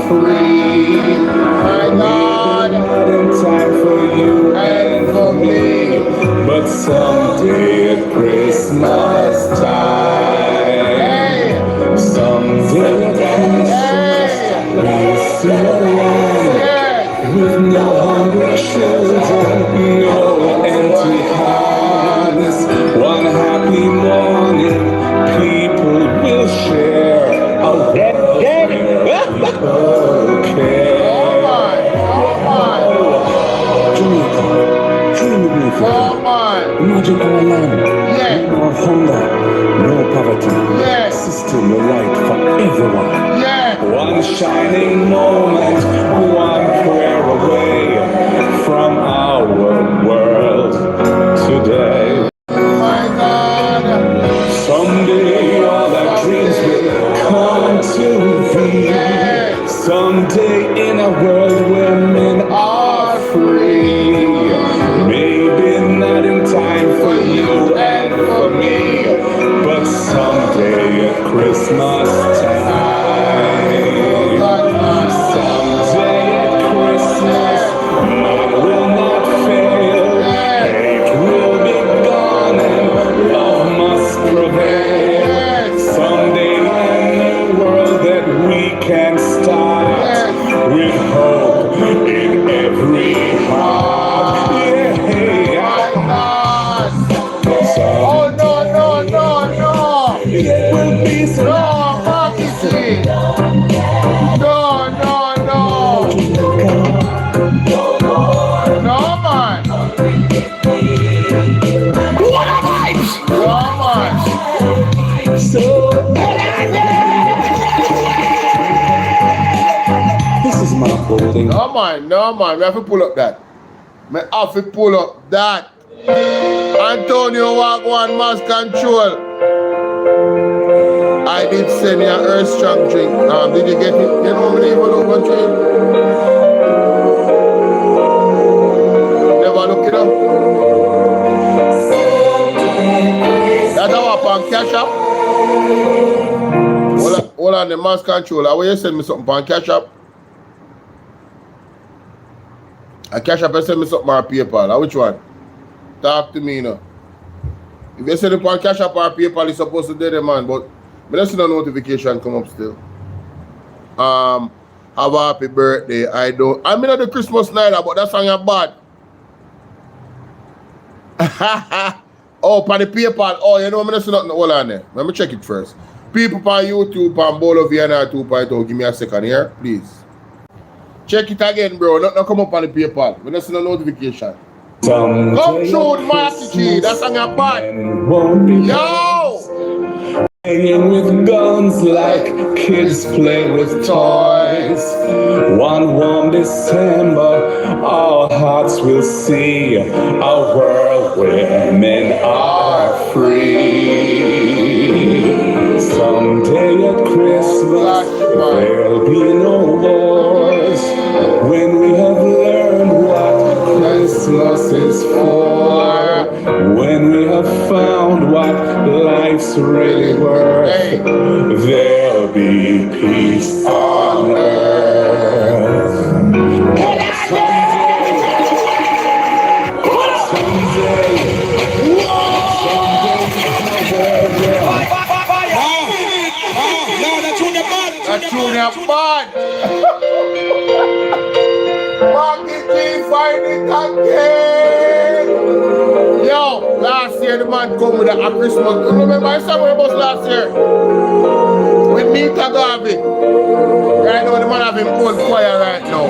free. My God, not in time for you and for me, but someday at Christmas time, someday at Christmas, we'll see a land with no hungry children, no empty hands. One happy morning, people will share a red bouquet. Imagine our land, no hunger, no poverty, system right for everyone. One shining moment, one prayer away from our world today. My God, someday all our dreams will come to be. Someday in a world where men are free. Maybe not in time for you and for me, but someday at Christmas time. Someday at Christmas, man will not fail. Hate will be gone and love must prevail. Someday a new world that we can start with hope in every heart. Oh no, it will be so. No, MAGNITSKY. No. No, man. What a vibes. No, man. So this is my holding. No, man. We have to pull up that. Antonio walk one mass control. I did send you an earth strong drink. Did you get it? You know me even look one train. Never look it up. That's our pan cash up. Hold on the mass controller. Where you send me something pan cash up? A cash up and send me something on PayPal. Which one? Talk to me now. If you send it on cash up or PayPal, it's supposed to do the man, but I don't see no notification come up still. Have a happy birthday. I mean at the Christmas night, but that song is bad. Oh, for the PayPal. Oh, you know, I'm not see nothing. Hold on there. Let me check it first. People on YouTube, on Bolo VNR 2.0, give me a second here, please. Check it again, bro. Not come up on the PayPal. We don't see no notification. Come through, MAGNITSKY. That song is bad. Yo! Playing with guns like kids play with toys. One warm December, our hearts will see a world where men are free. Someday at Christmas, there'll be no wars when we have learned what Christmas is for. When we have found what life's really worth, there'll be peace on earth. MAGNITSKY, find it again. Yo, last year the man come with a Christmas. You remember I saw what was last year? With me Govt. Right now the man have him own choir right now.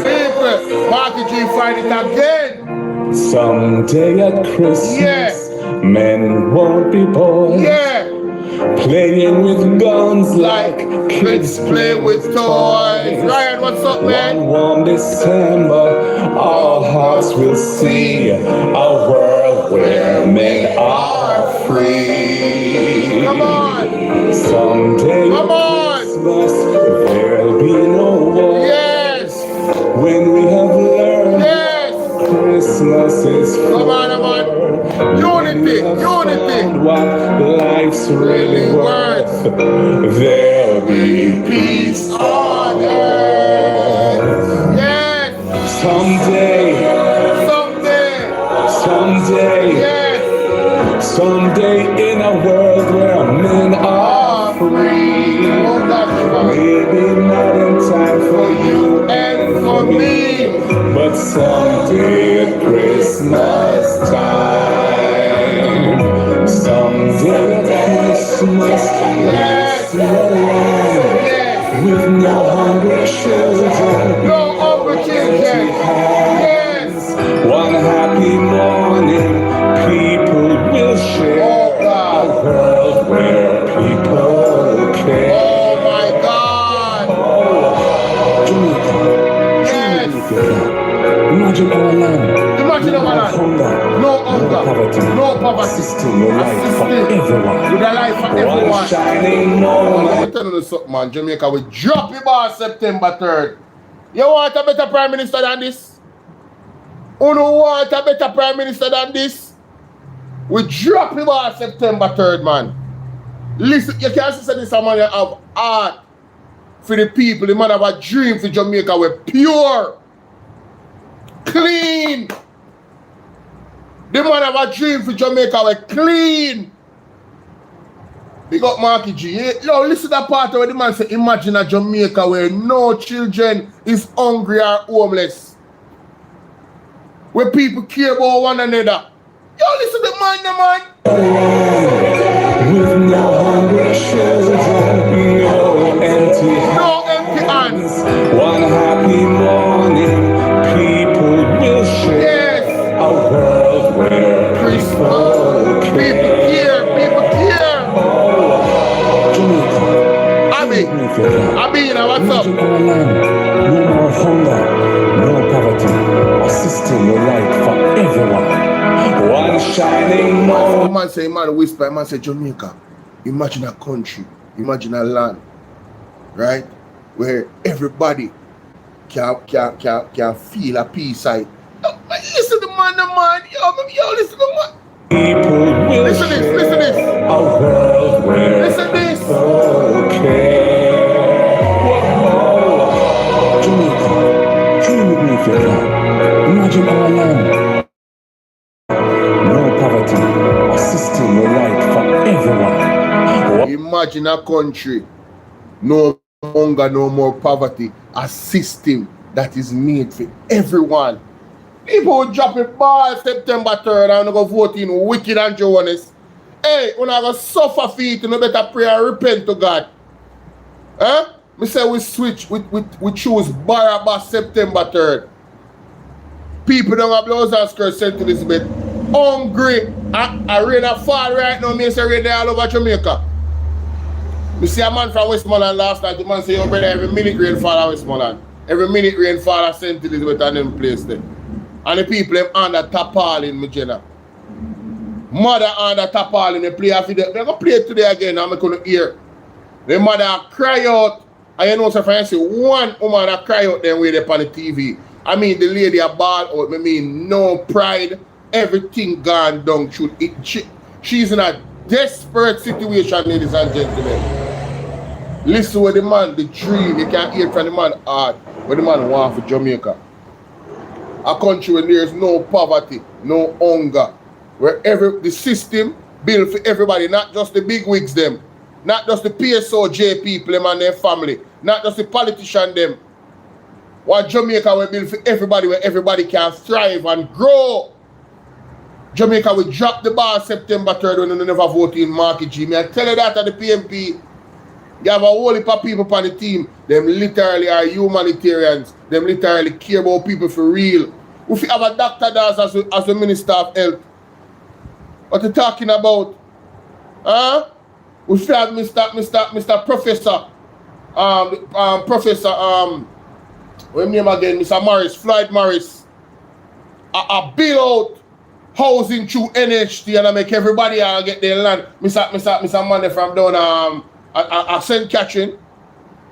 People, MAGNITSKY, find it again. Someday at Christmas, men won't be boys. Playing with guns like kids play with toys. Ryan, what's up, man? One warm December, all hearts will see a world where men are free. Come on! Someday at Christmas, there'll be no war. Yes! When we have learned Christmas is for. Come on, man. Unity, unity. What life's really worth. There'll be peace on earth. Someday in a world where men are free, maybe not in time for you and for me, but someday at Christmas time, someday at Christmas, yes, with no hungry children, No hungry children. Yes. one happy morning, people will share a world where people care. Oh my God. Yes. Imagine our land. Imagine our land. No hunger. No poverty. Assisting your life for everyone. With a life for One everyone. shining moment. I'm telling you something, man. Jamaica will drop the bar September 3rd. You want a better prime minister than this? Who don't want a better prime minister than this? We drop the bar September 3rd, man. Listen, you can't say this man have heart for the people. The man have a dream for Jamaica. We're pure, clean. The man have a dream for Jamaica. We're clean. Big up Marky G. Yo, listen to that part where the man say, imagine a Jamaica where no children is hungry or homeless. Where people care about one another. Yo, listen to the man. With no hungry children, no empty hands. One happy morning, people will share a world where people care. Abi, you know what's up? No more hunger, no poverty, assisting your life for everyone. One shining moment. Man say, man whisper, man say Jamaica. Imagine a country, imagine a land, right? Where everybody can feel a peace side. Listen to man. Yo, listen to man. People will Listen this. a world where Listen this. Jamaica, dream with me if you can. Imagine our land. No poverty, assisting your life for everyone. Imagine a country, no hunger, no more poverty, a system that is made for everyone. People will drop a ball September 3rd and go vote in wicked and Johannes. Hey, when I go suffer for it, you better pray and repent to God. Huh? Me say we switch, we choose Barabbas September 3rd. People don't have blouse and skirts St. Elizabeth. Hungry. A rain a fall right now, me say rain there all over Jamaica. Me see a man from Westmoreland last night, the man say, yo brother, every minute rain fall at Westmoreland. Every minute rain fall at St. Elizabeth and them place there. And the people them under tarpaulin, me jenna. Mother under tarpaulin, they play a video. They're going to play it today again, I'm going to hear. The mother cry out. And you know, so if I see one woman that cry out then way they on the TV. I mean, the lady a ball out. I mean, no pride. Everything gone down. She's in a desperate situation, ladies and gentlemen. Listen with the man, the dream. You can hear from the man heart. What the man want for Jamaica. A country where there is no poverty, no hunger. Where the system built for everybody, not just the big wigs them. Not just the PSOJ people them and their family. Not just the politician them. What Jamaica will build for everybody where everybody can thrive and grow. Jamaica will drop the bar September 3rd when they never vote in Marky G. I tell you that at the PMP. You have a whole heap of people on the team. Them literally are humanitarians. Them literally care about people for real. If you have a doctor as a minister of health. What you talking about? Huh? We should have Mr. Professor, what name again? Mr. Morris, Floyd Morris. I build out housing through NHT and I make everybody get their land. Mr. Money from down St. Catherine.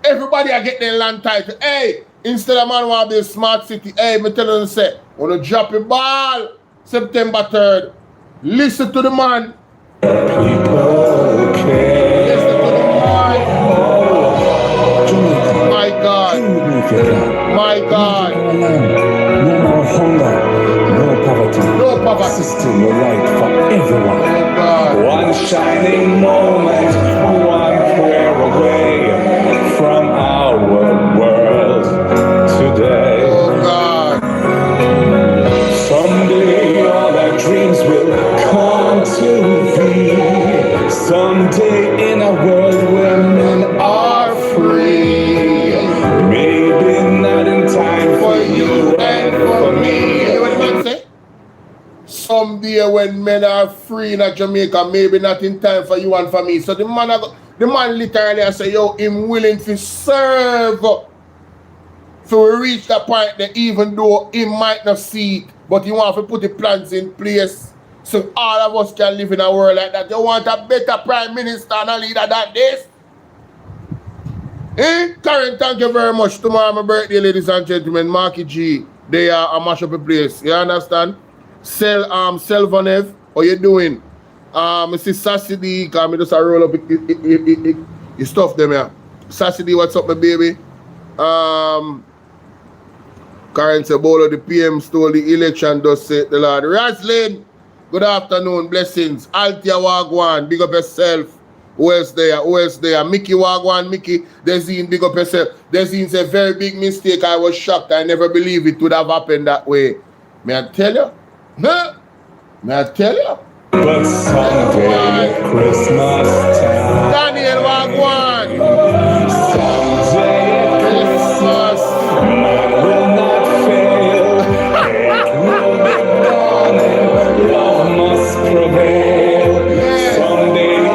Everybody get their land title. Hey, instead of man want to build smart city, hey, me tell them say, wanna drop a ball September 3rd. Listen to the man. People care. Listen to the man. My God. My God. No more hunger, no poverty. No poverty. Assisting your life for everyone. Oh God. one shining moment, one prayer away from our world today. Oh God. Someday all our dreams will come to be. Someday in a world where men are free. Maybe not in time for you and for me. You know what the man say? Someday when men are free in Jamaica, maybe not in time for you and for me. So the man literally say, yo, him willing to serve to reach that point that even though he might not see it, but he want to put the plans in place so all of us can live in a world like that. You want a better prime minister and a leader than this? Karen, thank you very much. Tomorrow my birthday, ladies and gentlemen. Marky G, they are a mash up a place. You understand? Selvanev, how you doing? Mrs. Sassidi, come me just a roll up the stuff them here. Sassidi, what's up, my baby? Karen said, Bolo, the PM stole the election, does say the Lord. Raslin, good afternoon, blessings. Altia Wagwan, big up yourself. Who else there? Who else there? Mickey Wagwan, Mickey. Dezine, big up yourself. Dezine's a very big mistake. I was shocked. I never believed it would have happened that way. May I tell you? Huh? May I tell you? But someday, Christmas time. Daniel Wagwan. Someday, Christmas, man will not fail. It will be dawning, love must prevail. Someday, a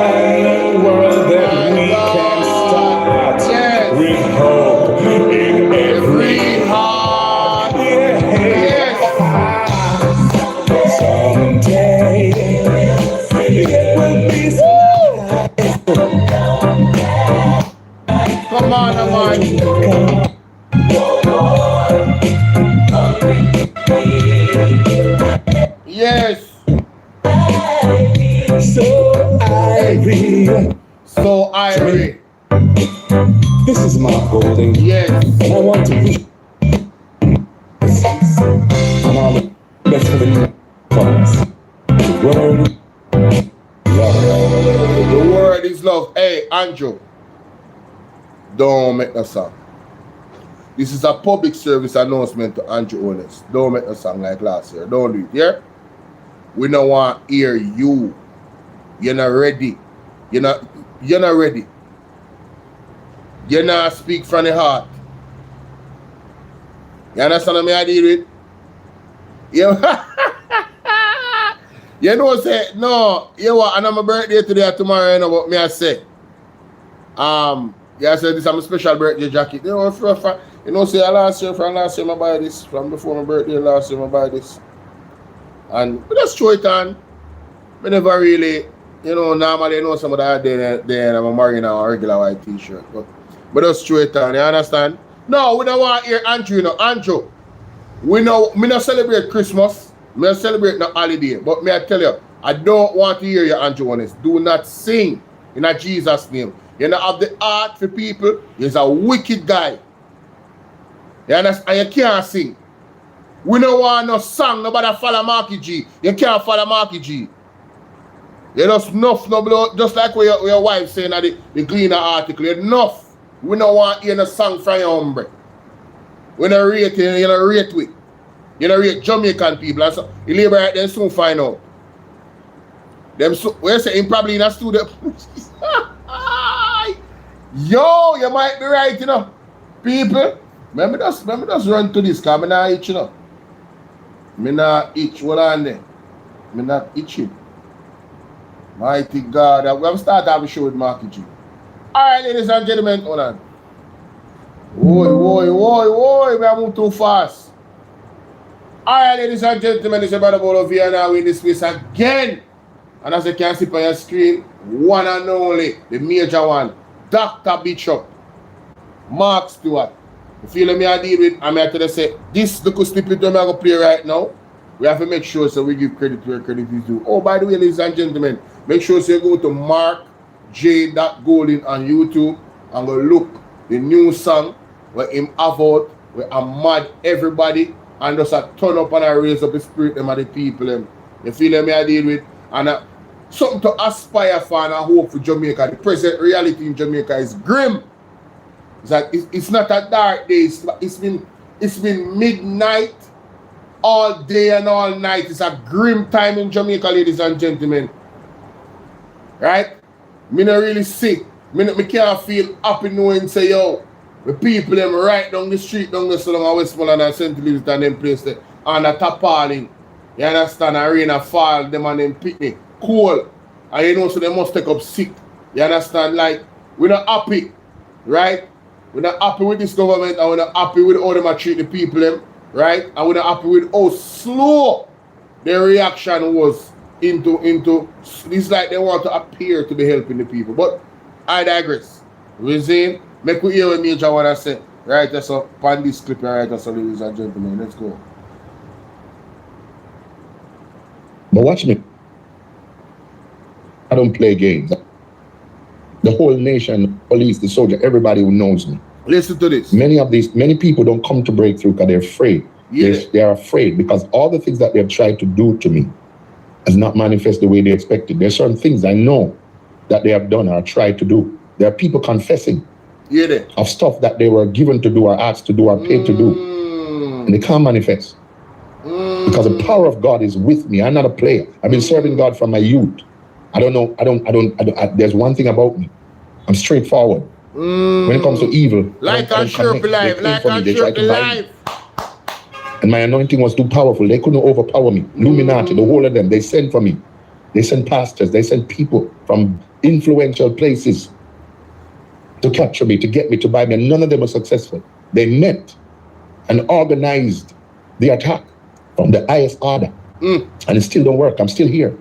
new world that we can start with hope in every heart. Someday, it will be Come on, man. Yes. So Irie. This is Mark Golding. Yes. And I want to wish and all the best for the new songs. The world is love. The word is love. Hey, Andrew. Don't make no song. This is a public service announcement to Andrew Honest. Don't make no song like last year. Don't do it, yeah? We don't want to hear you. You're not ready. You're not ready. You're not speak from the heart. You understand what I deal with? Yeah. You know, say, no, you know what, and I'm my birthday today or tomorrow, you know what me I say. Yeah, I said this is my special birthday jacket. You know, say last year I buy this. From before my birthday last year I buy this. And we just throw it on. I never really, you know, normally you know some of that day and I'm wearing a regular white t-shirt. But just throw it on, you understand? No, we don't want to hear Andrew, you know. Andrew, me not celebrate Christmas. Me not celebrate no holiday. But may I tell you, I don't want to hear you, Andrew Honest. Do not sing in a Jesus name. You don't have the heart for people. You're a wicked guy. You understand? And you can't sing. We don't want no song. Nobody follow Marky G. You can't follow Marky G. You just enough, no blood. Just like what your wife saying at the cleaner article. Enough. We don't want to hear no song from your hombre. We don't rate you. You don't rate we. You don't rate Jamaican people. And so, you labor right then soon find out. Them so, we say him probably in a studio. Yo, you might be right, you know. People, let me just run to this, because I'm not itch, you know. I'm not itch, hold on there. I'm not itching. Mighty God. We have started having a show with Marky G. Alright, ladies and gentlemen, hold on. Whoa, we are moving too fast. Alright, ladies and gentlemen, it's about Bolo here now in this space again. And as you can see on your screen, one and only, the major one, Dr. Bishop, Mark Stewart. You feel me I deal with, I'm here to say, this little snippet I'm going to play right now, we have to make sure so we give credit where credit is due. Oh, by the way, ladies and gentlemen, make sure so you go to Mark J. Golden on YouTube and go look the new song where him have out, where I'm mad everybody and just a turn up and I raise up the spirit them of the people. You feel me I deal with? And something to aspire for and hope for Jamaica. The present reality in Jamaica is grim. It's that it's not a dark day. It's been midnight all day and all night. It's a grim time in Jamaica, ladies and gentlemen. Right? Me not really sick. Me can't feel happy knowing say, yo, the people them right down the street, down the Salon and Westmoreland and St. Louis and them place there, and a tarpaulin. You understand? A rain a fall, them and them picnic. Cool. And you know, so they must take up sick. You understand? Like, we're not happy. Right? We're not happy with this government, and we're not happy with how they treat the people them. Right? And we're not happy with how slow their reaction was into it's like they want to appear to be helping the people. But I digress. We're saying, make we hear what Major want to say. Right, so on this clip, right, so ladies and gentlemen, let's go. But watch me. I don't play games. The whole nation, police, the soldier, everybody who knows me. Listen to this. Many people don't come to breakthrough because they're afraid. Yeah. They are afraid because all the things that they've tried to do to me has not manifest the way they expected. There's certain things I know that they have done or tried to do. There are people confessing of stuff that they were given to do or asked to do or paid to do. And they can't manifest. Because the power of God is with me. I'm not a player. I've been serving God from my youth. There's one thing about me. I'm straightforward. When it comes to evil, like I sure life, like I sure life. And my anointing was too powerful. They couldn't overpower me. Illuminati, the whole of them, they sent for me. They sent pastors, they sent people from influential places to capture me, to get me, to buy me. And none of them were successful. They met and organized the attack from the highest order. And it still don't work. I'm still here.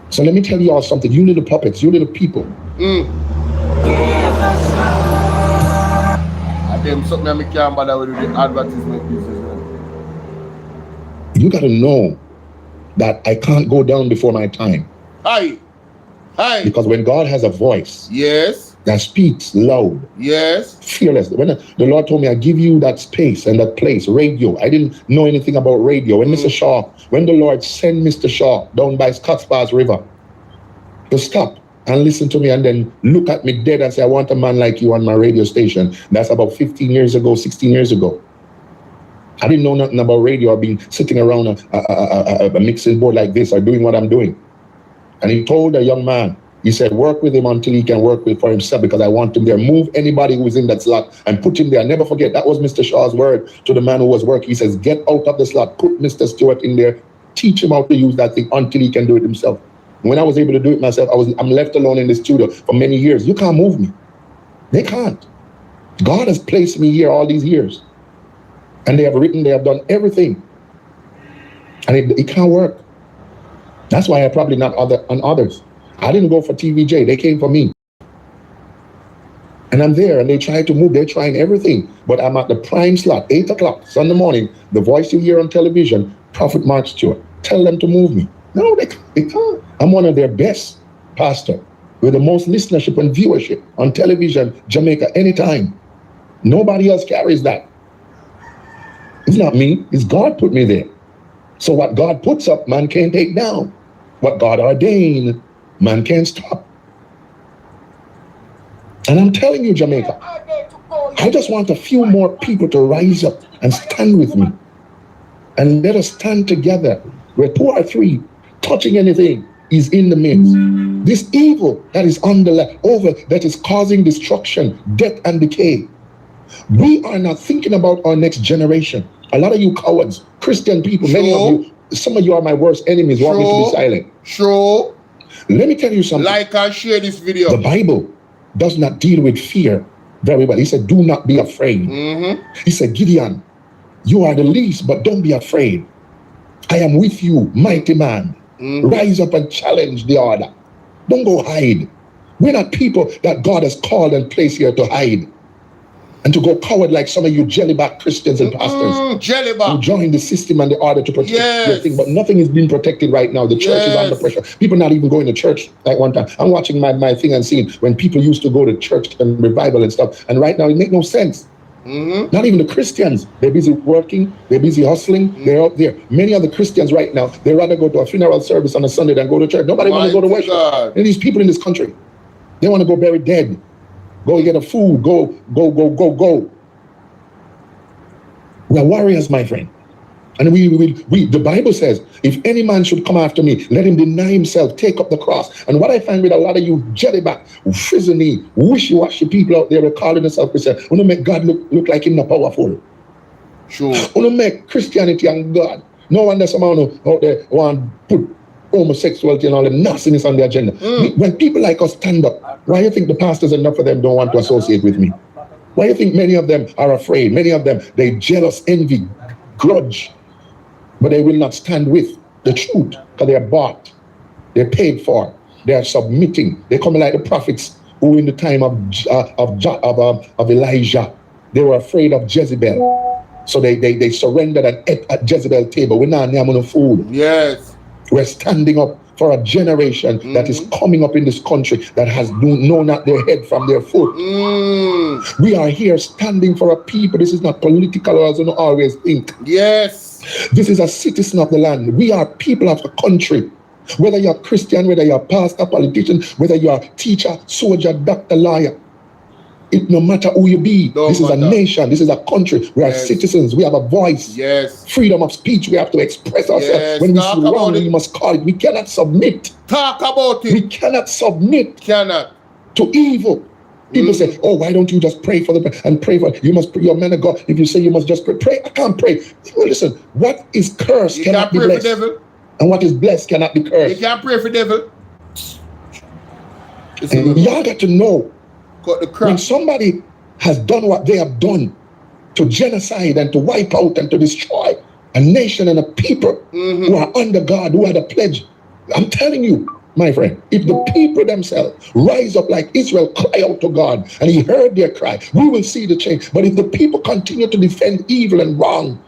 So let me tell you all something. You little puppets, you little people. Them something I can't bother with the advertisement business. You gotta know that I can't go down before my time. Hi. Because when God has a voice, yes, that speaks loud, yes, fearless. When the Lord told me, I give you that space and that place, radio. I didn't know anything about radio. When Mr. Shaw, when the Lord sent Mr. Shaw down by Scottsbars River to stop and listen to me and then look at me dead and say, I want a man like you on my radio station. That's about 15 years ago, 16 years ago. I didn't know nothing about radio or being sitting around a mixing board like this or doing what I'm doing. And he told a young man, he said, work with him until he can work with for himself because I want him there. Move anybody who's in that slot and put him there. Never forget, that was Mr. Shaw's word to the man who was working. He says, get out of the slot, put Mr. Stewart in there, teach him how to use that thing until he can do it himself. When I was able to do it myself, I'm left alone in the studio for many years. You can't move me. They can't. God has placed me here all these years. And they have written, they have done everything. And it can't work. That's why I probably not on others. I didn't go for TVJ. They came for me. And I'm there and they try to move. They're trying everything. But I'm at the prime slot, 8 o'clock, Sunday morning. The voice you hear on television, Prophet Mark Stewart. Tell them to move me. No, they can't. I'm one of their best pastor with the most listenership and viewership on television, Jamaica, anytime. Nobody else carries that. It's not me. It's God put me there. So what God puts up, man can't take down. What God ordained, man can't stop. And I'm telling you, Jamaica, I just want a few more people to rise up and stand with me. And let us stand together where 2 or 3 touching anything is in the midst. This evil that is on the over, that is causing destruction, death, and decay. We are not thinking about our next generation. A lot of you cowards, Christian people, many of you, some of you are my worst enemies, want me to be silent. Let me tell you something. Like and share this video. The Bible does not deal with fear very well. He said, do not be afraid. He said, Gideon, you are the least, but don't be afraid. I am with you, mighty man. Rise up and challenge the order. Don't go hide. We're not people that God has called and placed here to hide. And to go coward like some of you jellyback Christians and pastors who join the system and the order to protect their thing. But nothing is being protected right now. The church is under pressure. People not even going to church like one time. I'm watching my thing and seeing when people used to go to church and revival and stuff. And right now it makes no sense. Not even the Christians. They're busy working, they're busy hustling, they're out there. Many of the Christians right now, they rather go to a funeral service on a Sunday than go to church. Nobody wants to go to worship. And these people in this country, they want to go bury dead. Go get a food, go. We are warriors, my friend. And we the Bible says, if any man should come after me, let him deny himself, take up the cross. And what I find with a lot of you jellyback, frizzly, wishy-washy people out there, calling themselves Christian, want to make God look like him not powerful. Sure. Want to make Christianity and God. No wonder someone out there want to put homosexuality and all the nastiness on the agenda. When people like us stand up, why do you think the pastors, enough of them don't want to associate with me? Why do you think many of them are afraid? Many of them, they jealous, envy, grudge. But they will not stand with the truth because they are bought, they're paid for, they are submitting. They come like the prophets who in the time of Elijah, they were afraid of Jezebel. So they surrendered and ate at Jezebel's table. We're not near no food. Yes. We're standing up for a generation that is coming up in this country that has known not their head from their foot. We are here standing for a people. This is not political as you always think. Yes. This is a citizen of the land. We are people of the country. Whether you're Christian, whether you're pastor, politician, whether you're teacher, soldier, doctor, lawyer, it no matter who you be. This is a nation. This is a country. We are citizens. We have a voice. Yes. Freedom of speech. We have to express ourselves. Yes. When we see wrong, we must call it. We cannot submit. Talk about it. We cannot submit. Cannot. To evil. People say, oh, why don't you just pray for them and pray for you must pray, you're a man of God. If you say you must just pray, I can't pray. Well, listen, what is cursed you cannot be blessed. Devil. And what is blessed cannot be cursed. You can't pray for devil. And y'all got to know got the crap. When somebody has done what they have done to genocide and to wipe out and to destroy a nation and a people who are under God, who are the pledge. I'm telling you, my friend, if the people themselves rise up like Israel, cry out to God, and he heard their cry, we will see the change. But if the people continue to defend evil and wrong,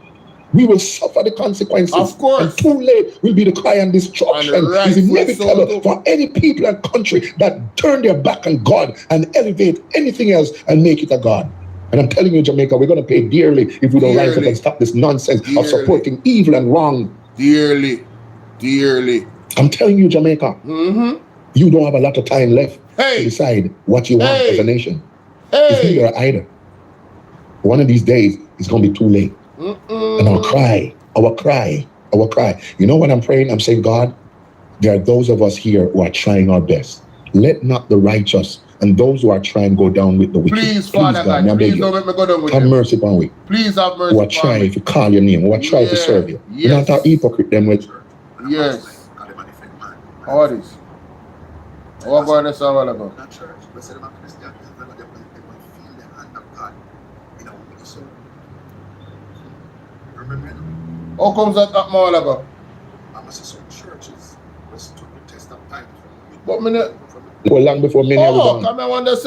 we will suffer the consequences. Of course. And too late will be the cry and destruction. It's inevitable for any people and country that turn their back on God and elevate anything else and make it a God. And I'm telling you, Jamaica, we're going to pay dearly if we don't rise up and stop this nonsense of supporting evil and wrong. Dearly. I'm telling you, Jamaica, you don't have a lot of time left to decide what you want as a nation. It's neither or either. One of these days, it's going to be too late. And our cry. You know what I'm praying? I'm saying, God, there are those of us here who are trying our best. Let not the righteous and those who are trying go down with the wicked. Please, Father God, please don't let me go down with them. Have mercy upon we. Please have mercy upon me. Who are trying to call your name, who are trying to serve you. Yes. Not a hypocrite them with. Yes. All this. What about this all about? How comes that all about? But long before many of them,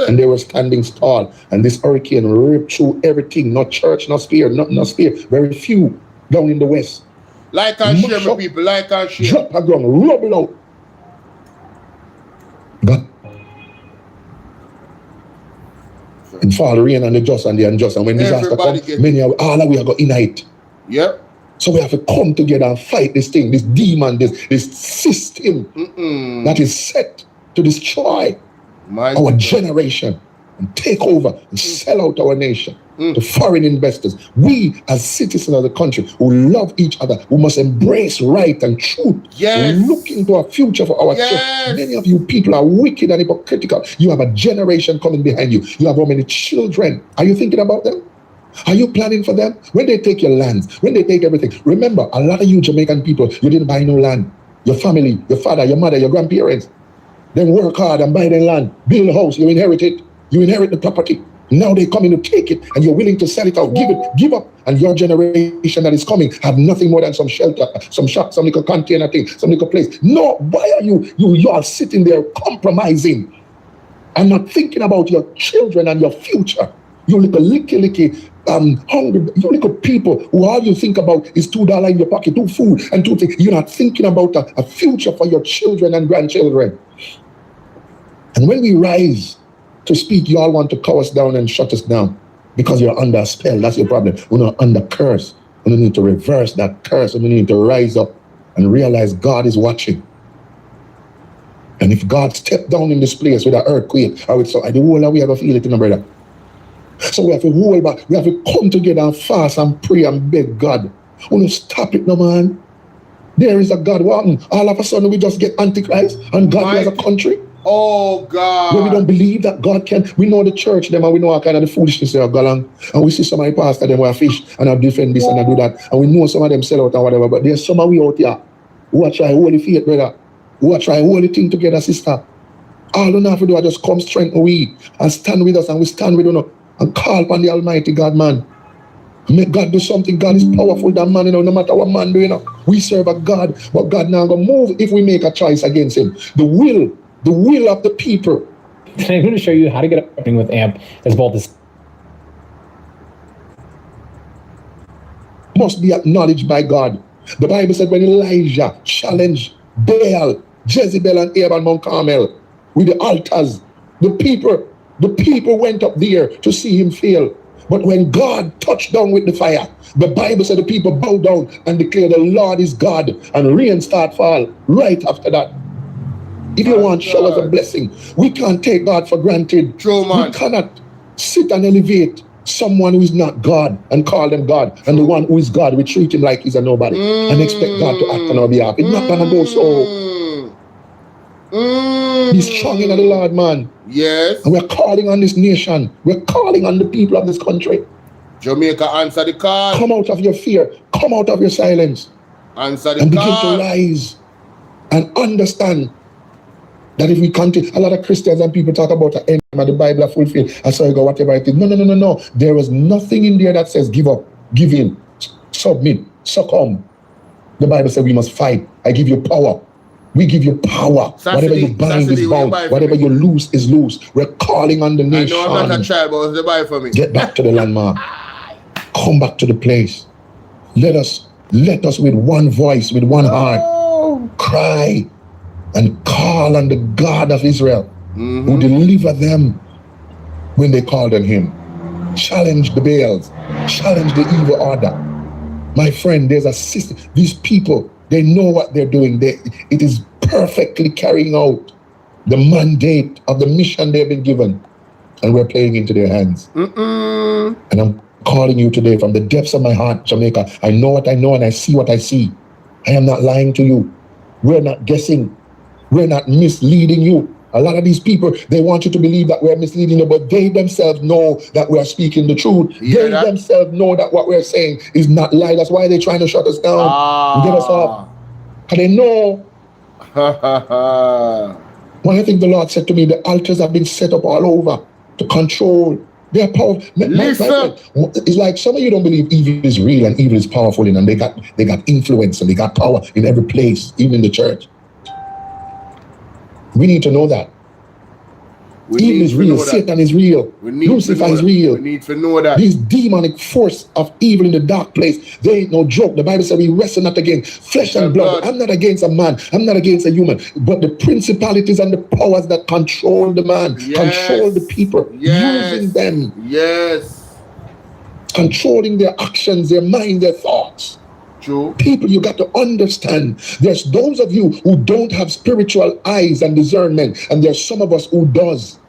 and they were standing tall, and this hurricane ripped through everything. No church, no spear, no spear. Very few down in the west. Like and share, my people. Like and share. Drop a ground, rubble out. But and fall rain on the just and the unjust, and when disaster comes, many of all of we are going in it. Yep. So we have to come together and fight this thing, this demon, this system that is set to destroy our generation and take over and sell out our nation to foreign investors. We, as citizens of the country who love each other, who must embrace right and truth, look into a future for our children. Many of you people are wicked and hypocritical. You have a generation coming behind you. You have how many children? Are you thinking about them? Are you planning for them? When they take your lands, when they take everything, remember, a lot of you Jamaican people, you didn't buy no land. Your family, your father, your mother, your grandparents, then work hard and buy their land, build a house, you inherit it, you inherit the property. Now they come in to take it and you're willing to sell it out, give up. And your generation that is coming have nothing more than some shelter, some shop, some little container thing, some little place. No, why are you are sitting there compromising and not thinking about your children and your future? You little licky, hungry, you little people who all you think about is $2 in your pocket, 2 food and 2 things. You're not thinking about a future for your children and grandchildren. And when we rise to speak, you all want to cow us down and shut us down. Because you're under a spell. That's your problem. We're not under curse. We need to reverse that curse. We need to rise up and realize God is watching. And if God stepped down in this place with an earthquake, or with the whole of we have to feel it, you know, brother. So we have to hold back. We have to come together and fast and pray and beg God. We don't stop it, no man. There is a God. What happened? All of a sudden we just get Antichrist and God has a country. Oh God. Where we don't believe that God can. We know the church them and we know all kind of the foolishness they have gone on. And we see some of the pastors them who are fish and have defend this and I do that. And we know some of them sell out and whatever. But there's some of we out here who are trying holy faith, brother. Who are trying holy thing together, sister. All you have to do is just come strengthen we and stand with us and we stand with you and call upon the Almighty God, man. Make God do something. God is powerful, that man, no matter what man do, We serve a God, but God now gonna move if we make a choice against him. The will of the people. And I'm going to show you how to get up with AMP as both this must be acknowledged by God. The Bible said when Elijah challenged Baal, Jezebel and Ahab on Mount Carmel with the altars, the people went up there to see him fail. But when God touched down with the fire, the Bible said the people bowed down and declared the Lord is God, and rain start fall right after that. If you want showers of blessing, we can't take God for granted. True, man. We cannot sit and elevate someone who is not God and call them God. And the one who is God, we treat him like he's a nobody and expect God to act on our behalf. It's not gonna go so. Be strong in the Lord, man. Yes. And we're calling on this nation. We're calling on the people of this country. Jamaica, answer the call. Come out of your fear. Come out of your silence. Answer the and call. begin to rise and understand that if we continue, a lot of Christians and people talk about the end of the Bible are fulfilled. I saw you go, whatever it is. No. There is nothing in there that says give up, give in, submit, succumb. The Bible says we must fight. I give you power. We give you power. Whatever you bind is bound. Whatever you loose is loose. We're calling on the nation. I know I'm not a child, but it's the Bible for me. Get back to the landmark. Come back to the place. Let us with one voice, with one heart, cry and call on the God of Israel, who delivered them when they called on him. Challenge the Baals. Challenge the evil order. My friend, there's a system. These people, they know what they're doing. It is perfectly carrying out the mandate of the mission they've been given. And we're playing into their hands. And I'm calling you today from the depths of my heart, Jamaica. I know what I know and I see what I see. I am not lying to you. We're not guessing. We're not misleading you. A lot of these people, they want you to believe that we're misleading you, but they themselves know that we are speaking the truth. They themselves know that what we're saying is not lie. That's why they're trying to shut us down and get us off. Because they know. One thing the Lord said to me, the altars have been set up all over to control. They're powerful. Listen. It's like some of you don't believe evil is real and evil is powerful, and they got influence and they got power in every place, even in the church. We need to know that. Evil is real. Satan is real. Lucifer is real. We need to know that. This demonic force of evil in the dark place, they ain't no joke. The Bible says we wrestle not against flesh and blood. I'm not against a man. I'm not against a human. But the principalities and the powers that control the man, control the people, using them. Controlling their actions, their mind, their thoughts. True. People, you got to understand, there's those of you who don't have spiritual eyes and discernment, and there's some of us who does.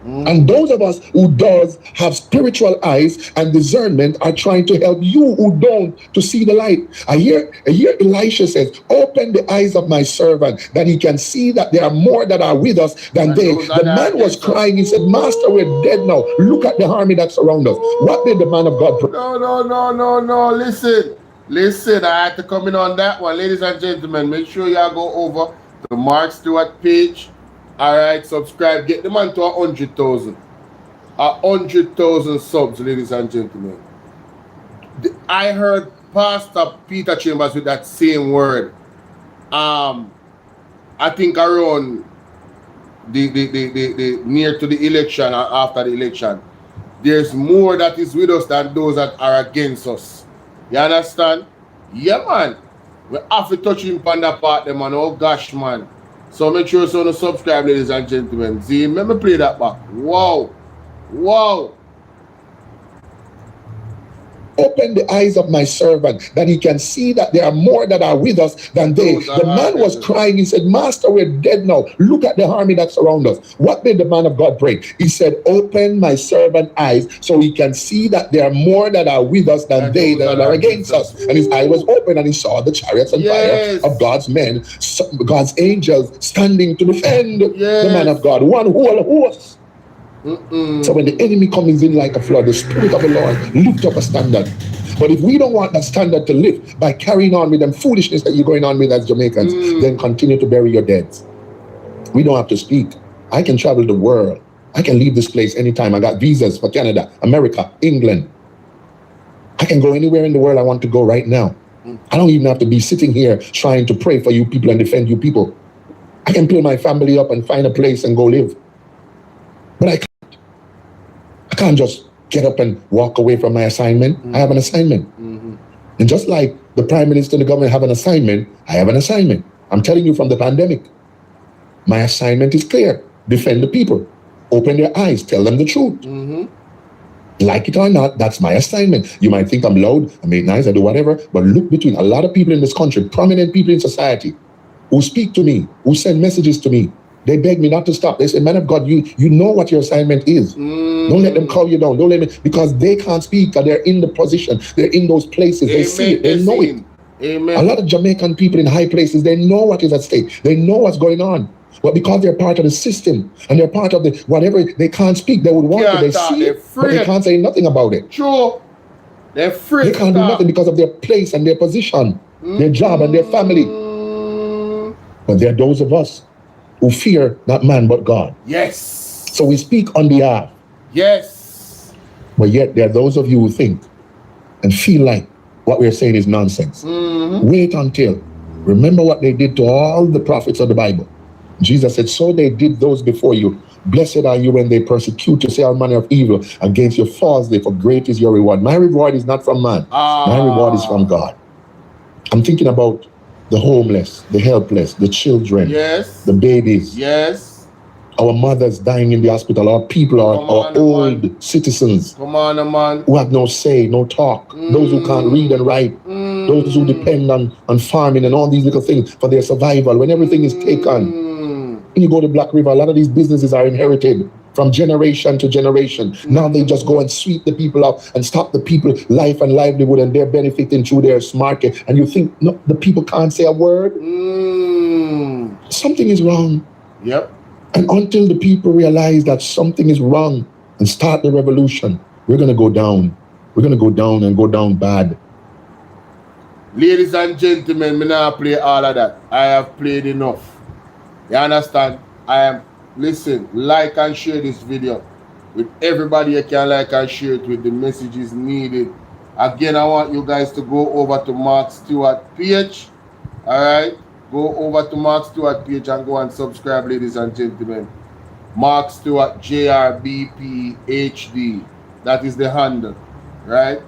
And those of us who does have spiritual eyes and discernment are trying to help you who don't to see the light. I hear Elisha says, open the eyes of my servant that he can see that there are more that are with us than they. The man was crying. He said, Master, we're dead now. Look at the army that's around us. What did the man of God pray? No. Listen, I had to come in on that one. Ladies and gentlemen, make sure y'all go over to Mark Stewart page. Alright, subscribe. Get the man to 100,000. 100,000 subs, ladies and gentlemen. I heard Pastor Peter Chambers with that same word. I think around the near to the election or after the election. There's more that is with us than those that are against us. You understand? Yeah, man. We have to touch him on that part, man. Oh, gosh, man. So make sure you subscribe, ladies and gentlemen. See, let me play that back. Wow. open the eyes of my servant, that he can see that there are more that are with us than they. The man was crying. He said, Master, we're dead now. Look at the army that surrounds us. What did the man of God pray? He said, open my servant eyes so he can see that there are more that are with us than they that are against us. And his eye was open and he saw the chariots and fire of God's men, God's angels standing to defend the man of God. One whole horse. So when the enemy comes in like a flood, the Spirit of the Lord lift up a standard. But if we don't want that standard to lift by carrying on with them foolishness that you're going on with as Jamaicans, then continue to bury your dead. We don't have to speak. I can travel the world. I can leave this place anytime. I got visas for Canada, America, England. I can go anywhere in the world I want to go right now. I don't even have to be sitting here trying to pray for you people and defend you people. I can pull my family up and find a place and go live. But I can't just get up and walk away from my assignment. I have an assignment. And just like the Prime Minister and the government have an assignment, I have an assignment. I'm telling you from the pandemic. My assignment is clear. Defend the people. Open their eyes. Tell them the truth. Like it or not, that's my assignment. You might think I'm loud, I make nice, I do whatever, but look between a lot of people in this country, prominent people in society, who speak to me, who send messages to me. They beg me not to stop. They say, man of God, you know what your assignment is. Don't let them call you down. Don't let me, because they can't speak, or they're in the position. They're in those places. They see it. They know it. Amen. A lot of Jamaican people in high places, they know what is at stake. They know what's going on. But because they're part of the system and they're part of the whatever, they can't speak. They would want to. They see it, but they can't say nothing about it. True. They're free. They can't do nothing because of their place and their position, their job and their family. But there are those of us who fear not man but God. Yes. So we speak on behalf. Yes. But yet there are those of you who think and feel like what we're saying is nonsense. Wait until. Remember what they did to all the prophets of the Bible. Jesus said, so they did those before you. Blessed are you when they persecute you, say all manner of evil against you falsely, for great is your reward. My reward is not from man. My reward is from God. I'm thinking about the homeless, the helpless, the children, the babies, our mothers dying in the hospital, our people, our old citizens who have no say, no talk, those who can't read and write, those who depend on farming and all these little things for their survival when everything is taken. When you go to Black River, a lot of these businesses are inherited from generation to generation. Now they just go and sweep the people up and stop the people life and livelihood, and they're benefiting through their market. And you think, no, the people can't say a word? Something is wrong. Yep. And until the people realize that something is wrong and start the revolution, we're going to go down. We're going to go down and go down bad. Ladies and gentlemen, me not play all of that. I have played enough. You understand? Listen, like and share this video with everybody you can like and share it with. The messages needed. Again, I want you guys to go over to Mark Stewart page. Alright? Go over to Mark Stewart page and go and subscribe, ladies and gentlemen. Mark Stewart JRBP HD. That is the handle. Right?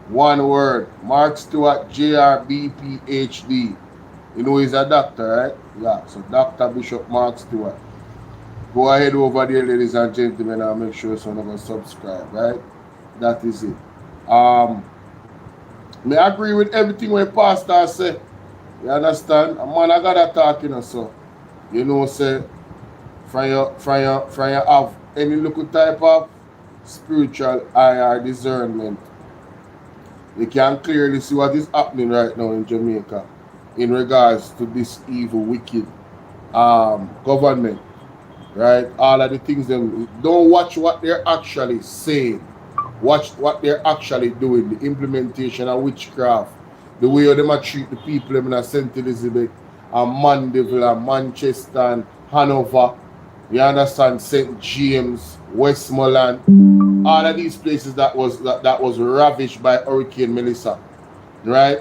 One word. Mark Stewart JRBP HD. You know he's a doctor, right? Yeah, so Dr. Bishop Mark Stewart. Go ahead over there, ladies and gentlemen, and make sure someone will subscribe, right? That is it. Me agree with everything when Pastor say. You understand? A man I gotta talk, you know, so you know, say from you have any little type of spiritual eye or discernment, you can clearly see what is happening right now in Jamaica in regards to this evil, wicked government, right? All of the things them, don't watch what they're actually saying. Watch what they're actually doing, the implementation of witchcraft, the way they treat the people in St. Elizabeth, and Mandeville, and Manchester, and Hanover, you understand, St. James, Westmoreland, all of these places that was ravished by Hurricane Melissa, right?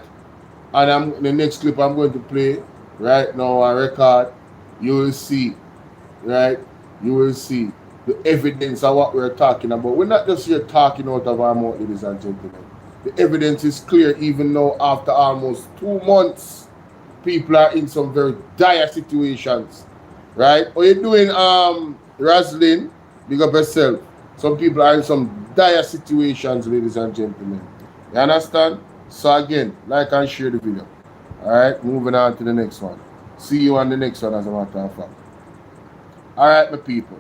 And the next clip I'm going to play right now on record, you will see, right? You will see the evidence of what we're talking about. We're not just here talking out of our mouth, ladies and gentlemen. The evidence is clear, even though after almost 2 months, people are in some very dire situations, right? What you doing, Roslyn? Big up yourself. Some people are in some dire situations, ladies and gentlemen. You understand? So again, like and share the video. Alright, moving on to the next one. See you on the next one, as a matter of fact. Alright, my people.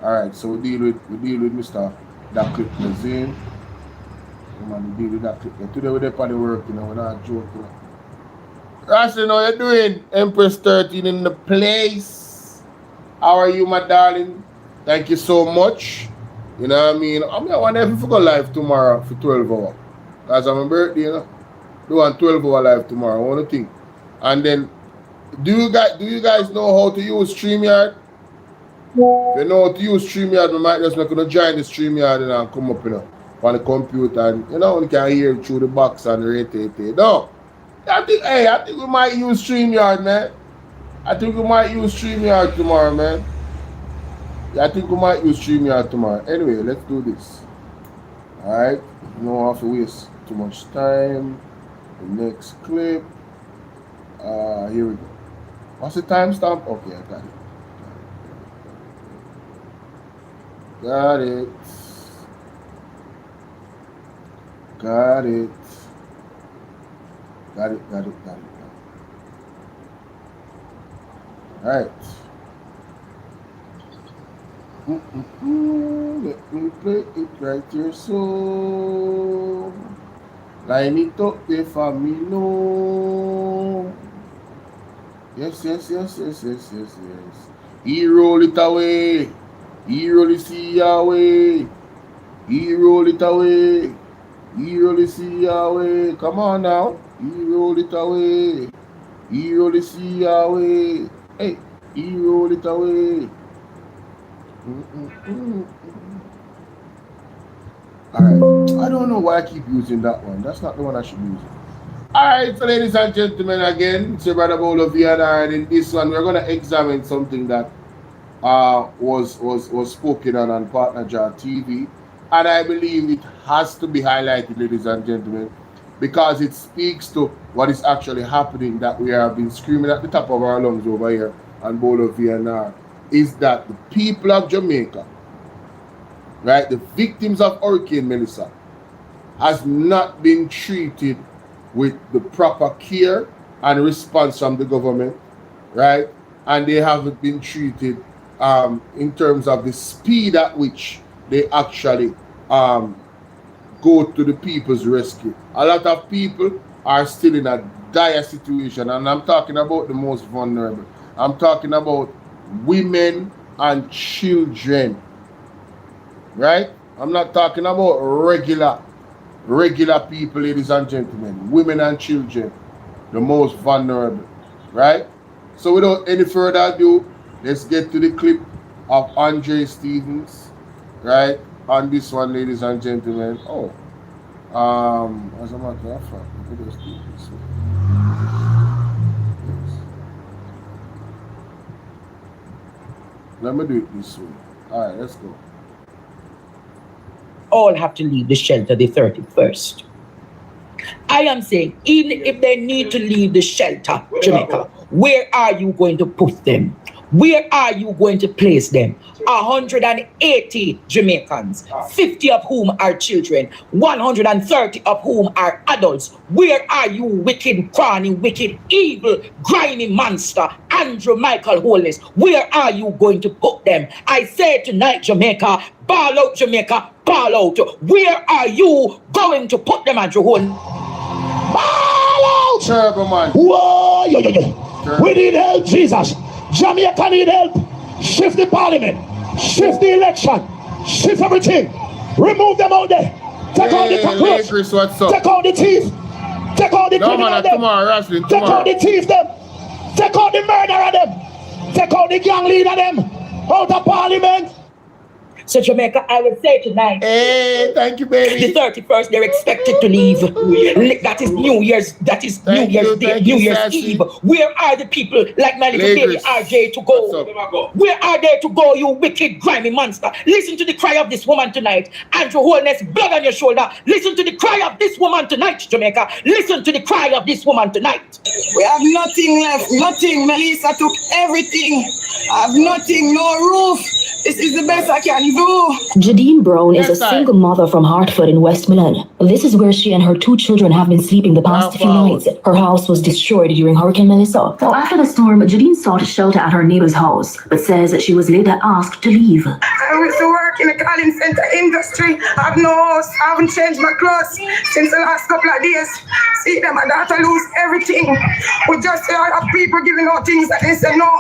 Alright, so we deal with Mr. That clip Zane. Man, we deal with that clip. Today we're there on the work, you know, we're not joking. You know. Rasta, you know what you're doing? Empress 13 in the place. How are you, my darling? Thank you so much. You know what I mean? I want to go live tomorrow for 12 hours. Because I'm my birthday, you know. Do a 12-hour live tomorrow. I want to think. And then, do you guys know how to use StreamYard? If you know how to use StreamYard, we might just not gonna join the StreamYard and come up, you know, on the computer, and you know, we can hear through the box and the rate. No, I think we might use StreamYard, man. I think we might use StreamYard tomorrow, man. Yeah, I think we might use StreamYard tomorrow. Anyway, let's do this. All right, no have to waste too much time. The next clip. Here we go. What's the timestamp? Okay, I got it. Got it. All right. Let me play it right here, so line it up there for me, no. Yes. He roll it away. He roll it see away. He roll it away. He roll it see away. Come on now. He roll it away. He roll it see away. Hey, he roll it away. Alright. I don't know why I keep using that one. That's not the one I should use. Alright, so ladies and gentlemen, again, it's your brother Bolo and in this one we're gonna examine something that was spoken on Partner Jar TV, and I believe it has to be highlighted, ladies and gentlemen, because it speaks to what is actually happening, that we have been screaming at the top of our lungs over here on Bolo VNR, is that the people of Jamaica, right, the victims of Hurricane Melissa, has not been treated with the proper care and response from the government, right? And they haven't been treated in terms of the speed at which they actually go to the people's rescue. A lot of people are still in a dire situation, and I'm talking about the most vulnerable. I'm talking about women and children, right? I'm not talking about regular people, ladies and gentlemen, women and children, the most vulnerable, right? So without any further ado, let's get to the clip of Andre Stevens, right? On this one, ladies and gentlemen. Oh, as a matter of fact, let me just do it this way. Yes. Let me do it this way. All right, let's go. All have to leave the shelter the 31st. I am saying, even if they need to leave the shelter, Jamaica, where are you going to put them? Where are you going to place them? 180 Jamaicans, 50 of whom are children, 130 of whom are adults. Where are you, wicked, crony, wicked, evil, grimy monster, Andrew Michael Holness? Where are you going to put them? I say tonight, Jamaica, ball out, Jamaica, ball out. Where are you going to put them, Andrew Holness? Ball out! Terrible, man. Whoa, yo. We need help, Jesus. Jamaica need help. Shift the parliament. Shift the election. Shift everything. Remove them out there. Take out the cockroach. Take out the thief. Take out the criminal them. Take out the thief them. Take out the murderer them. Take out the gang leader them. Out of parliament. So Jamaica, I will say tonight. Hey, thank you, baby. The 31st, they're expected to leave. That is New Year's. That is New Year's Day, New Year's Eve. Where are the people like my little baby RJ to go? Where are they to go, you wicked, grimy monster? Listen to the cry of this woman tonight. Andrew Holness, blood on your shoulder. Listen to the cry of this woman tonight, Jamaica. Listen to the cry of this woman tonight. We have nothing left. Nothing. Melissa took everything. I have nothing. No roof. This is the best I can do. Jadine Brown is Yes, a sir. single mother from Hartford in Westmoreland. This is where she and her 2 children have been sleeping the past few nights. Her house was destroyed during Hurricane Melissa. So after the storm, Jadine sought shelter at her neighbor's house, but says that she was later asked to leave. I used to work in the calling center industry. I have no house. I haven't changed my clothes since the last couple of days. See them, my daughter lose everything. We just hear of people giving out things that they say no.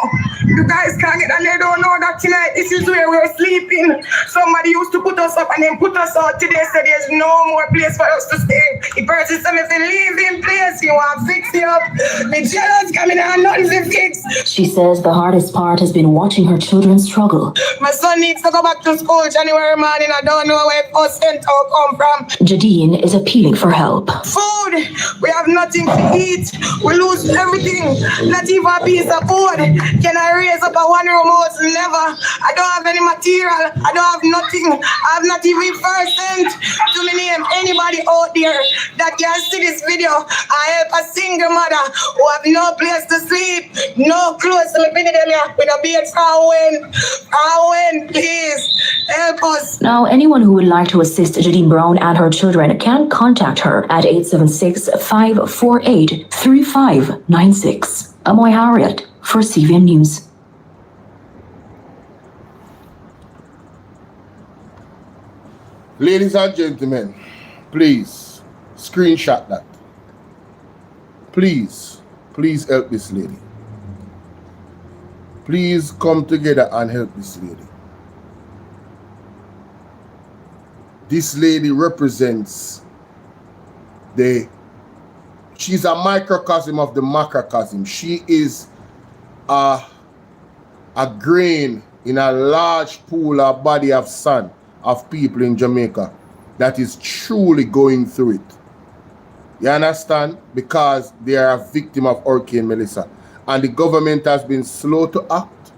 You guys can't get, and they don't know that tonight this is where we're sleeping. Somebody used to put us up and then put us out. Today said there's no more place for us to stay. The person said if they leave in place, you want to fix you up. The jailers coming and nothing's to fix. She says the hardest part has been watching her children struggle. My son needs to go back to school January morning. I don't know where first cent come from. Jadine is appealing for help. Food. We have nothing to eat. We lose everything. Not even a piece of food. Can I raise up a one-room house? Never. I don't have any material. I don't have nothing. I have not even first cent to me name anybody out there that can see this video. I help a single mother who have no place to sleep, no clothes to live in with a bed for when, please help us. Now, anyone who would like to assist Jadine Brown and her children can contact her at 876-548-3596. Amoy Harriet for CVN News. Ladies and gentlemen, please screenshot that. Please help this lady. Please come together and help this lady. This lady represents she's a microcosm of the macrocosm. She is a grain in a large pool or body of sand of people in Jamaica that is truly going through it. You understand? Because they are a victim of Hurricane Melissa. And the government has been slow to act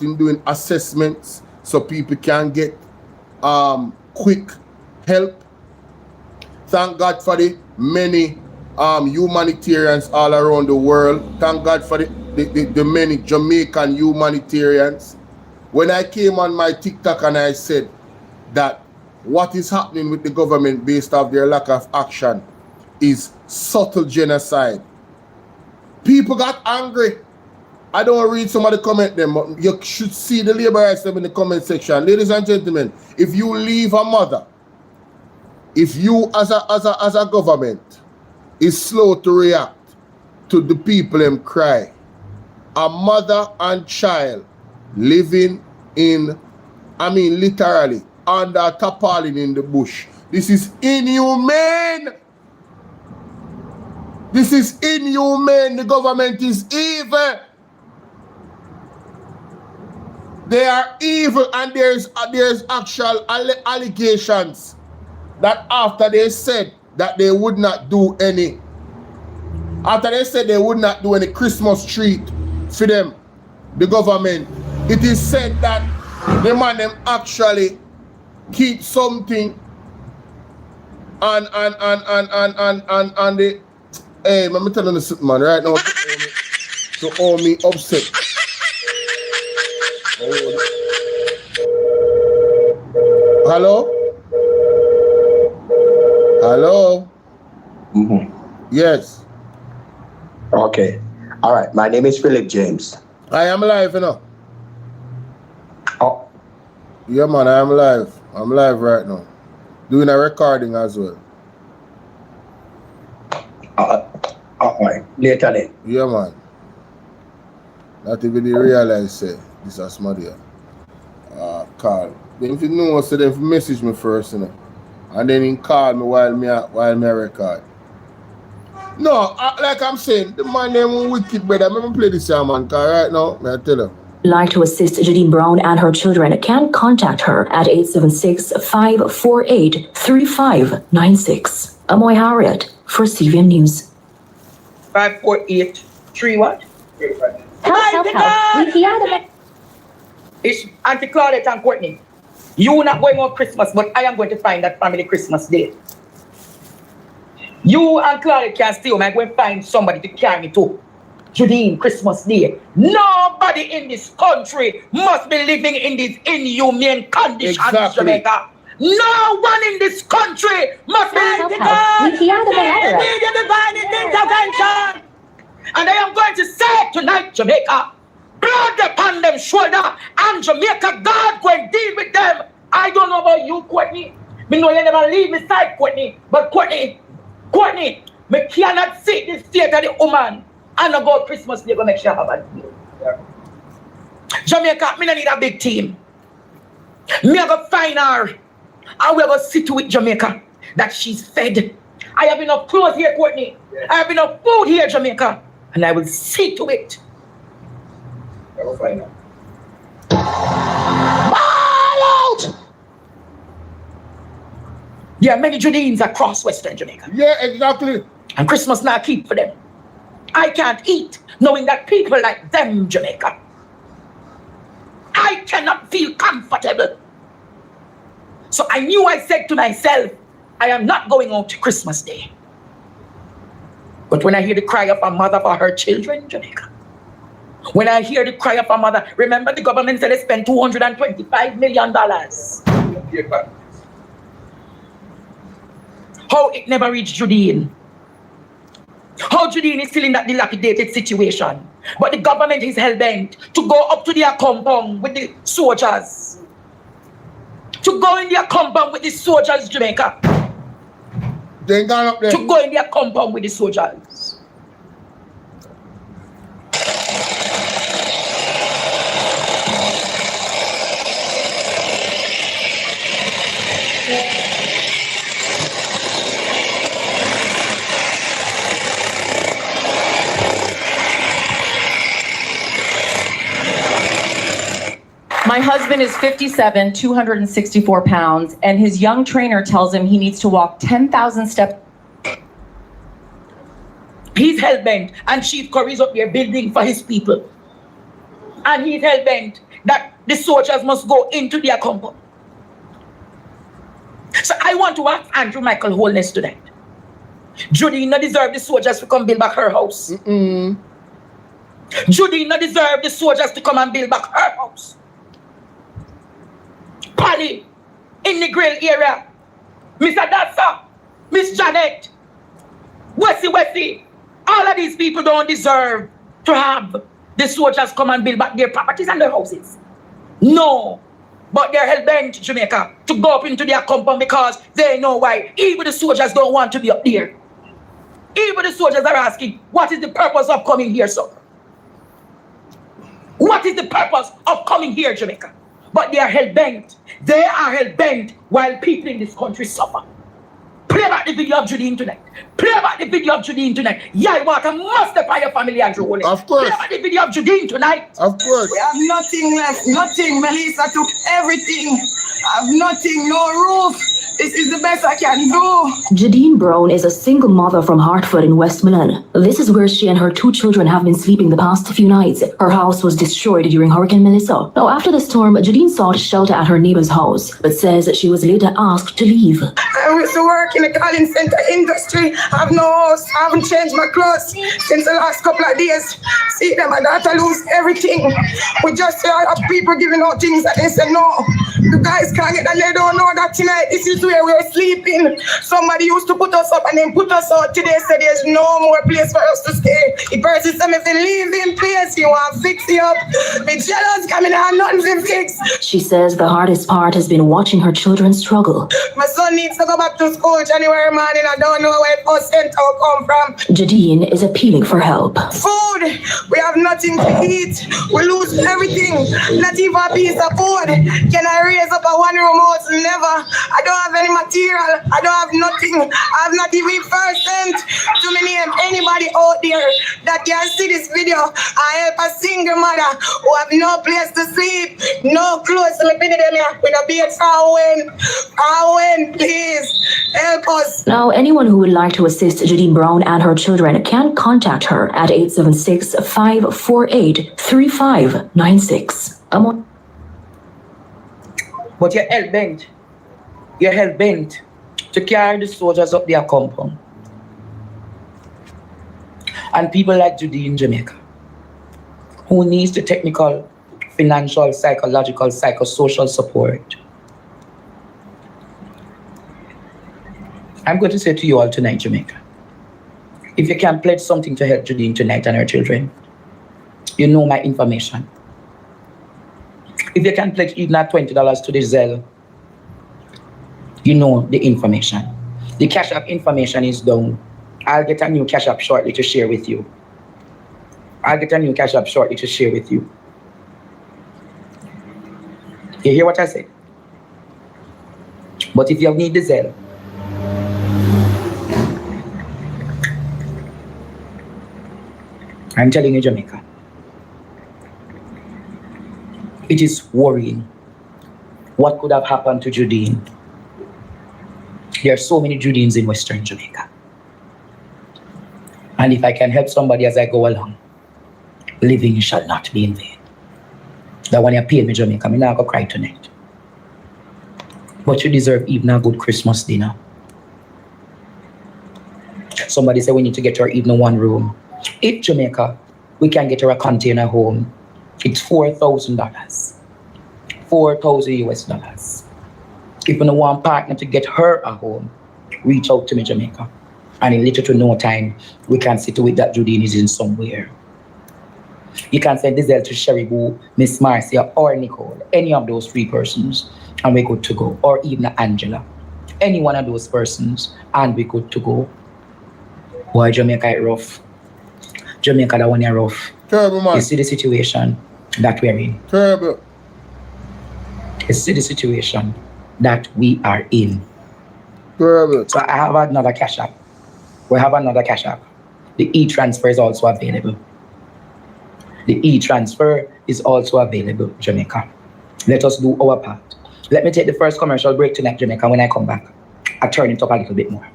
in doing assessments so people can get quick help. Thank God for the many humanitarians all around the world. Thank God for the many Jamaican humanitarians. When I came on my TikTok and I said that what is happening with the government based off their lack of action is subtle genocide, people got angry. I don't want to read some of the comment them, but you should see the labor rights them in the comment section. Ladies and gentlemen, if you leave a mother, if you as a government is slow to react to the people them cry, a mother and child living in, literally under a tarpaulin in the bush. This is inhumane. This is inhumane. The government is evil. They are evil, and there's actual allegations that after they said that they would not do any, Christmas treat for them, the government, it is said that the man them actually keep something and the hey, let me tell you this, man, right now to all me upset. Hello? Hello? Mm-hmm. Yes. Okay. All right. My name is Philip James. I am live, you know. Oh. Yeah, man, I am live. I'm live right now. Doing a recording as well. All right. Later then. Yeah, man. Not even they realize say this is my dear. Call. Then if you know, so then message me first, you know. And then he call me while me record. No, like I'm saying, the man name wicked, brother. I'm gonna play this here, man. Cause right now, I tell you. Like to assist Jadine Brown and her children can contact her at 876-548-3596. Amoy Harriet for CVN News. 548-3 what? Help. It's Auntie Claudette and Courtney. You not going on Christmas, but I am going to find that family Christmas day. You and Claudette can stay home. I'm going to find somebody to carry me to. Judine, Christmas Day. Nobody in this country must be living in these inhumane conditions, Exactly. Jamaica. No one in this country must be living immediate divine intervention. And I am going to say tonight, Jamaica, blood upon them shoulder, and Jamaica, God go and deal with them. I don't know about you, Courtney. Me know you never leave me side, Courtney. But Courtney, me cannot see the state of the woman and about Christmas Day go make sure have a deal. Jamaica, me no need a big team. Me have a find her. I will go sit with Jamaica that she's fed. I have enough clothes here, Courtney. I have enough food here, Jamaica. And I will see to it. I will find her. Ball out! There are many Judines across Western Jamaica. Yeah, exactly. And Christmas not keep for them. I can't eat knowing that people like them, Jamaica. I cannot feel comfortable. So I knew, I said to myself, I am not going out to Christmas Day. But when I hear the cry of a mother for her children, Jamaica, when I hear the cry of a mother, remember the government said they spent $225 million. How it never reached Judine. How Judine is still in that dilapidated situation. But the government is hell-bent to go up to their compound with the soldiers. To go in their compound with the soldiers, Jamaica. They ain't gone up there. To go in their compound with the soldiers. My husband is 57, 264 pounds, and his young trainer tells him he needs to walk 10,000 steps. He's hell-bent, and Chief Curry's up there building for his people. And he's hell-bent that the soldiers must go into their compound. So I want to ask Andrew Michael Holness tonight. Judine not deserve the soldiers to come build back her house. Judine not deserve the soldiers to come and build back her house. Polly, in the grill area, Mr. Dassa, Miss Janet, Wessie, all of these people don't deserve to have the soldiers come and build back their properties and their houses. No, but they're hell-bent, Jamaica, to go up into their compound because they know why. Even the soldiers don't want to be up there. Even the soldiers are asking, what is the purpose of coming here, sir? What is the purpose of coming here, Jamaica? But they are hell-bent. They are hell-bent while people in this country suffer. Play back the video of Judine tonight. Play back the video of Judine tonight. Yeah, what a master by your family, Andrew Holness. Of course. Play back the video of Judine tonight. Of course. We have nothing left, nothing. Melissa took everything. I have nothing, no roof. This is the best I can do. Judine Brown is a single mother from Hartford in Westmoreland. This is where she and her 2 children have been sleeping the past few nights. Her house was destroyed during Hurricane Melissa. Now, after the storm, Judine sought shelter at her neighbor's house, but says that she was later asked to leave. I used to work in the calling center industry. I have no house. I haven't changed my clothes since the last couple of days. See them, my daughter lose everything. We just have people giving out things that they say no. You guys can't get that. They don't know that tonight. This is where we're sleeping. Somebody used to put us up and then put us out. Today said there's no more place for us to stay. The person said if they leave in place, you want to fix it up. The jealous coming out, nothing to fix. She says the hardest part has been watching her children struggle. My son needs to go back to school January morning. I don't know where first center come from. Judine is appealing for help. Food. We have nothing to eat. We lose everything. Not even a piece of food. Can I raise up a one-room house? Never. I don't have any material. I don't have nothing. I have not even first cent to me name anybody out there that can see this video. I help a single mother who have no place to sleep, no clothes to live in them here with a bed for when, please help us. Now, anyone who would like to assist Judine Brown and her children can contact her at 876-548-3596. But you're hell-bent. You're hell-bent to carry the soldiers up their compound. And people like Judine in Jamaica, who needs the technical, financial, psychological, psychosocial support. I'm going to say to you all tonight, Jamaica, if you can pledge something to help Judine tonight and her children, you know my information. If you can pledge even at $20 to the Zelle, you know the information. The Cash App information is down. I'll get a new Cash App shortly to share with you. You hear what I say? But if you need the Zelle, I'm telling you, Jamaica, it is worrying what could have happened to Judine. There are so many Judines in Western Jamaica. And if I can help somebody as I go along, living shall not be in vain. That when you pay me, Jamaica, I'm not going to cry tonight. But you deserve even a good Christmas dinner. Somebody said we need to get her even one room. If Jamaica, we can get her a container home, it's $4,000. 4,000 US dollars. If you want one partner to get her a home, reach out to me, Jamaica. And in little to no time, we can see to it that Judine is in somewhere. You can send this to Sherry Boo, Miss Marcia, or Nicole, any of those three persons, and we're good to go. Or even Angela. Any one of those persons, and we're good to go. Boy, Jamaica is rough. Jamaica, that one is rough. Terrible, man. You see the situation that we're in. Terrible. You see the situation that we are in. Terrible. So I have another Cash App. We have another Cash App. The e-transfer is also available. The e-transfer is also available, Jamaica. Let us do our part. Let me take the first commercial break tonight, Jamaica. When I come back, I'll turn it up a little bit more.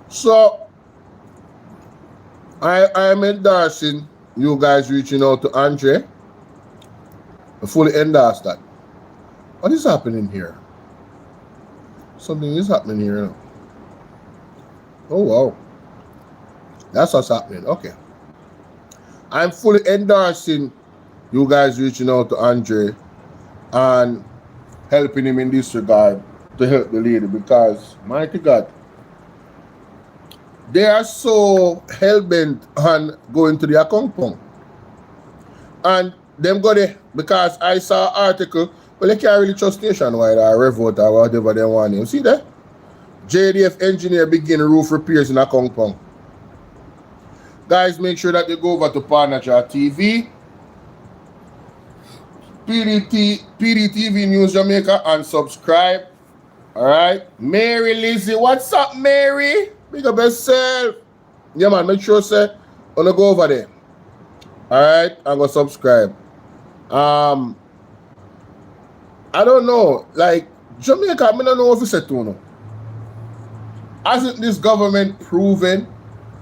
So, I am endorsing you guys reaching out to Andre. I fully endorse that. What is happening here? Something is happening here. You know? Oh, wow. That's what's happening. Okay. I'm fully endorsing you guys reaching out to Andre and helping him in this regard to help the lady, because, mighty God, they are so hell-bent on going to their compound. And them go there, because I saw an article, well, they can't really trust Nationwide or Revolt or whatever they want. You see that? JDF engineer begin roof repairs in a compound. Guys, make sure that you go over to Partnership TV, PDTV News Jamaica, and subscribe. Alright? Mary Lizzie, what's up, Mary? Big up yourself. Yeah, man, make sure, sir, wanna go over there. Alright? And go subscribe. I don't know. Like, Jamaica, I don't know if it's a tune. Hasn't this government proven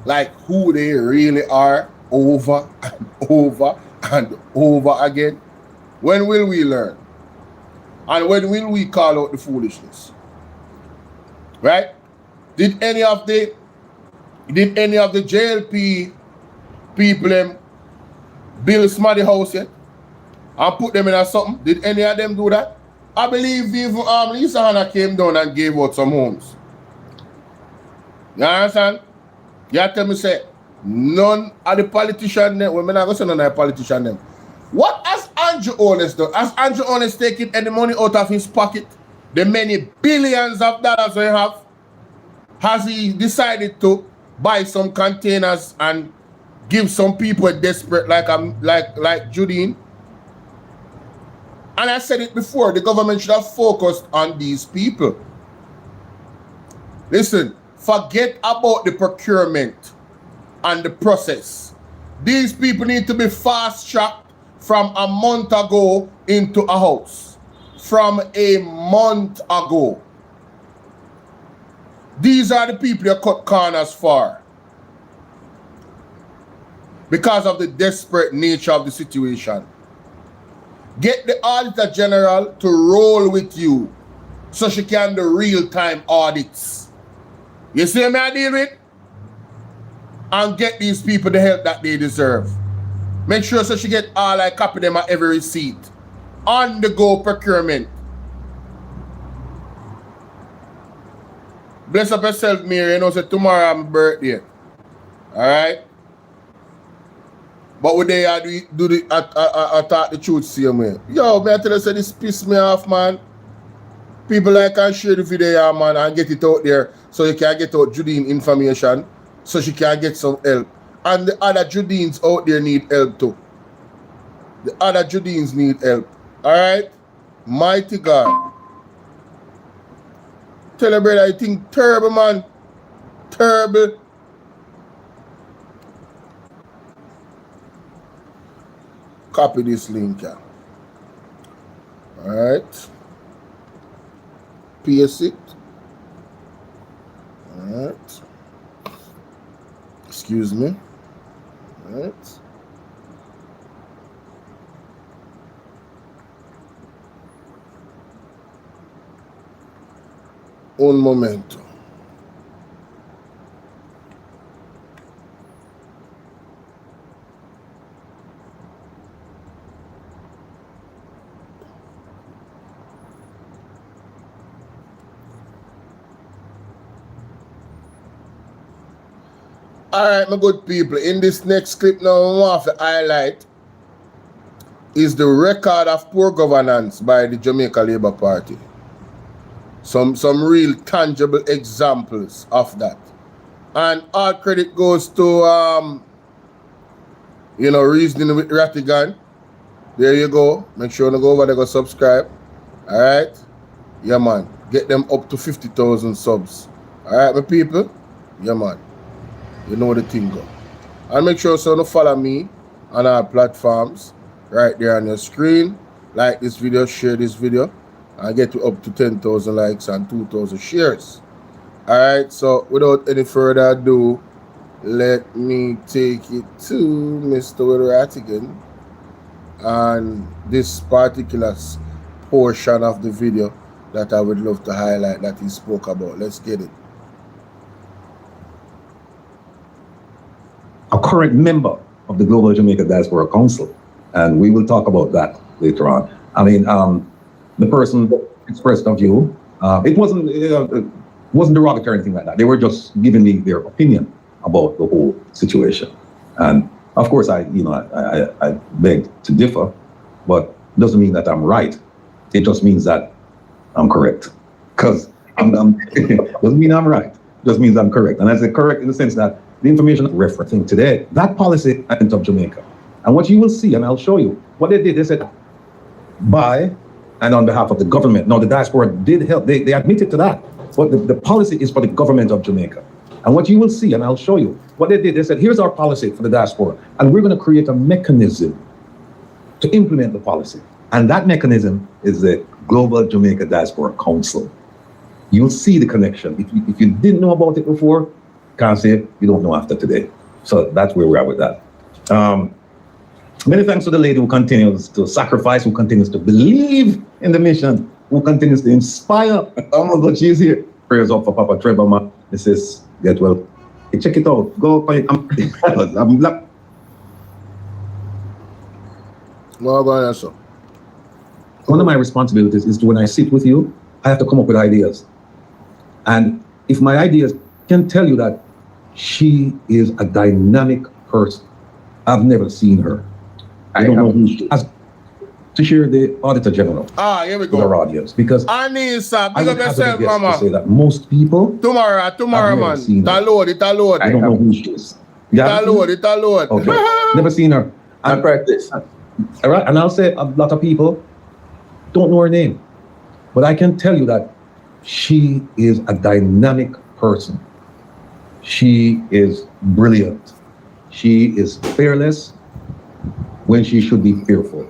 like who they really are over and over and over again? When will we learn? And when will we call out the foolishness? Right? Did any of the JLP people build Smaddy house yet? And put them in a something? Did any of them do that? I believe even Lisa Hanna came down and gave out some homes. You understand? You have to tell me, say, none of the politicians, well, I'm not going to say none of the politicians. What has Andrew Holness done? Has Andrew Holness taken any money out of his pocket? The many billions of dollars we have? Has he decided to buy some containers and give some people desperate like Judine? And I said it before, the government should have focused on these people. Listen, forget about the procurement and the process. These people need to be fast-tracked from a month ago into a house. From a month ago. These are the people you cut corners for. Because of the desperate nature of the situation. Get the Auditor General to roll with you so she can do real-time audits. You see what I deal with? and get these people the help that they deserve. Make sure so she get all I copy them at every receipt. On the go procurement. Bless up yourself, Mary. You know, so tomorrow I'm birthday. Alright? But would they do the talk the truth same way? Yo, man, I tell you, say this piss me off, man. People like can share the video, man, and get it out there so you can get out Judine information so she can get some help. And the other Judines out there need help too. The other Judines need help. Alright? Mighty God. Tell her, brother, I think terrible, man. Terrible. Copy this link, yeah. Alright. Paste it. Alright. Excuse me. Alright. Un momento. Alright, my good people, in this next clip now, I want to highlight is the record of poor governance by the Jamaica Labour Party. Some real tangible examples of that. And all credit goes to, Reasoning with Rattigan. There you go. Make sure you go over there, go subscribe. Alright? Yeah, man. Get them up to 50,000 subs. Alright, my people? Yeah, man. You know the thing go. And make sure so you follow me on our platforms right there on your screen. Like this video, share this video, and get you up to 10,000 likes and 2,000 shares. Alright, so without any further ado, let me take it to Mr. Rattigan and this particular portion of the video that I would love to highlight that he spoke about. Let's get it. A current member of the Global Jamaica Diaspora Council, and we will talk about that later on. I mean, the person expressed a view. It wasn't derogatory or anything like that. They were just giving me their opinion about the whole situation. And of course, I beg to differ, but doesn't mean that I'm right. It just means that I'm correct. Because doesn't mean I'm right. It just means I'm correct. And I say correct in the sense that the information I'm referencing today, that policy of Jamaica. And what you will see, and I'll show you, what they did, they said, by and on behalf of the government. Now, the diaspora did help. They admitted to that. But the policy is for the government of Jamaica. And what you will see, and I'll show you, what they did, they said, here's our policy for the diaspora. And we're going to create a mechanism to implement the policy. And that mechanism is the Global Jamaica Diaspora Council. You'll see the connection. If you didn't know about it before, can't say it, you don't know after today. So that's where we're at with that. Many thanks to the lady who continues to sacrifice, who continues to believe in the mission, who continues to inspire. Oh my God, she's here. Prayers up for Papa Trevor, man. This is get well. Hey, check it out. Go find I'm black. Well, go ahead, sir. One of my responsibilities is to, when I sit with you, I have to come up with ideas. And if my ideas can tell you that she is a dynamic person. I've never seen her. I don't know who she is. To share the Auditor General. Here we go. With our audience, because Anissa, I big would up hazard a yourself, guess mama. to say that most people Tomorrow, I've man. never seen her. It load. I don't know who she is. Yeah, It load. okay. Never seen her. I practice. All right, and I'll say a lot of people don't know her name, but I can tell you that she is a dynamic person. She is brilliant. She is fearless when she should be fearful.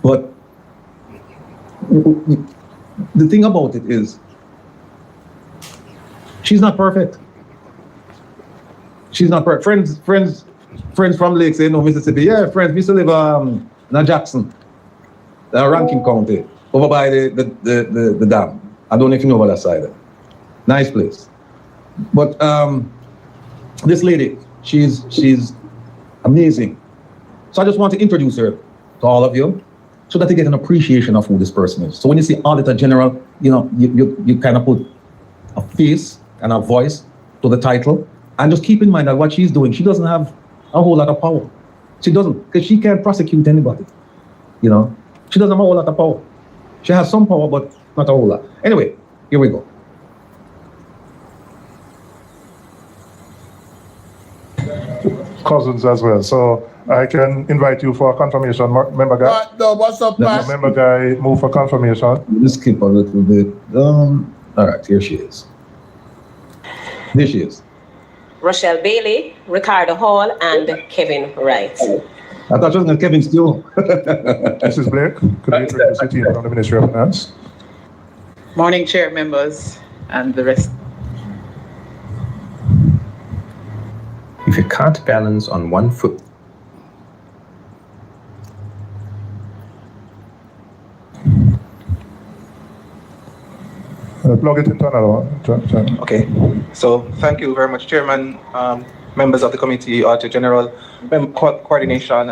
But the thing about it is, she's not perfect. She's not perfect. Friends from Lake say, no, Mississippi. Yeah, friends, we used to live in Jackson, Rankin County, over by the dam. I don't know if you know about that side. Nice place. But This lady, she's amazing. So I just want to introduce her to all of you so that you get an appreciation of who this person is. So when you see Auditor General, you know, you kind of put a face and a voice to the title. And just keep in mind that what she's doing, she doesn't have a whole lot of power. She doesn't, because she can't prosecute anybody. You know, she doesn't have a whole lot of power. She has some power, but not a whole lot. Anyway, here we go. Cousins as well. So I can invite you for a confirmation, member guy. No, what's up, Pat? Member guy, move for confirmation. Let's skip a little bit. All right, here she is. There she is. Rochelle Bailey, Ricardo Hall, and Kevin Wright. I thought you was Kevin Steele. Mrs. Blake, could you introduce the team from the Ministry of Finance? Morning, chair members, and the rest. If you can't balance on one foot, plug it into another one. Okay, so thank you very much, Chairman, members of the committee, Auditor General, coordination,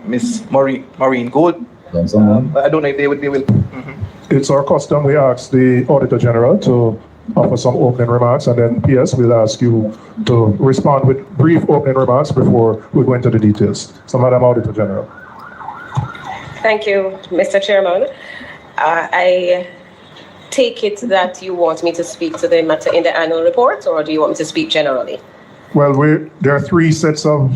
Ms. Maureen Gould. I don't know if they would be willing. It's our custom, we ask the Auditor General to offer some opening remarks, and then PS will ask you to respond with brief opening remarks before we go into the details. So, Madam Auditor General. Thank you, Mr. Chairman. I take it that you want me to speak to the matter in the annual report, or do you want me to speak generally? Well, there are three sets of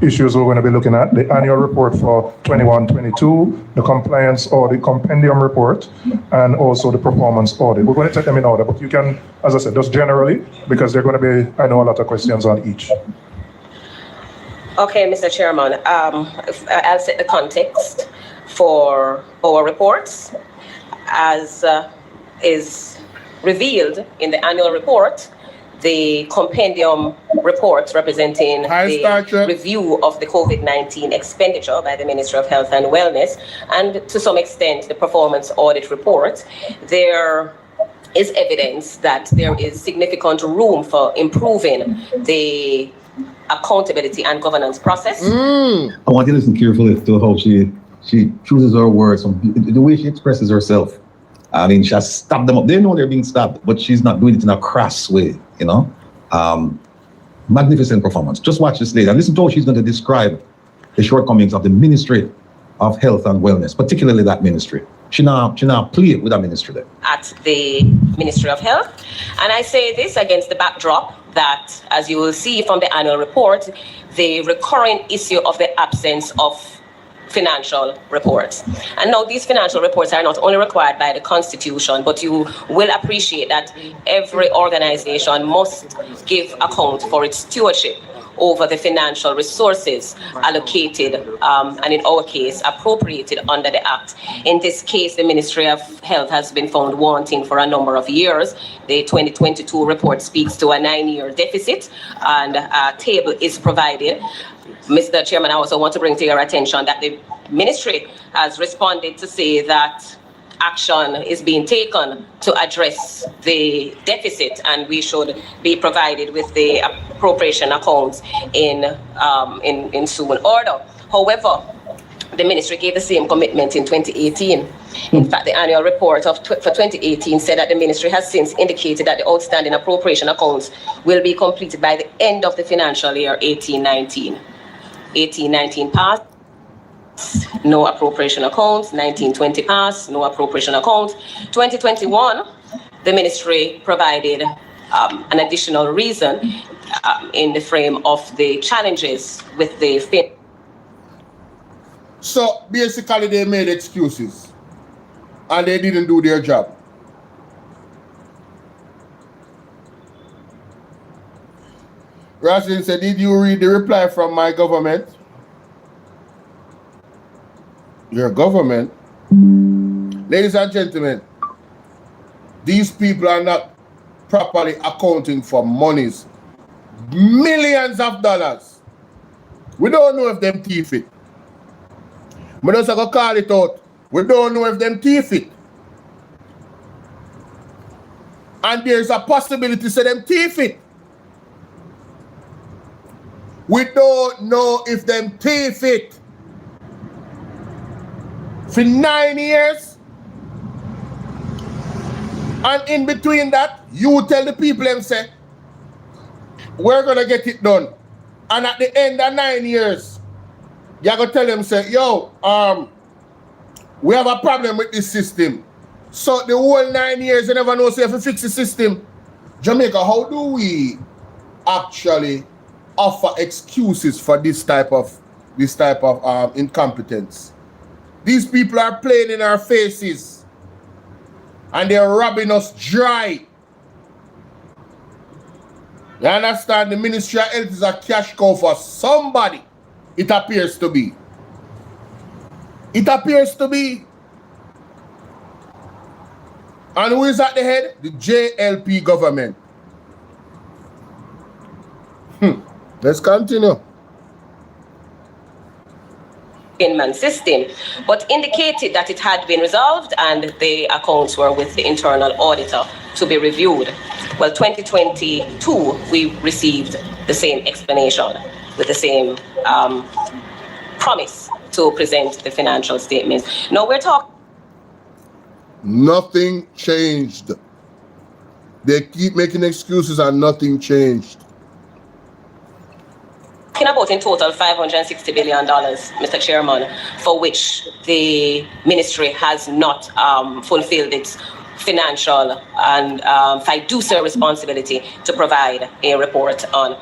issues we're going to be looking at: the annual report for 21-22, the compliance audit compendium report, and also the performance audit. We're going to take them in order, but you can, as I said, just generally, because they're going to be, I know, a lot of questions on each. Okay, Mr. Chairman, I'll set the context for our reports. As is revealed in the annual report, the compendium report representing the review of the COVID-19 expenditure by the Ministry of Health and Wellness, and to some extent the performance audit report, there is evidence that there is significant room for improving the accountability and governance process. I want you to listen carefully to how she chooses her words, the way she expresses herself. I mean, she has stabbed them up. They know they're being stabbed, but she's not doing it in a crass way, you know? Magnificent performance. Just watch this lady and listen to how she's going to describe the shortcomings of the Ministry of Health and Wellness, particularly that ministry. She now play with that ministry there. At the Ministry of Health. And I say this against the backdrop that, as you will see from the annual report, the recurring issue of the absence of financial reports. And now these financial reports are not only required by the Constitution, but you will appreciate that every organization must give account for its stewardship over the financial resources allocated and in our case appropriated under the Act. In this case, the Ministry of Health has been found wanting for a number of years. The 2022 report speaks to a 9-year deficit, and a table is provided. Mr. Chairman, I also want to bring to your attention that the ministry has responded to say that action is being taken to address the deficit, and we should be provided with the appropriation accounts in soon order. However, the ministry gave the same commitment in 2018. In fact, the annual report for 2018 said that the ministry has since indicated that the outstanding appropriation accounts will be completed by the end of the financial year 18-19. 18-19 passed, no appropriation accounts. 19-20 passed, no appropriation accounts. 2021, the ministry provided an additional reason in the frame of the challenges with the So basically they made excuses and they didn't do their job. Raslin said, did you read the reply from my government? Your government? Ladies and gentlemen, these people are not properly accounting for monies. Millions of dollars. We don't know if them thief it. We just go call it out. We don't know if them thief it. And there's a possibility to say them thief it. We don't know if them thief it. For 9 years. And in between that, you tell the people them say, we're gonna get it done. And at the end of 9 years, you're gonna tell them, say, yo, we have a problem with this system. So the whole 9 years, you never know say if you fix the system. Jamaica, how do we actually offer excuses for this type of incompetence? These people are playing in our faces and they're robbing us dry. You understand? The Ministry of Health is a cash cow for somebody. It appears to be. It appears to be. And who is at the head? The JLP government. Let's continue. Inman system, but indicated that it had been resolved and the accounts were with the internal auditor to be reviewed. Well, 2022, we received the same explanation with the same promise to present the financial statements. Now we're talking. Nothing changed. They keep making excuses and nothing changed. Talking about in total $560 billion, Mr. Chairman, for which the ministry has not fulfilled its financial and fiduciary responsibility to provide a report on.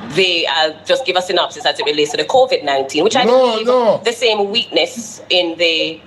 They just give a synopsis as it relates to the COVID-19, which I believe the same weakness in the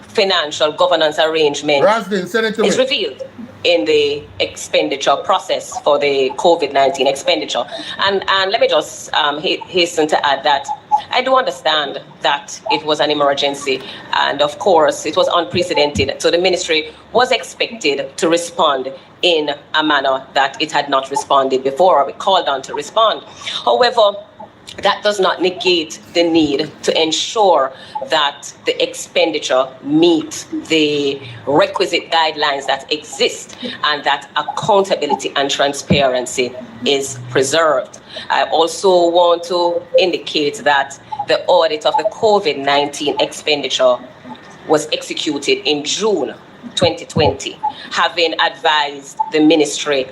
financial governance arrangement is revealed in the expenditure process for the COVID-19 expenditure. And let me just hasten to add that I do understand that it was an emergency, and of course it was unprecedented. So the ministry was expected to respond in a manner that it had not responded before, or called on to respond. However, that does not negate the need to ensure that the expenditure meet the requisite guidelines that exist and that accountability and transparency is preserved. I also want to indicate that the audit of the COVID-19 expenditure was executed in June 2020, having advised the ministry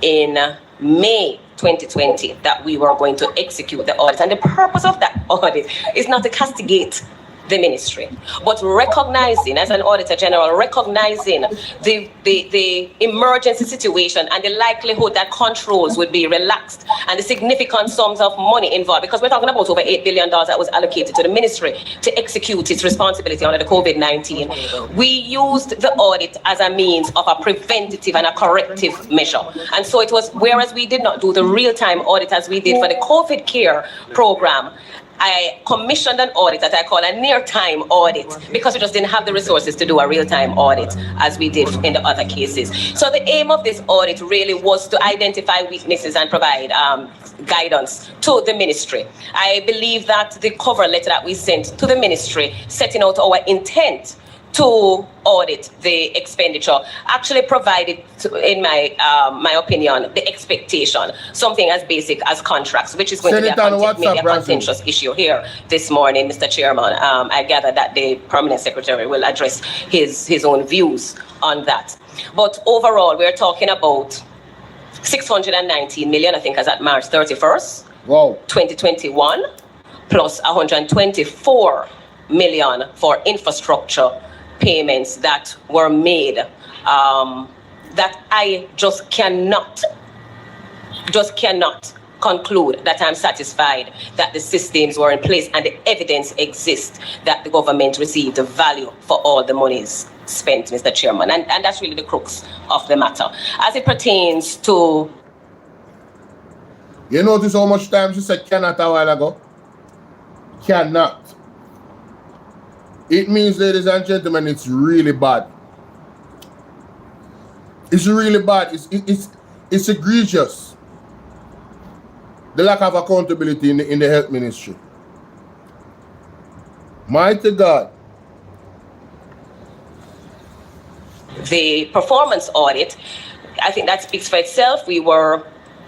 in May 2020 that we were going to execute the audit. And the purpose of that audit is not to castigate the ministry, but recognizing, as an auditor general, recognizing the emergency situation and the likelihood that controls would be relaxed and the significant sums of money involved, because we're talking about over $8 billion that was allocated to the ministry to execute its responsibility under the COVID-19. We used the audit as a means of a preventative and a corrective measure. And so it was, whereas we did not do the real-time audit as we did for the COVID care program, I commissioned an audit that I call a near-time audit, because we just didn't have the resources to do a real-time audit as we did in the other cases. So the aim of this audit really was to identify weaknesses and provide guidance to the ministry. I believe that the cover letter that we sent to the ministry, setting out our intent to audit the expenditure, actually provided, in my opinion, the expectation, something as basic as contracts, which is going to be maybe a contentious issue here this morning, Mr. Chairman. I gather that the Permanent Secretary will address his own views on that. But overall, we're talking about 619 million, I think, as at March 31st, 2021, plus 124 million for infrastructure payments that were made, that I just cannot conclude that I'm satisfied that the systems were in place and the evidence exists that the government received the value for all the monies spent, Mr. Chairman. And that's really the crux of the matter. As it pertains to... You notice how much time she said cannot a while ago? Cannot. It means, ladies and gentlemen, it's really bad. It's really bad. It's egregious. The lack of accountability in the health ministry. Mighty God. The performance audit, I think that speaks for itself. We were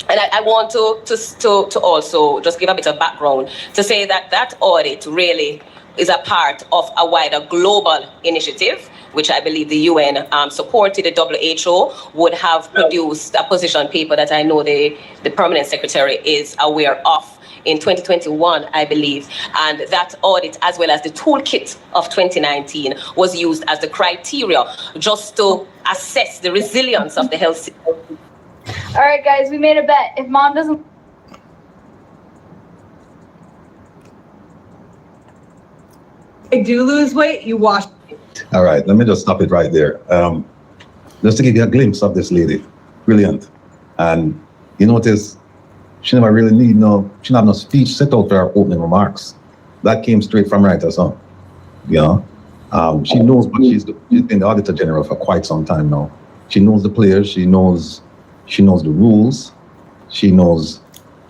And I want to also just give a bit of background to say that that audit really is a part of a wider global initiative, which I believe the UN supported. The WHO would have produced a position paper that I know the permanent secretary is aware of in 2021, I believe. And that audit, as well as the toolkit of 2019, was used as the criteria just to assess the resilience of the health system. All right, guys, we made a bet. If mom doesn't... I do lose weight, you wash. All right, let me just stop it right there. Just to give you a glimpse of this lady, brilliant. And you notice she never really she didn't have no speech set out for her opening remarks. That came straight from right or something, you know. She knows what she's been the Auditor General for quite some time now. She knows the players, she knows the rules, she knows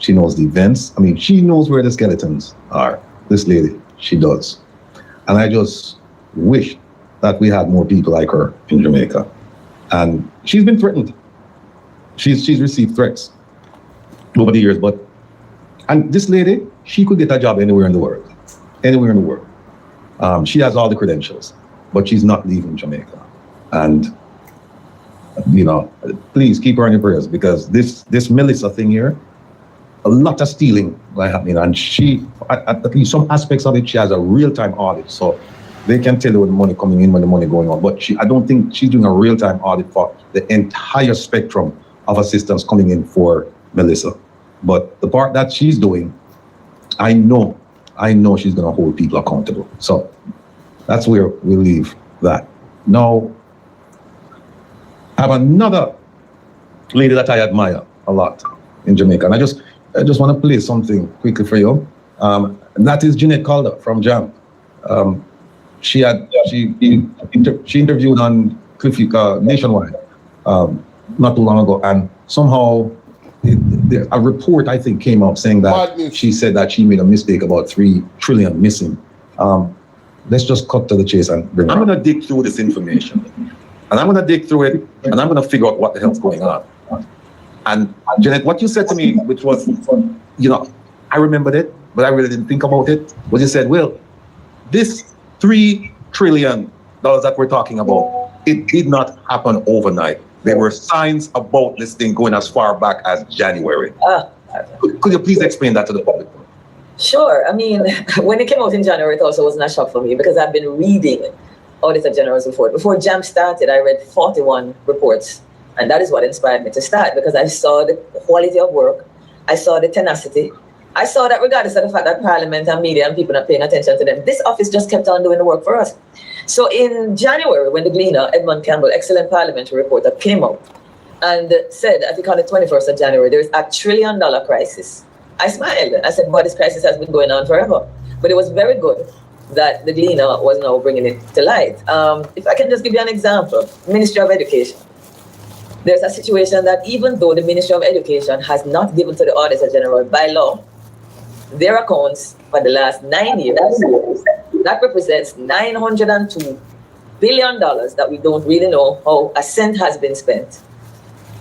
the events. I mean, she knows where the skeletons are. This lady, she does. And I just wish that we had more people like her in Jamaica. And she's been threatened. She's received threats over the years, and this lady, she could get a job anywhere in the world. Anywhere in the world. She has all the credentials, but she's not leaving Jamaica. And you know, please keep her in your prayers, because this Melissa thing here, a lot of stealing like happening, and she, at least some aspects of it, she has a real-time audit, so they can tell you when the money coming in, when the money going on. But I don't think she's doing a real-time audit for the entire spectrum of assistance coming in for Melissa. But the part that she's doing, I know she's gonna hold people accountable. So that's where we leave that. Now, I have another lady that I admire a lot in Jamaica, and I just want to play something quickly for you. And that is Jeanette Calder from JAM. She interviewed on Cliffy Nationwide not too long ago, and somehow a report, I think, came out saying that she said that she made a mistake about 3 trillion missing. Let's just cut to the chase and bring I'm going to dig through this information. And I'm going to dig through it, and I'm going to figure out what the hell's going on. And Jeanette, what you said to me, which was, you know, I remembered it, but I really didn't think about it, was you said, well, this $3 trillion that we're talking about, it did not happen overnight. There were signs about this thing going as far back as January. Could you please explain that to the public? Sure. I mean, when it came out in January, it also wasn't a shock for me, because I've been reading Auditor General's report. Before JAM started, I read 41 reports. And that is what inspired me to start, because I saw the quality of work. I saw the tenacity. I saw that regardless of the fact that Parliament and media and people not paying attention to them, this office just kept on doing the work for us. So in January, when the Gleaner, Edmund Campbell, excellent parliamentary reporter, came out and said, I think on the 21st of January, there is $1 trillion crisis. I smiled. I said, well, this crisis has been going on forever. But it was very good that the Gleaner was now bringing it to light. If I can just give you an example, Ministry of Education. There's a situation that even though the Ministry of Education has not given to the Auditor General by law their accounts for the last 9 years, that represents $902 billion that we don't really know how a cent has been spent.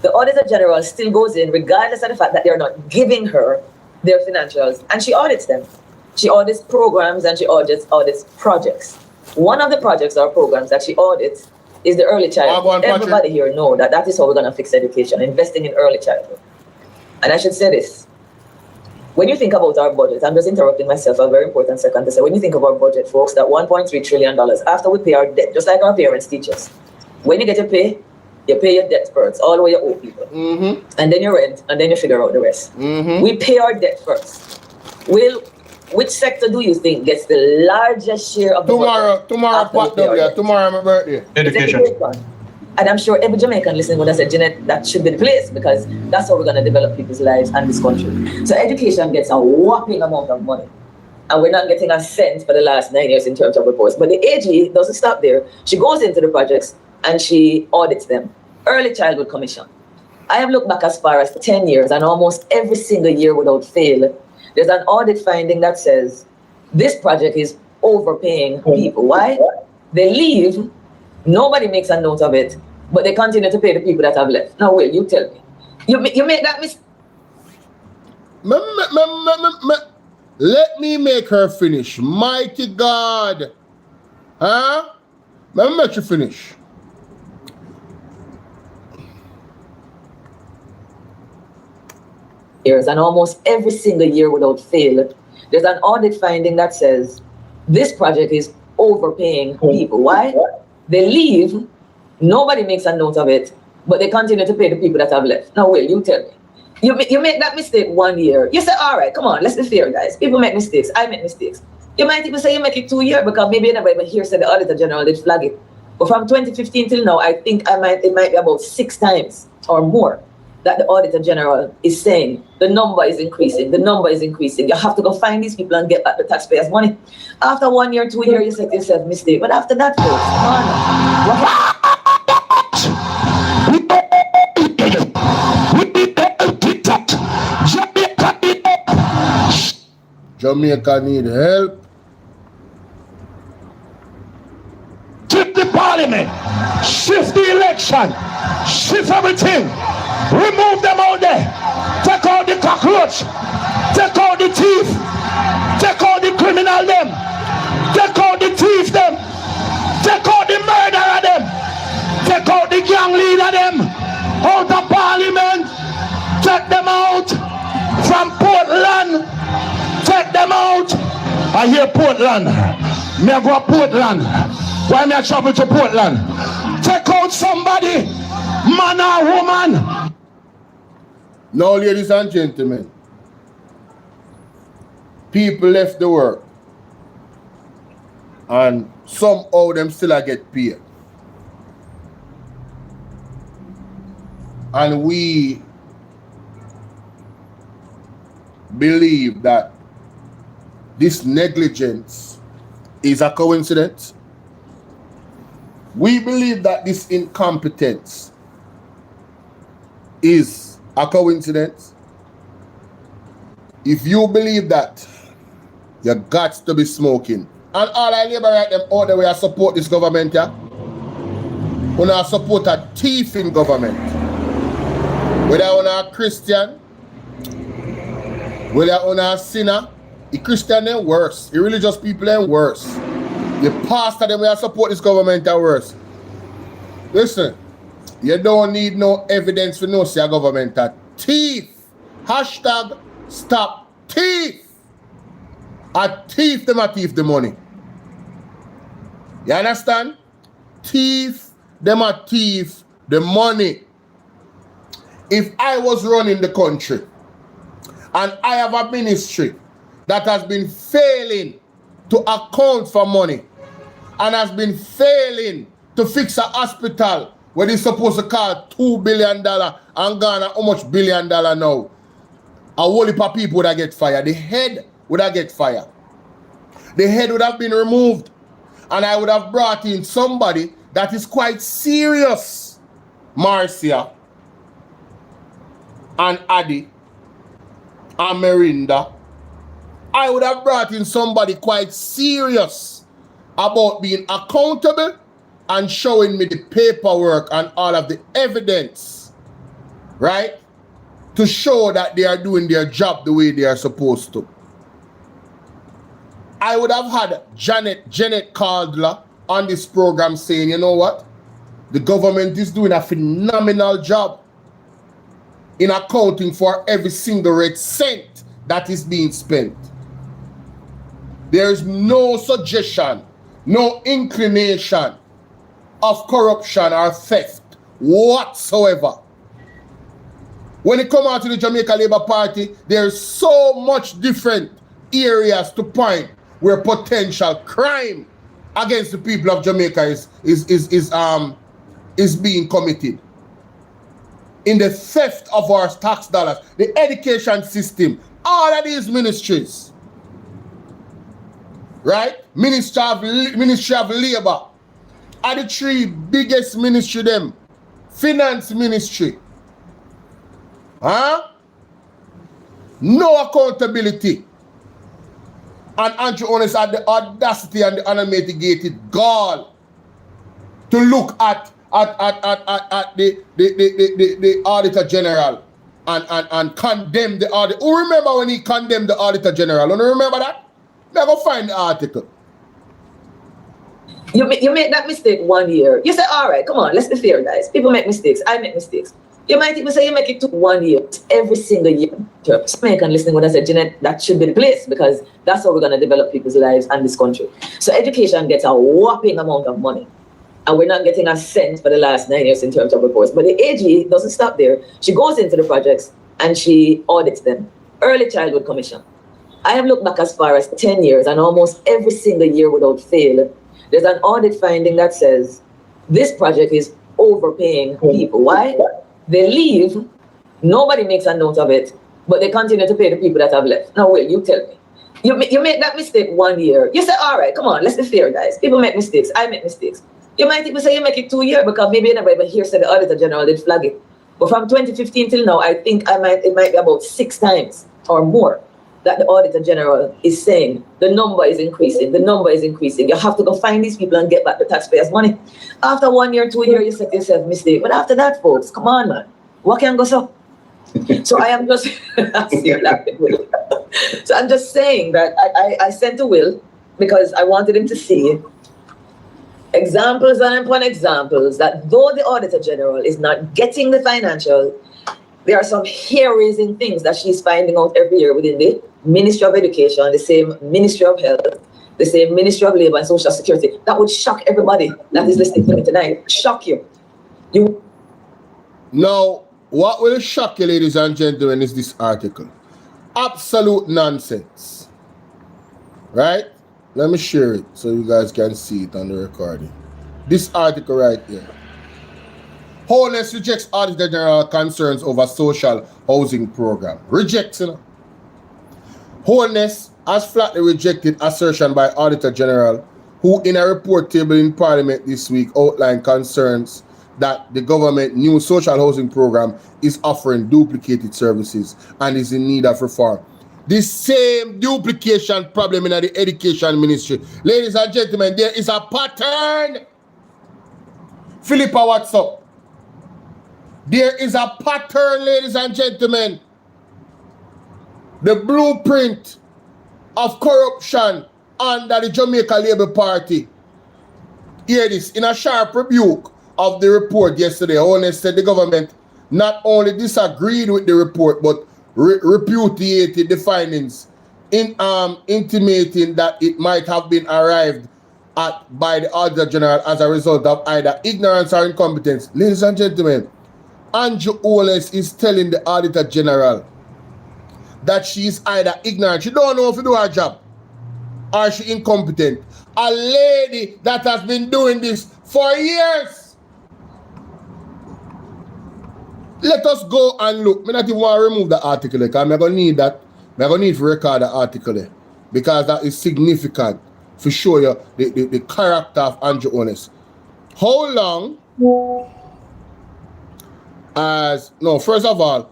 The Auditor General still goes in, regardless of the fact that they're not giving her their financials, and she audits them. She audits programs and she audits projects. One of the projects or programs that she audits is the early childhood. Everybody here know that is how we're going to fix education, investing in early childhood. And I should say this. When you think about our budget, I'm just interrupting myself a very important second to say, when you think of our budget, folks, that $1.3 trillion, after we pay our debt, just like our parents teach us, when you get your pay your debt first, all the way you owe people. And then you rent, and then you figure out the rest. We pay our debt first. Which sector do you think gets the largest share of the budget? Tomorrow my birthday. Education. And I'm sure every Jamaican listening would have said, Jeanette, that should be the place, because that's how we're going to develop people's lives and this country. So education gets a whopping amount of money. And we're not getting a cent for the last 9 years in terms of reports. But the AG doesn't stop there. She goes into the projects and she audits them. Early Childhood Commission. I have looked back as far as 10 years, and almost every single year without fail, there's an audit finding that says this project is overpaying people. Why? They leave, nobody makes a note of it, but they continue to pay the people that have left. Now, Will, you tell me. You make that mistake. let me make her finish. Mighty God. Huh? Let me make you finish. Years, and almost every single year without fail, there's an audit finding that says this project is overpaying people. Why? They leave, nobody makes a note of it, but they continue to pay the people that have left. Now, Will, you tell me. You make that mistake 1 year. You say, all right, come on, let's be fair, guys. People make mistakes. I make mistakes. You might even say you make it 2 years because maybe you never even hear said the Auditor General did flag it. But from 2015 till now, I think it might be about 6 times or more that the Auditor General is saying the number is increasing, the number is increasing. You have to go find these people and get back the taxpayers' money. After 1 year, 2 years, you say to yourself, mistake. But after that, folks, Jamaica need help. Shift the parliament, shift the election, shift everything. Remove them out there. Take out the cockroach. Take out the thief. Take out the criminal them. Take out the thief them. Take out the murderer them. Take out the gang leader them. Out of parliament. Take them out from Portland. Take them out. I hear Portland. Me I go to Portland. Why me I travel to Portland? Take out somebody, man or woman. Now, ladies and gentlemen, people left the work and somehow them still get paid. And we believe that this negligence is a coincidence. We believe that this incompetence is a coincidence. If you believe that, you got to be smoking. And all I labor right them out the way I support this government, yeah? When I support a thieving government. Whether on a Christian, whether on a sinner, the Christian are worse. The religious people are worse. The pastor them way I support this government are worse. Listen. You don't need no evidence for no say a government a thief. Hashtag stop thief. A thief them a thief the money. You understand? Thief them a thief the money. If I was running the country and I have a ministry that has been failing to account for money and has been failing to fix a hospital where they supposed to call $2 billion and Ghana, how much $1 billion now? A whole heap of people would have get fired. The head would have get fired. The head would have been removed. And I would have brought in somebody that is quite serious. Marcia and Adi and Merinda. I would have brought in somebody quite serious about being accountable and showing me the paperwork and all of the evidence, right? To show that they are doing their job the way they are supposed to. I would have had Janet Caldler on this program saying, you know what? The government is doing a phenomenal job in accounting for every single red cent that is being spent. There is no suggestion, no inclination of corruption or theft whatsoever. When it comes out to the Jamaica Labour Party, there's so much different areas to point where potential crime against the people of Jamaica is being committed. In the theft of our tax dollars, the education system, all of these ministries, right? Ministry of Labor are the 3 biggest ministry them. Finance ministry. Huh? No accountability. And Andrew Honest had the audacity and the unmitigated gall to look at the Auditor General and condemn the auditor. Who remember when he condemned the Auditor General? You remember that? Now go find the article. You make that mistake 1 year. You say, all right, come on, let's be fair, guys. People make mistakes. I make mistakes. You might even say you make it to 1 year. Every single year. Jamaican listening when I said, Jeanette, that should be the place because that's how we're going to develop people's lives and this country. So education gets a whopping amount of money. And we're not getting a cent for the last 9 years in terms of reports. But the AG doesn't stop there. She goes into the projects and she audits them. Early Childhood Commission. I have looked back as far as 10 years and almost every single year without fail, there's an audit finding that says this project is overpaying people. Why? They leave, nobody makes a note of it, but they continue to pay the people that have left. Now, Will, you tell me. You make that mistake 1 year. You say, all right, come on, let's be fair, guys. People make mistakes. I make mistakes. You might even say you make it 2 years because maybe you never even hear say the Auditor General did flag it. But from 2015 till now, I think it might be about 6 times or more that the Auditor General is saying the number is increasing, the number is increasing. You have to go find these people and get back the taxpayers' money. After 1 year, 2 years, you set yourself mistake. But after that, folks, come on, man. What can go so? So I am just, so I'm just saying that I sent to Will because I wanted him to see examples and upon examples that though the Auditor General is not getting the financial, there are some hair-raising things that she's finding out every year within the Ministry of Education, the same Ministry of Health, the same Ministry of Labor and Social Security. That would shock everybody that is listening to me tonight. Shock you. Now, what will shock you, ladies and gentlemen, is this article. Absolute nonsense. Right? Let me share it so you guys can see it on the recording. This article right here. Holness rejects Auditor General concerns over social housing program. Rejects, you know. Holness has flatly rejected assertion by Auditor General, who in a report table in Parliament this week outlined concerns that the government new social housing program is offering duplicated services and is in need of reform. This same duplication problem in the education ministry. Ladies and gentlemen, there is a pattern. Philippa, what's up? There is a pattern, ladies and gentlemen. The blueprint of corruption under the Jamaica Labour Party. Hear this. In a sharp rebuke of the report yesterday, Holness said the government not only disagreed with the report, but repudiated the findings, intimating that it might have been arrived at by the Auditor General as a result of either ignorance or incompetence. Ladies and gentlemen, Andrew Holness is telling the Auditor General that she is either ignorant, she don't know if to do her job, or she incompetent. A lady that has been doing this for years. Let us go and look. I not even want to remove the article because I'm going to need that. I'm going to need to record the article because that is significant to show you the character of Andrew Holness. How long as, no, first of all,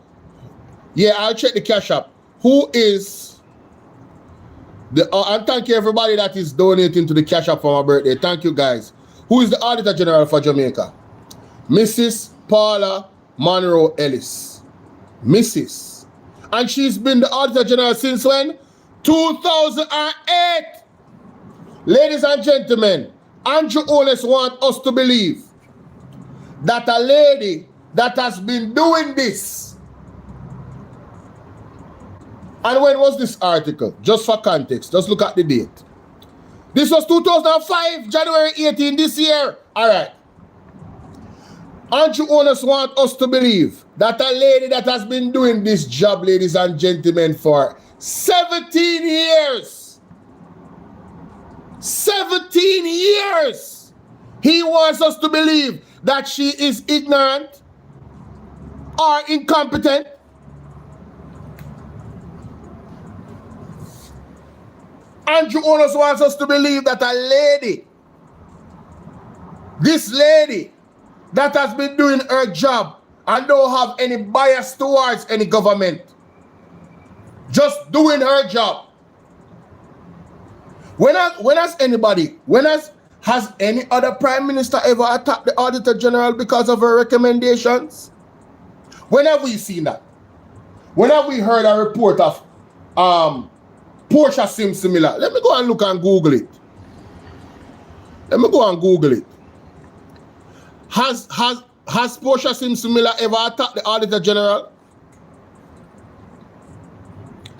yeah, I'll check the cash app. Who is the, and thank you everybody that is donating to the cash app for my birthday. Thank you guys. Who is the Auditor General for Jamaica? Mrs. Paula Monroe Ellis. Mrs. And she's been the Auditor General since when? 2008. Ladies and gentlemen, Andrew Holness wants us to believe that a lady that has been doing this. And when was this article? Just for context, just look at the date. This was 2005, January 18 this year. All right. Andrew Holness wants us to believe that a lady that has been doing this job, ladies and gentlemen, for 17 years. 17 years. He wants us to believe that she is ignorant or incompetent. Andrew Holness wants us to believe that a lady, this lady that has been doing her job and don't have any bias towards any government, just doing her job. When has any other Prime Minister ever attacked the Auditor General because of her recommendations? When have we seen that? When have we heard a report of Portia Simpson Miller? Let me go and look and Google it. Let me go and Google it. Has Portia Simpson Miller ever attacked the Auditor General?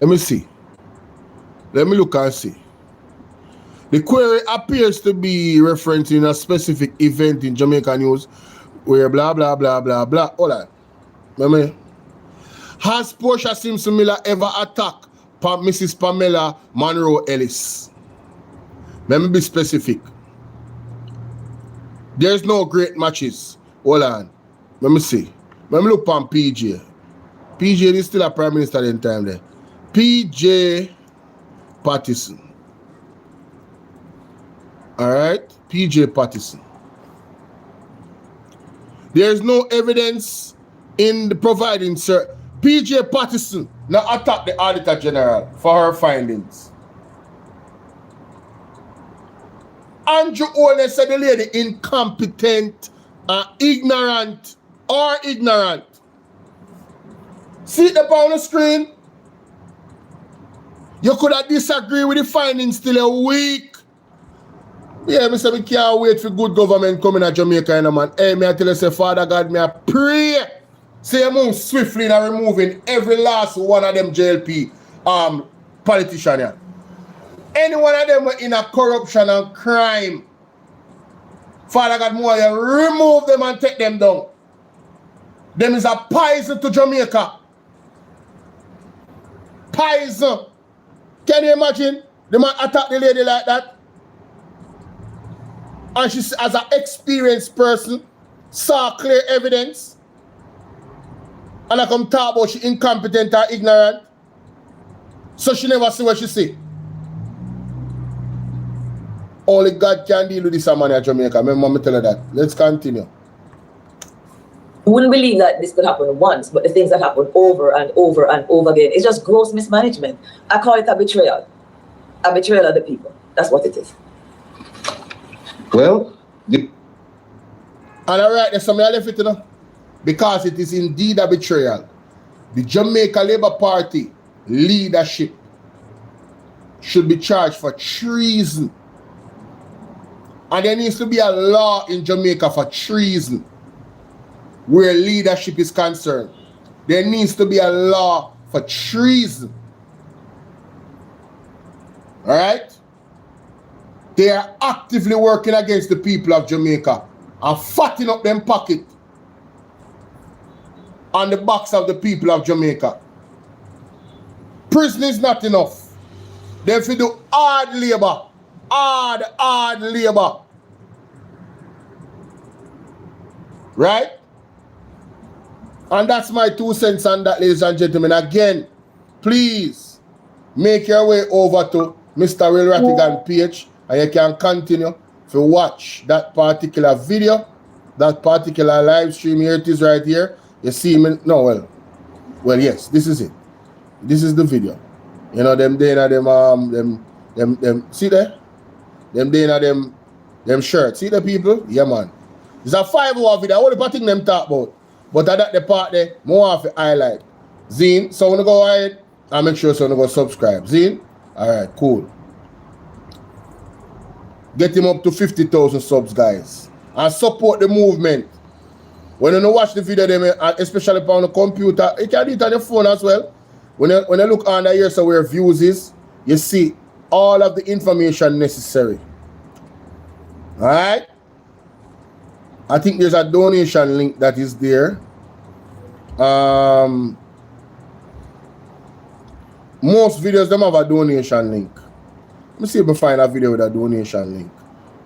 Let me see. Let me look and see. The query appears to be referencing a specific event in Jamaica news where blah, blah, blah, blah, blah. Hold on. Has Portia Simpson Miller ever attacked Mrs. Pamela Monroe Ellis? Let me be specific. There's no great matches. Hold on. Let me see. Let me look on PJ. PJ is still a prime minister in time there. PJ Pattison. Alright? PJ Pattison. There's no evidence in the providing, sir. PJ Pattison now attacked the Auditor General for her findings. Andrew Ole said the lady incompetent, ignorant, or ignorant. See it up on the screen? You could have disagreed with the findings still a week. Yeah, me say we can't wait for good government coming to Jamaica, you know, man. Hey, me I tell you, say, Father God, me I pray. Say you move swiftly in removing every last one of them JLP politicians. Yeah. Any one of them were in a corruption and crime. Father God, more you remove them and take them down. Them is a poison to Jamaica. Poison. Can you imagine? The man attack the lady like that? And she, as an experienced person, saw clear evidence. And I come talk about she incompetent or ignorant. So she never see what she see. Only God can deal with this man in Jamaica. Remember me tell her that. Let's continue. You wouldn't believe that this could happen once, but the things that happen over and over and over again, it's just gross mismanagement. I call it a betrayal. A betrayal of the people. That's what it is. Well, and alright, there's something I left it, you know. Because it is indeed a betrayal. The Jamaica Labour Party leadership should be charged for treason. And there needs to be a law in Jamaica for treason where leadership is concerned. There needs to be a law for treason. Alright? They are actively working against the people of Jamaica and fatting up them pocket on the backs of the people of Jamaica. Prison is not enough. They have to do hard labor. Hard labor. Right? And that's my 2 cents on that, ladies and gentlemen. Again, please make your way over to Mr. Will Rattigan page and you can continue to watch that particular video, that particular live stream. Here it is right here. You see me? No, well, yes, this is it. This is the video. You know, them day them see there? Them day them shirts. See the people? Yeah, man. It's a 5-hour video. What the thing them talk about? But at that the part there, more of the highlight. Zine, so wanna go ahead and make sure so wanna go subscribe. Zine? Alright, cool. Get him up to 50,000 subs, guys. And support the movement. When you watch the video, especially on the computer, you can do it on your phone as well. When you look under here, so where views is, you see all of the information necessary. Alright? I think there's a donation link that is there. Most videos them have a donation link. Let me see if I find a video with a donation link.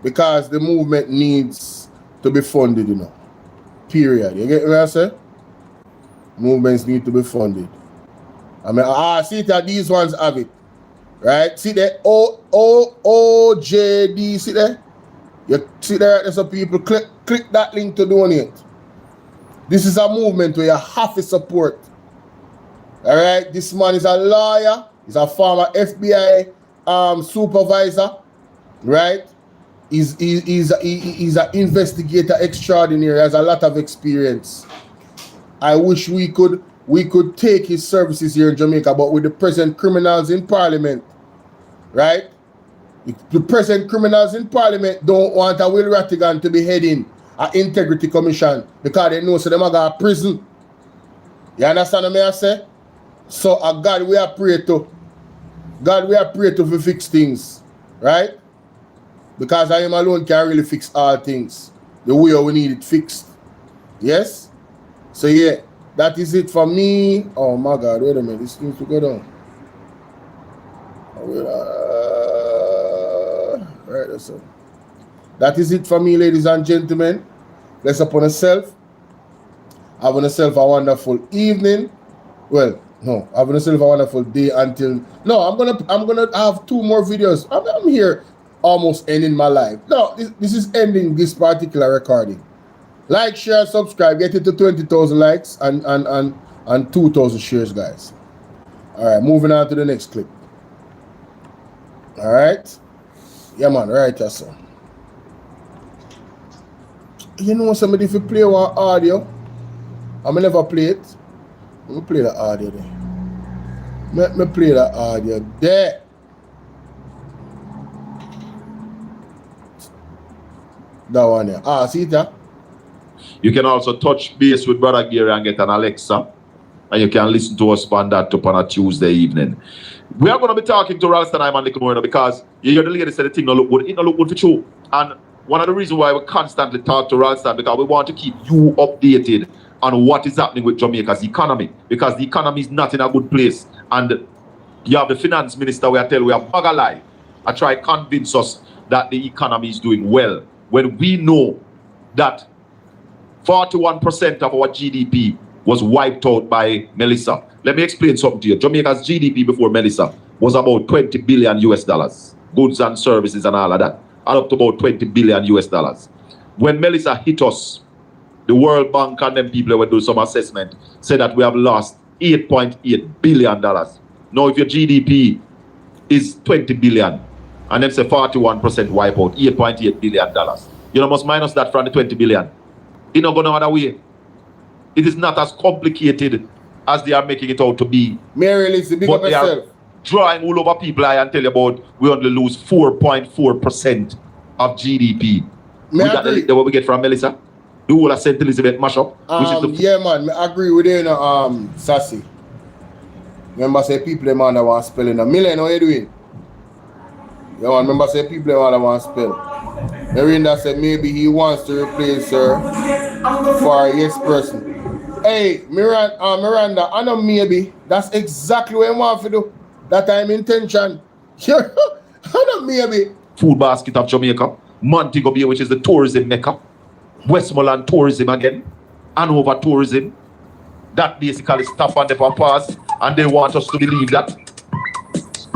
Because the movement needs to be funded, you know. Period. You get what I say? Movements need to be funded. I mean, see that these ones have it. Right? See there? OJD, see there? You see there, there's some people click that link to donate. This is a movement where you have to support. Alright, this man is a lawyer, he's a former FBI supervisor, right? He's an investigator extraordinary, has a lot of experience. I wish we could we could take his services here in Jamaica, but with the present criminals in Parliament, right? The present criminals in Parliament don't want a Will Rattigan to be heading an integrity commission because they know so them are going to prison. You understand what I say? So God we are pray to. God we are pray to fix things. Right? Because I am alone can really fix all things. The way we need it fixed. Yes? So yeah, that is it for me. Oh my God, wait a minute. This needs to go down. Right, that's it. That is it for me, ladies and gentlemen. Bless upon yourself. Have on yourself a wonderful evening. Well, no, have on yourself a wonderful day until. No, I'm gonna have 2 more videos. I'm here almost ending my life. No, this is ending this particular recording. Like, share, subscribe. Get it to 20,000 likes and 2,000 shares, guys. All right, moving on to the next clip. All right. Yeah, man. Right, that's so. You know, somebody if you play one audio, I'm gonna never play it. Let me play the audio there. Let me play the audio there. That one there. Ah, see that? You can also touch base with Brother Gary and get an Alexa, and you can listen to us on that up on a Tuesday evening. We are going to be talking to Ralston and Little Moreno because you hear the lady say the thing don't look good. It don't look good for you. And one of the reasons why we constantly talk to Ralston because we want to keep you updated on what is happening with Jamaica's economy, because the economy is not in a good place. And you have the finance minister where I tell we are bag a lie. I try to convince us that the economy is doing well when we know that 41% of our GDP was wiped out by Melissa. Let me explain something to you. Jamaica's GDP before Melissa was about 20 billion US dollars. Goods and services and all of that. Add up to about 20 billion US dollars. When Melissa hit us, the World Bank and them people were doing some assessment said that we have lost $8.8 billion. Now if your GDP is 20 billion and then say 41% wipeout, $8.8 billion. You know, must minus that from the 20 billion. It's not going no other way. It is not as complicated as they are making it out to be. Mary Lizzie, big but up they yourself. Are drawing all over people and tell you about we only lose 4.4% of GDP. That's what we get from Melissa. The whole of St. Elizabeth mash up. Yeah, man, I agree with you, Sassy. Remember, say people that want to spell in a million. How you doing? Yeah, man, remember, say people that want to spell. Merinda said maybe he wants to replace her for a yes person. Hey, Miranda, I know maybe. That's exactly what I want to do. That time intention. I know maybe. Food basket of Jamaica. Montego Bay, which is the tourism mecca. Westmoreland tourism again. Hanover tourism. That basically stuff on the pass, and they want us to believe that.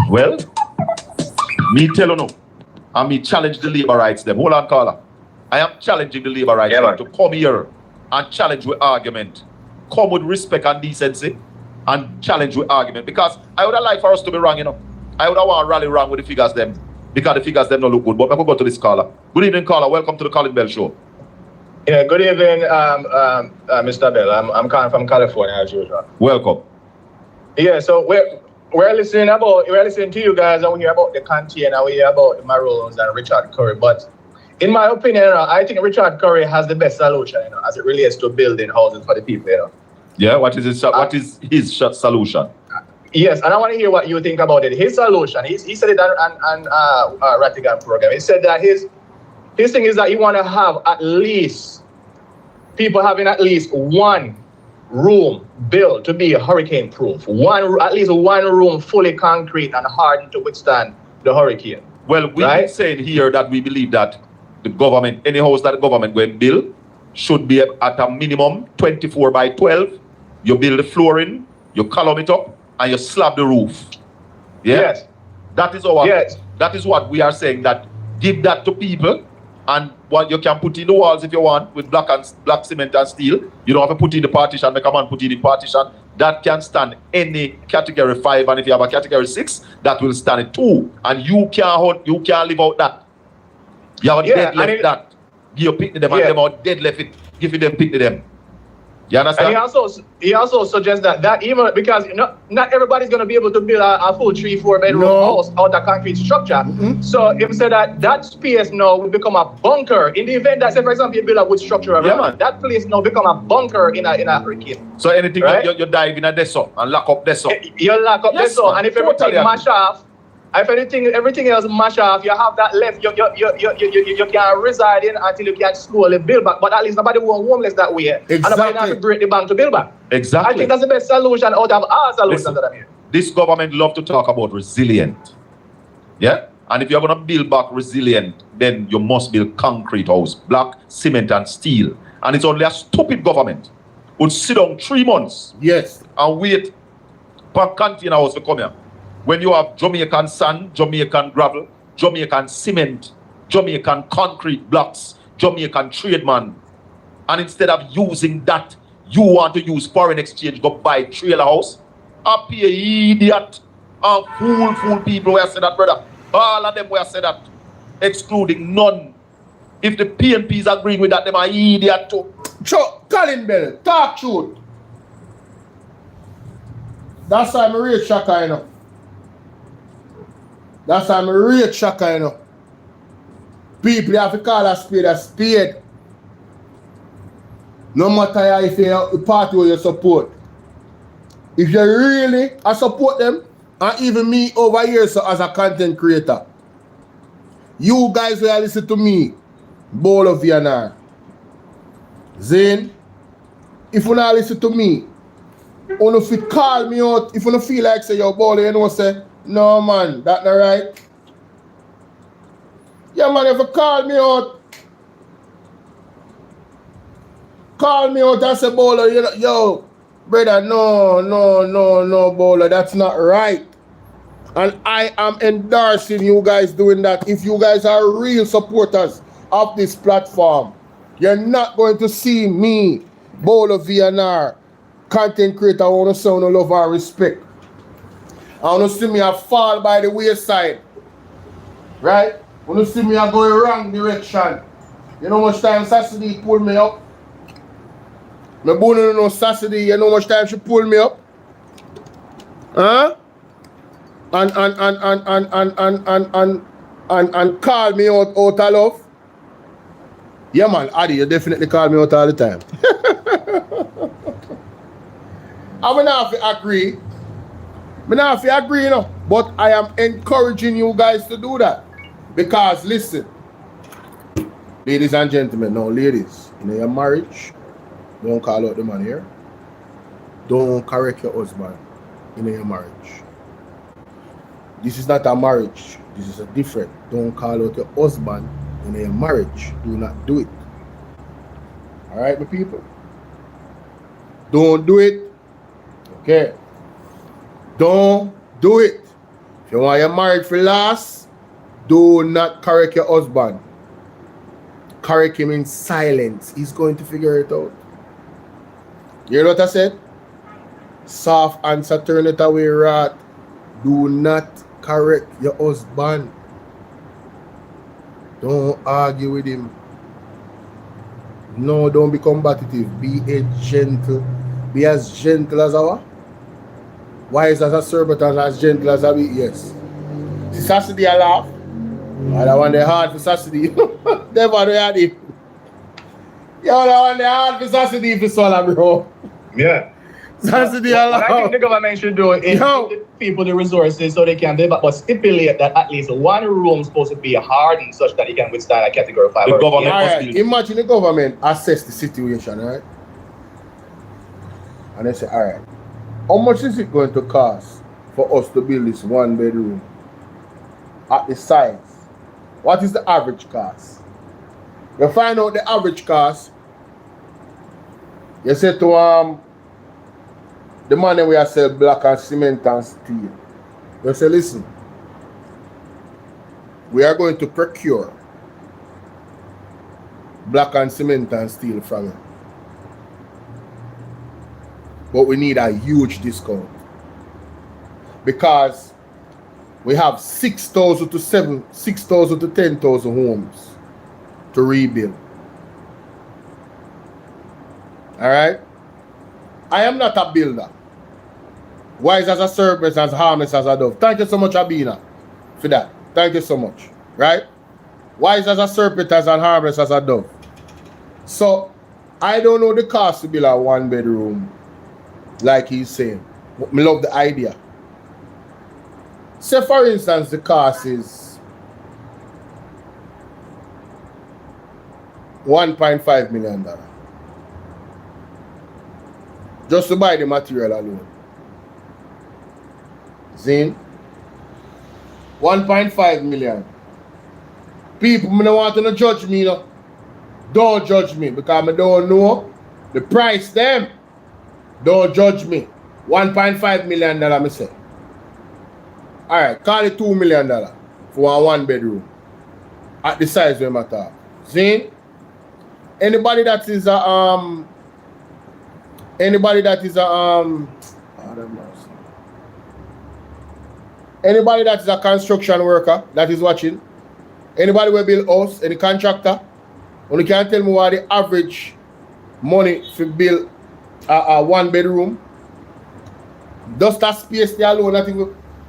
Well, me tell you no. And me challenge the labor rights them. Hold on, caller. I am challenging the labor rights them to come here and challenge with argument. Come with respect and decency and challenge with argument. Because I would have liked for us to be wrong, you know. I would have want to rally wrong with the figures them. Because the figures them don't look good. But I could go to this caller. Good evening, caller. Welcome to the Colin Bell Show. Yeah, good evening, Mr. Bell. I'm calling from California as usual. Welcome. Yeah, so we're listening to you guys, and we hear about the container, we hear about the Maroons and Richard Curry. But in my opinion, I think Richard Curry has the best solution, as it relates to building houses for the people, Yeah, what is his solution? Yes, and I want to hear what you think about it. His solution, he said it on Rattigan program. He said that his thing is that he want to have at least people having at least one room built to be hurricane proof. At least one room fully concrete and hardened to withstand the hurricane. Well, we've been saying here that we believe that the government, any house that the government going to build should be at a minimum 24 by 12. You build the flooring, you column it up, and you slab the roof. Yeah? Yes. That is what we are saying, that give that to people. And what you can put in the walls if you want with black cement and steel. You don't have to put in the partition, make a man put in the partition. That can stand any category 5, and if you have a category 6, that will stand at 2. And you can't live out that. You have a dead left that. Give your pick to them and them out dead left it. Give them pick to them. You understand? And he also suggests that even because not everybody's going to be able to build a full 3-4 bedroom house out of concrete structure. So he said that space now will become a bunker in the event that, say for example, you build a wood structure around that place now become a bunker in a hurricane. So anything you dive in a deso and lock up deso. You lock up deso, and if everything mash off, if everything else mash off, you have that left. You can reside in until you can slowly build back. But at least nobody will homeless that way. Exactly. And nobody have to break the bank to build back. Exactly. I think that's the best solution out of all solutions that I'm here. This government love to talk about resilient. Yeah? And if you're going to build back resilient, then you must build concrete house, block, cement, and steel. And it's only a stupid government would sit down 3 months. Yes. And wait for container house to come here. When you have Jamaican sand, Jamaican gravel, Jamaican cement, Jamaican concrete blocks, Jamaican tradesman, and instead of using that, you want to use foreign exchange, go buy trailer house? I pay idiot and fool people who have said that, brother. All of them who have said that, excluding none. If the PNP is agreeing with that, them are idiot too. Colin Bell, talk truth. That's why I'm a real shocker, you know. That's why I'm a real shocker, you know. People have to call a spade a spade. No matter if you're the party or you support. If you really support them, and even me over here so as a content creator, you guys will listen to me, Bolo VNR. Zane, if you not listen to me, or if you call me out, if you don't feel like say yo Bolo, you know say, no man, that not right. Yeah man, if you call me out and say Bolo, you know, yo, brother, no, Bolo, that's not right. And I am endorsing you guys doing that. If you guys are real supporters of this platform, you're not going to see me, Bolo VNR, content creator, I want to sound love and respect. I want to see me fall by the wayside. Right? I want to see me going wrong direction. You know how much time Saturday pull me up? My boy don't know Saturday, you know how much time she pull me up? Huh? And call me out of love. Yeah man, Addy, you definitely call me out all the time. I'm gonna have to agree. You know, but I am encouraging you guys to do that. Because listen, ladies and gentlemen, no ladies, in your marriage, don't call out the man here. Don't correct your husband in your marriage. This is not a marriage. This is a different. Don't call out your husband in your marriage. Do not do it. Alright, my people? Don't do it. Okay. Don't do it. If you want your marriage to last, do not correct your husband. Correct him in silence. He's going to figure it out. You hear what I said? Soft answer, turn it away, rat. Do not correct your husband. Don't argue with him. No, don't be combative. Be a gentle. Be as gentle as our. Wise as a serpent and as gentle as a bee. Yes. See Saturday I laugh. I want the hard for Saturday. Never do had it. You want the hard for Saturday for Sola, bro. Yeah. Saturday I laugh. What I think the government should do is give the people the resources so they can live, but stipulate that at least one room is supposed to be hardened such that it can withstand a category 5. The government right. Imagine the government assess the situation, right? And they say, all right, how much is it going to cost for us to build this 1 bedroom at the size? What is the average cost? You find out the average cost. You say to the man that we are sell block and cement and steel. You say, listen, we are going to procure block and cement and steel from you. But we need a huge discount. Because we have 6,000 to 10,000 homes to rebuild. Alright? I am not a builder. Wise as a serpent, as harmless as a dove. Thank you so much, Abina, for that. Thank you so much. Right? Wise as a serpent, as harmless as a dove. So, I don't know the cost to build a 1-bedroom, like he's saying. I love the idea. Say, for instance, the cost is $1.5 million. Just to buy the material alone. See? 1.5 million. People, I don't want to judge me, no. Don't judge me because I don't know the price them. Don't judge me. $1.5 million, I say. Alright, call it $2 million for a 1-bedroom. At the size we matter. See? Anybody that is a anybody that is a construction worker that is watching, anybody will build house, any contractor, when you can tell me what the average money to build a 1-bedroom, just that space there alone,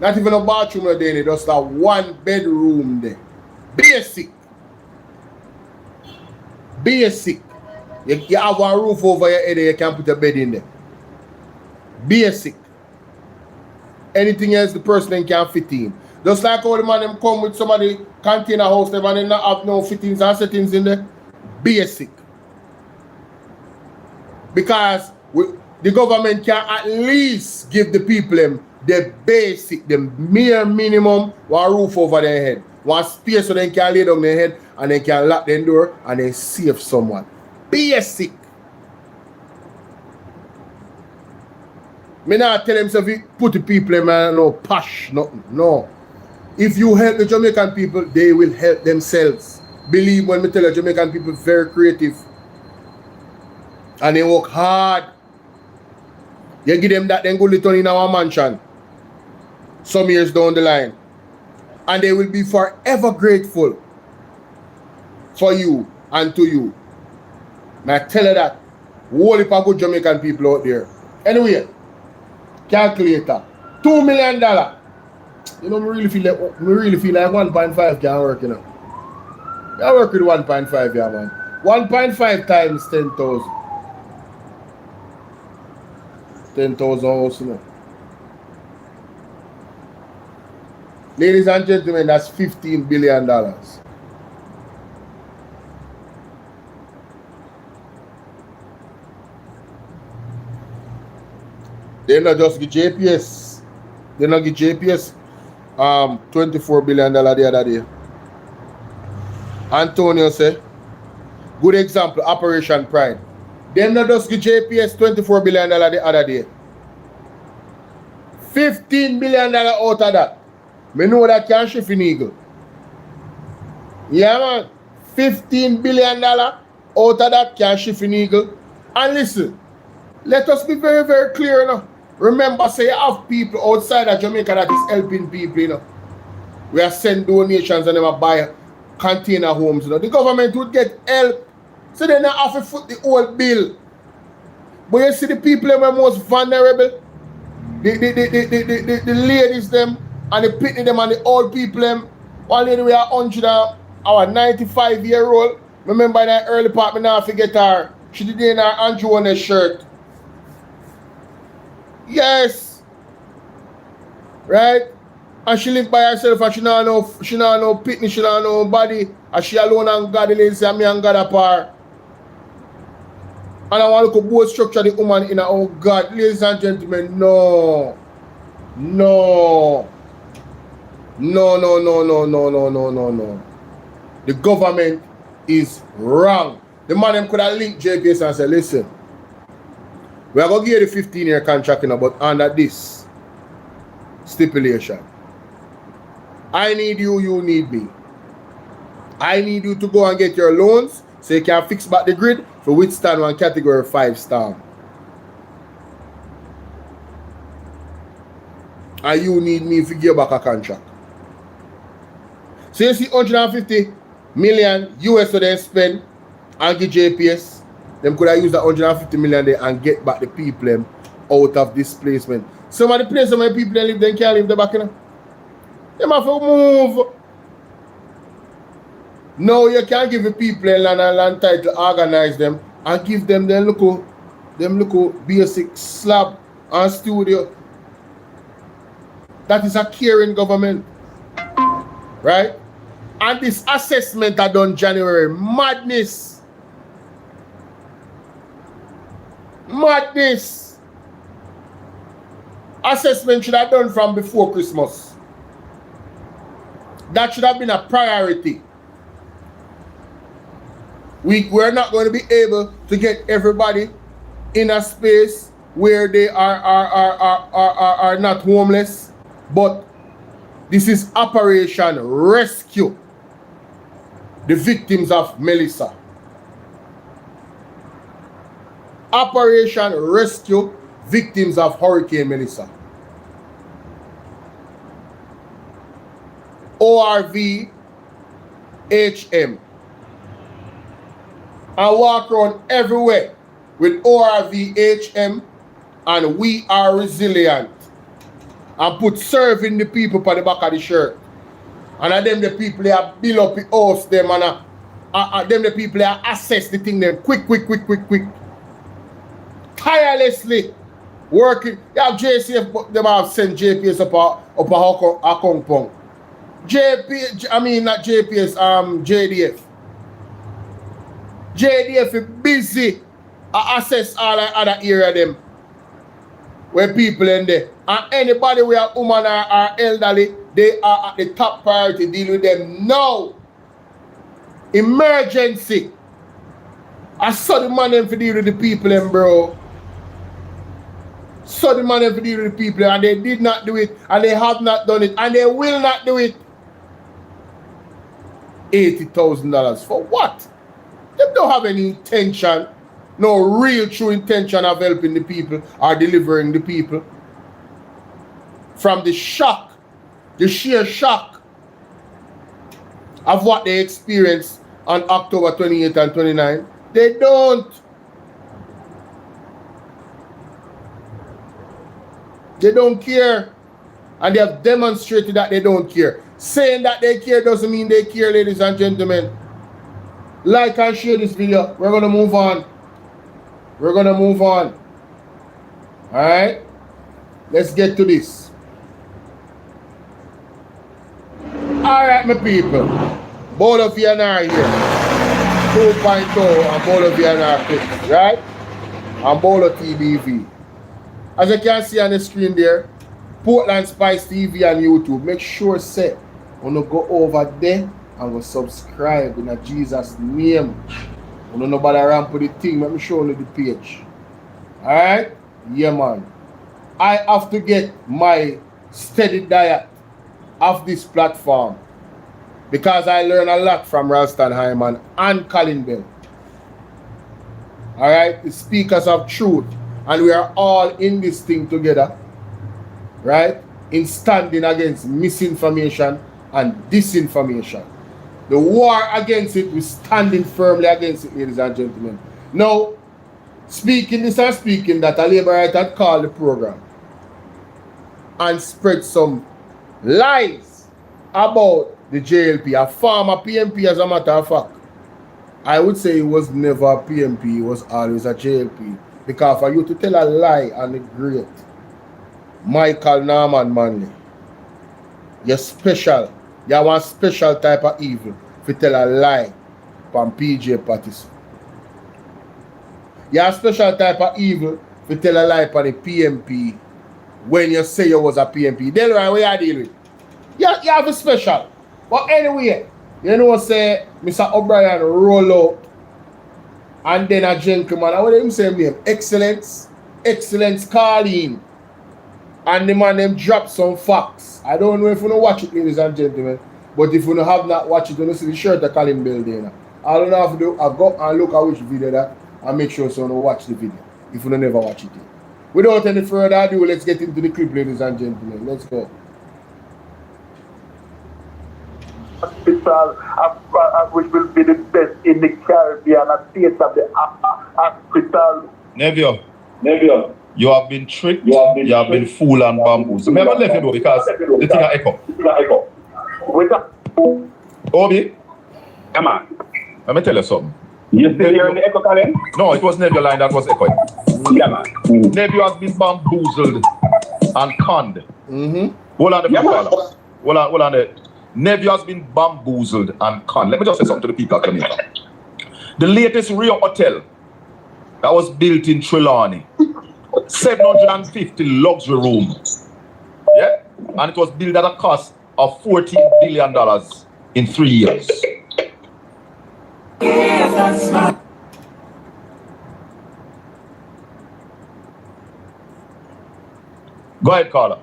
not even a bathroom there, just a 1-bedroom there. Basic. Basic. You have a roof over your head, you can put a bed in there. Basic. Anything else the person can fit in. Just like all the man them come with somebody container house, them and they not have no fittings and settings in there. Basic. Because the government can at least give the people them the basic, the mere minimum, one roof over their head. One space so they can lay down their head and they can lock their door and they save someone. Basic. Me not tell them so put the people in no posh, nothing. No. If you help the Jamaican people, they will help themselves. Believe when me tell you, Jamaican people very creative. And they work hard. You give them that, then go live in our mansion. Some years down the line. And they will be forever grateful for you and to you. And I tell you that. Whole heap of good Jamaican people out there. Anyway, calculator. $2 million. You know, I really feel like 1.5 can work, you know. I work with 1.5, yeah, man. 1.5 times 10,000. 10,000 house, you know. Ladies and gentlemen, that's $15 billion. They not just get JPS. They not get JPS $24 billion the other day. Antonio say, good example, Operation Pride. They not just get JPS $24 billion the other day. $15 billion out of that. Me know that can shift in eagle. Yeah, man. $15 billion out of that can shift in eagle. And listen, let us be very, very clear now. Remember, say you have people outside of Jamaica that is helping people, you know. We are sending donations and they buy container homes, you know. The government would get help. So they not have to foot the whole bill. But you see the people that are most vulnerable, the ladies them, and the pitney them and the old people them. One lady we are 100 our 95-year-old. Remember in that early part, me now forget her. She did in her Andrew on her shirt. Yes. Right? And she lived by herself and she not know pitney, she not know body. And she alone and God, the lady say me and God apart. And I want to look at both structure the woman in her, oh God, ladies and gentlemen, no. No. No. The government is wrong. The man them could have linked JPS and said, listen, we are going to give you the 15-year contract, you know, but under this stipulation. I need you, you need me. I need you to go and get your loans so you can fix back the grid for withstand one category 5 storm. And you need me to give back a contract. So you see 150 million US to then spend and give JPS. them could have used that 150 million there and get back the people them out of displacement. Some of the places where people live, they can't live the back, you know. They have to move. No, you can't give the people a land title, organize them, and give them local basic slab and studio. That is a caring government. Right? And this assessment are done January. Madness. Madness. Assessment should have done from before Christmas. That should have been a priority. We're not going to be able to get everybody in a space where they are not homeless, but this is Operation Rescue the victims of Melissa. Operation Rescue victims of Hurricane Melissa. ORV HM. I walk around everywhere with ORV HM and we are resilient. And put serving the people on the back of the shirt. And then the people they are build up the house them and them the people they are assess the thing them quick. Tirelessly working. You have JCF, but them have sent JPS up a compound. JDF. JDF is busy assess all the other area them where people in there. And anybody who are woman or elderly, they are at the top priority. Deal with them now. Emergency. I saw the man them for deal with the people them, bro. Saw the man them for deal with the people and they did not do it and they have not done it and they will not do it. $80,000 for what? They don't have any intention, no real true intention of helping the people or delivering the people. From the shock, the sheer shock of what they experienced on October 28 and 29, they don't. They don't care. And they have demonstrated that they don't care. Saying that they care doesn't mean they care, ladies and gentlemen. Like and share this video. We're going to move on. We're going to move on. Alright? Let's get to this. Alright, my people. Bolo VNR here. 2.0 and Bolo VNR clips. Right? And Bolo TBV. As you can see on the screen there, Portland Spice TV on YouTube. Make sure, say, when you go over there and go subscribe in a Jesus name. When nobody around put the thing, let me show you the page. Alright? Yeah, man. I have to get my steady diet of this platform because I learn a lot from Ralston Hyman and Colin Bell. Alright? The speakers of truth. And we are all in this thing together. Right? In standing against misinformation and disinformation. The war against it, we're standing firmly against it, ladies and gentlemen. Now, speaking this and speaking that, a labor right had called the program and spread some lies about the JLP, a former PMP as a matter of fact. I would say it was never a PMP, it was always a JLP. Because for you to tell a lie on the great Michael Norman Manley, you're special. You want special type of evil if you tell a lie from PJ Patterson. You're a special type of evil if you tell a lie from the PMP when you say you was a PMP. Delroy, what you deal with? You have a special. But anyway, you know what say Mr. O'Brien roll out and then a gentleman, what do you say name? Excellence Carleen. And the man them drop some facts. I don't know if you don't watch it, ladies and gentlemen. But if you don't have not watched it, you don't see the shirt of Colin Bell there. I don't know if you do. I go and look at which video that and make sure so you don't watch the video. If you don't never watch it yet. Without any further ado, let's get into the clip, ladies and gentlemen. Let's go. hospital which will be the best in the Caribbean, a state of the hospital. Nephew, you have been tricked, you have been fooled and bamboozled. So never let you know because the thing I echo. Obi, come on. Let me tell you something. You still hearing the echo, Colin? No, it was Nebula line that was echoing. Yeah, man. Nebula has been bamboozled and conned. Hold on the Yeah, man. people. Hold on there. Nebula has been bamboozled and conned. Let me just say something to the people of Jamaica. The latest Rio Hotel that was built in Trelawney, 750 luxury room. Yeah? And it was built at a cost of $14 billion in 3 years. Go ahead, Carla.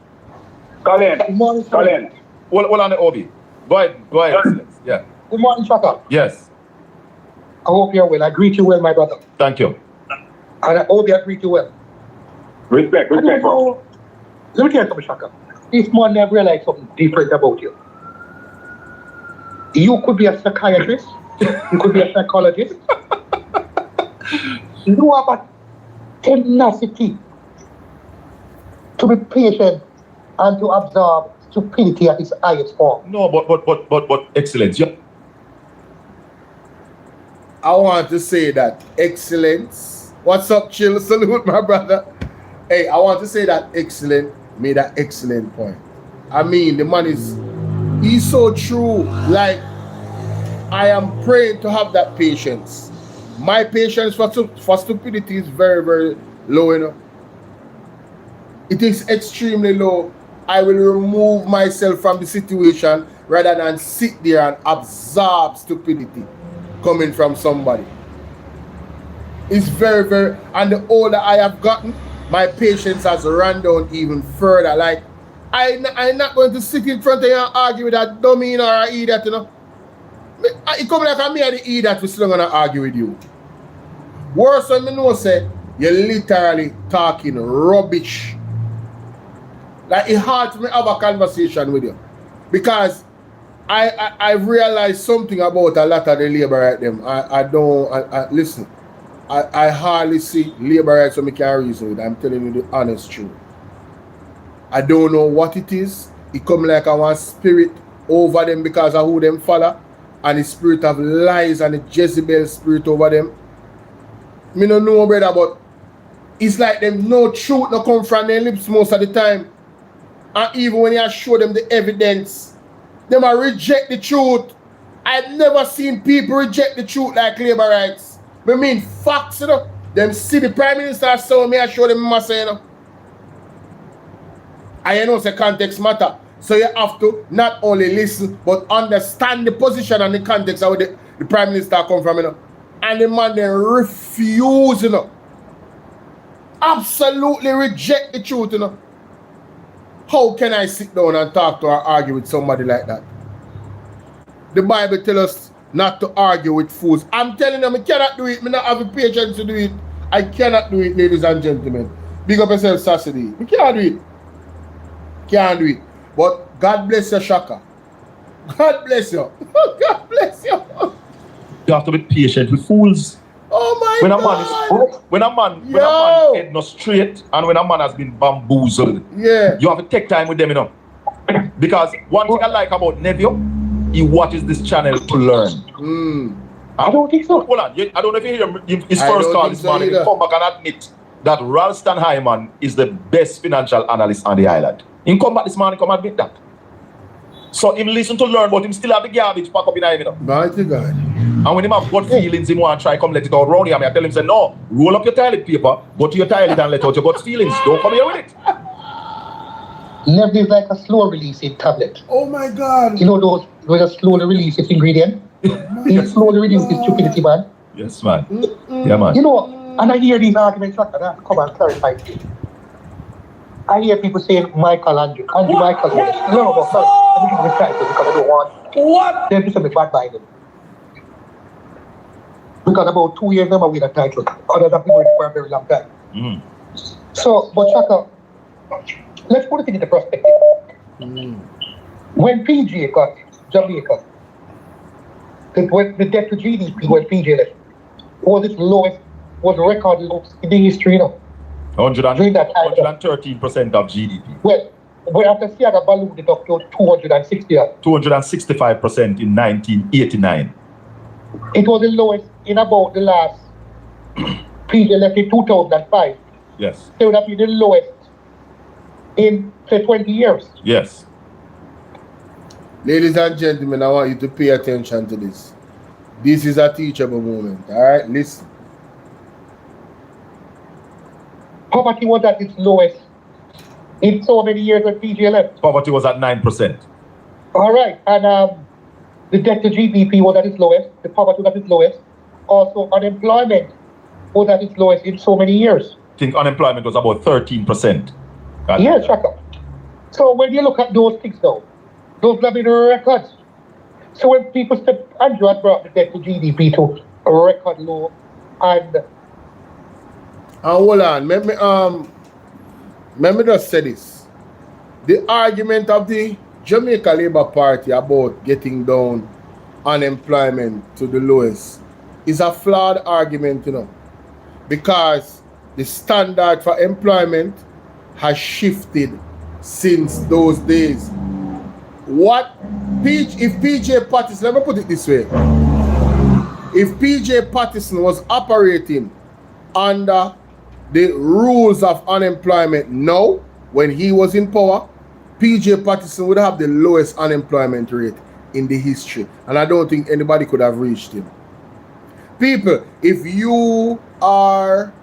Colin. Good morning, Colin. Hold on the Obi. Go ahead, Excellence. Yeah. Good morning, Chaka. Yes. I hope you're well. I greet you well, my brother. Thank you. And I hope I greet you well. Respect, bro. Let me tell you something, Chaka. This morning I realized something different about you. You could be a psychiatrist. You could be a psychologist. You have a tenacity to be patient and to absorb stupidity at its highest form. No, but excellence. Yeah. I want to say that excellence. What's up, chill? Salute, my brother. Hey, I want to say that excellent made an excellent point. I mean, the man he's so true. Like, I am praying to have that patience. My patience for stupidity is very, very low, you know. It is extremely low. I will remove myself from the situation rather than sit there and absorb stupidity coming from somebody. It's very, very, and the older I have gotten, my patience has run down even further. Like, I'm not going to sit in front of you and argue with that dummy or an idiot, you know. It come like me and the idiot we still gonna argue with you. Worse when me know say you're literally talking rubbish. Like, it's hard for me to have a conversation with you. Because I realized something about a lot of the labor right them. Listen, I hardly see labor rights so I can reason with. I'm telling you the honest truth. I don't know what it is. It come like I want spirit over them because of who them follow. And the spirit of lies and the Jezebel spirit over them. Me don't know, brother, but it's like them no truth no come from their lips most of the time. And even when you show them the evidence, them a reject the truth. I've never seen people reject the truth like labor rights. I mean facts, you know. Them see the Prime Minister so me I show them my say, you know. And you know say context matter. So you have to not only listen, but understand the position and the context of where the Prime Minister come from, you know. And the man then refuse, you know. Absolutely reject the truth, you know. How can I sit down and talk to or argue with somebody like that? The Bible tells us not to argue with fools. I'm telling them I cannot do it. I not have the patience to do it. I cannot do it, ladies and gentlemen. Big up yourself, Saturday. I can't do it. Can't do it. But God bless you, Shaka. God bless you. God bless you. You have to be patient with fools. Oh my when God. A man is when a man head not straight and when a man has been bamboozled, you have to take time with them, you know. Because one thing I like about Neville, he watches this channel to learn. I don't think so. Hold on, I don't know if you hear his first call this morning. He come back and admit that Ralston Hyman is the best financial analyst on the island. He come back this morning, come admit that. So him listen to learn, but him still have the garbage pack up in him, you know. Mighty God. And when him have good feelings, him want to try come let it out round here. I tell him, say, no, roll up your toilet paper, go to your toilet and let out your gut feelings. Don't come here with it. Never is like a slow releasing tablet. Oh my God. You know those just slowly release its ingredient? It slowly reduces stupidity, man. Yes, man. Yeah, man. You know, and I hear these arguments and I come and clarify it. I hear people saying Michael Andrew Michael. No, sorry. Let me give you the title because I don't want them to say me bad by them. Because about 2 years now I win a title. Others have been waiting for a very long time. So, but Chaka, let's put it into perspective. When PG got Jamaica the debt to GDP when PJ left was its lowest, was record low in the history, you know. 113% of GDP. Well, after Siaga ballooned it up to 260. 265% in 1989. It was the lowest in about the last PJ left in 2005. Yes. It would have been the lowest in, say, 20 years. Yes. Ladies and gentlemen, I want you to pay attention to this. This is a teachable moment. All right, listen. Poverty was at its lowest in so many years when PJ left. Poverty was at 9%. All right, and the debt to GDP was at its lowest. The poverty was at its lowest. Also, unemployment was at its lowest in so many years. I think unemployment was about 13%. Yes, Shaka. So when you look at those things now, those have been records. So when people step, Andrew had brought the debt to GDP to a record low, and hold on, let me just say this. The argument of the Jamaica Labour Party about getting down unemployment to the lowest is a flawed argument, you know, because the standard for employment has shifted since those days. If PJ Patterson, let me put it this way, if PJ Patterson was operating under the rules of unemployment now, when he was in power, PJ Patterson would have the lowest unemployment rate in the history, and I don't think anybody could have reached him. People, if you are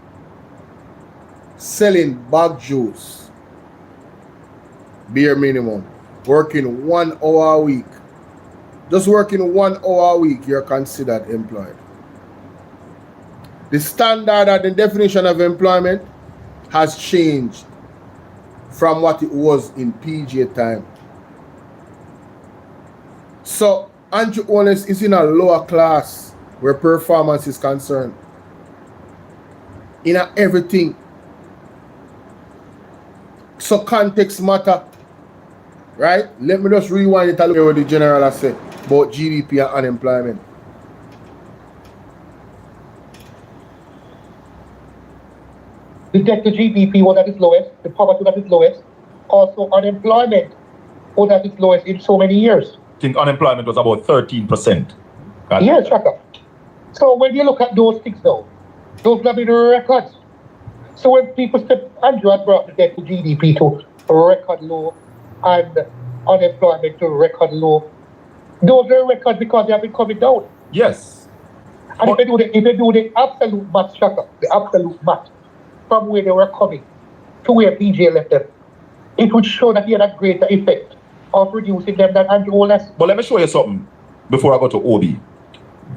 selling bag juice, bare minimum, working 1 hour a week, just working 1 hour a week, you're considered employed. The standard and the definition of employment has changed from what it was in PJ time. So Andrew Holness is in a lower class where performance is concerned. In everything. So context matter. Right? Let me just rewind it a little bit what the general has said about GDP and unemployment. The debt to GDP was at its lowest, the poverty was at its lowest. Also, unemployment was at its lowest in so many years. I think unemployment was about 13%. Yes, Shaka. So when you look at those things now, those have been records. So when people step, Andrew had brought the debt to GDP to a record low and unemployment to a record low. Those are records because they have been coming down. Yes. And if you do the absolute math, Shaka, the absolute math, from where they were coming to where PJ left them, it would show that he had a greater effect of reducing them than Andrew Holness. But let me show you something before I go to OB.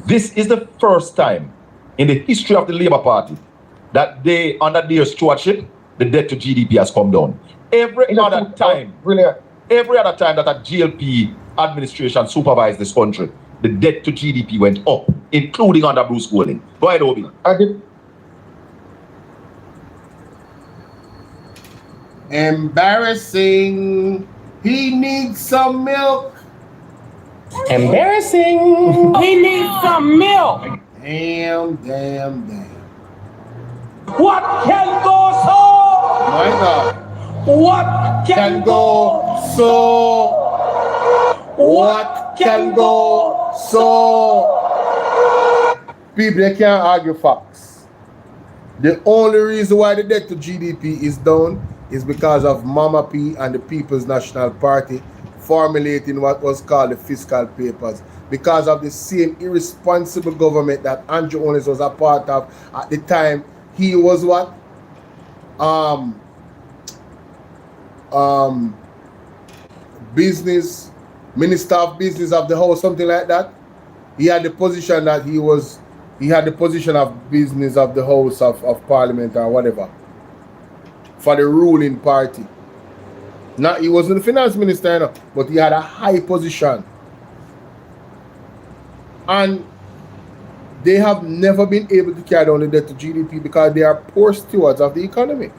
This is the first time in the history of the Labour Party that they, under their stewardship, the debt to GDP has come down. Every other time that a GLP administration supervised this country, the debt to GDP went up, including under Bruce Golding. Go ahead, Obi. Embarrassing. He needs some milk. Embarrassing. He needs some milk. Damn. What can go so? My God. What can go so? What can go so? People, they can't argue facts. The only reason why the debt to GDP is down is because of Mama P and the People's National Party formulating what was called the fiscal papers, because of the same irresponsible government that Andrew Holness was a part of at the time. He was what? Business, Minister of Business of the House, something like that. He had the position that he had the position of Business of the House of Parliament or whatever for the ruling party. Now, he wasn't the finance minister, you know, but he had a high position. And they have never been able to carry down the debt to GDP because they are poor stewards of the economy.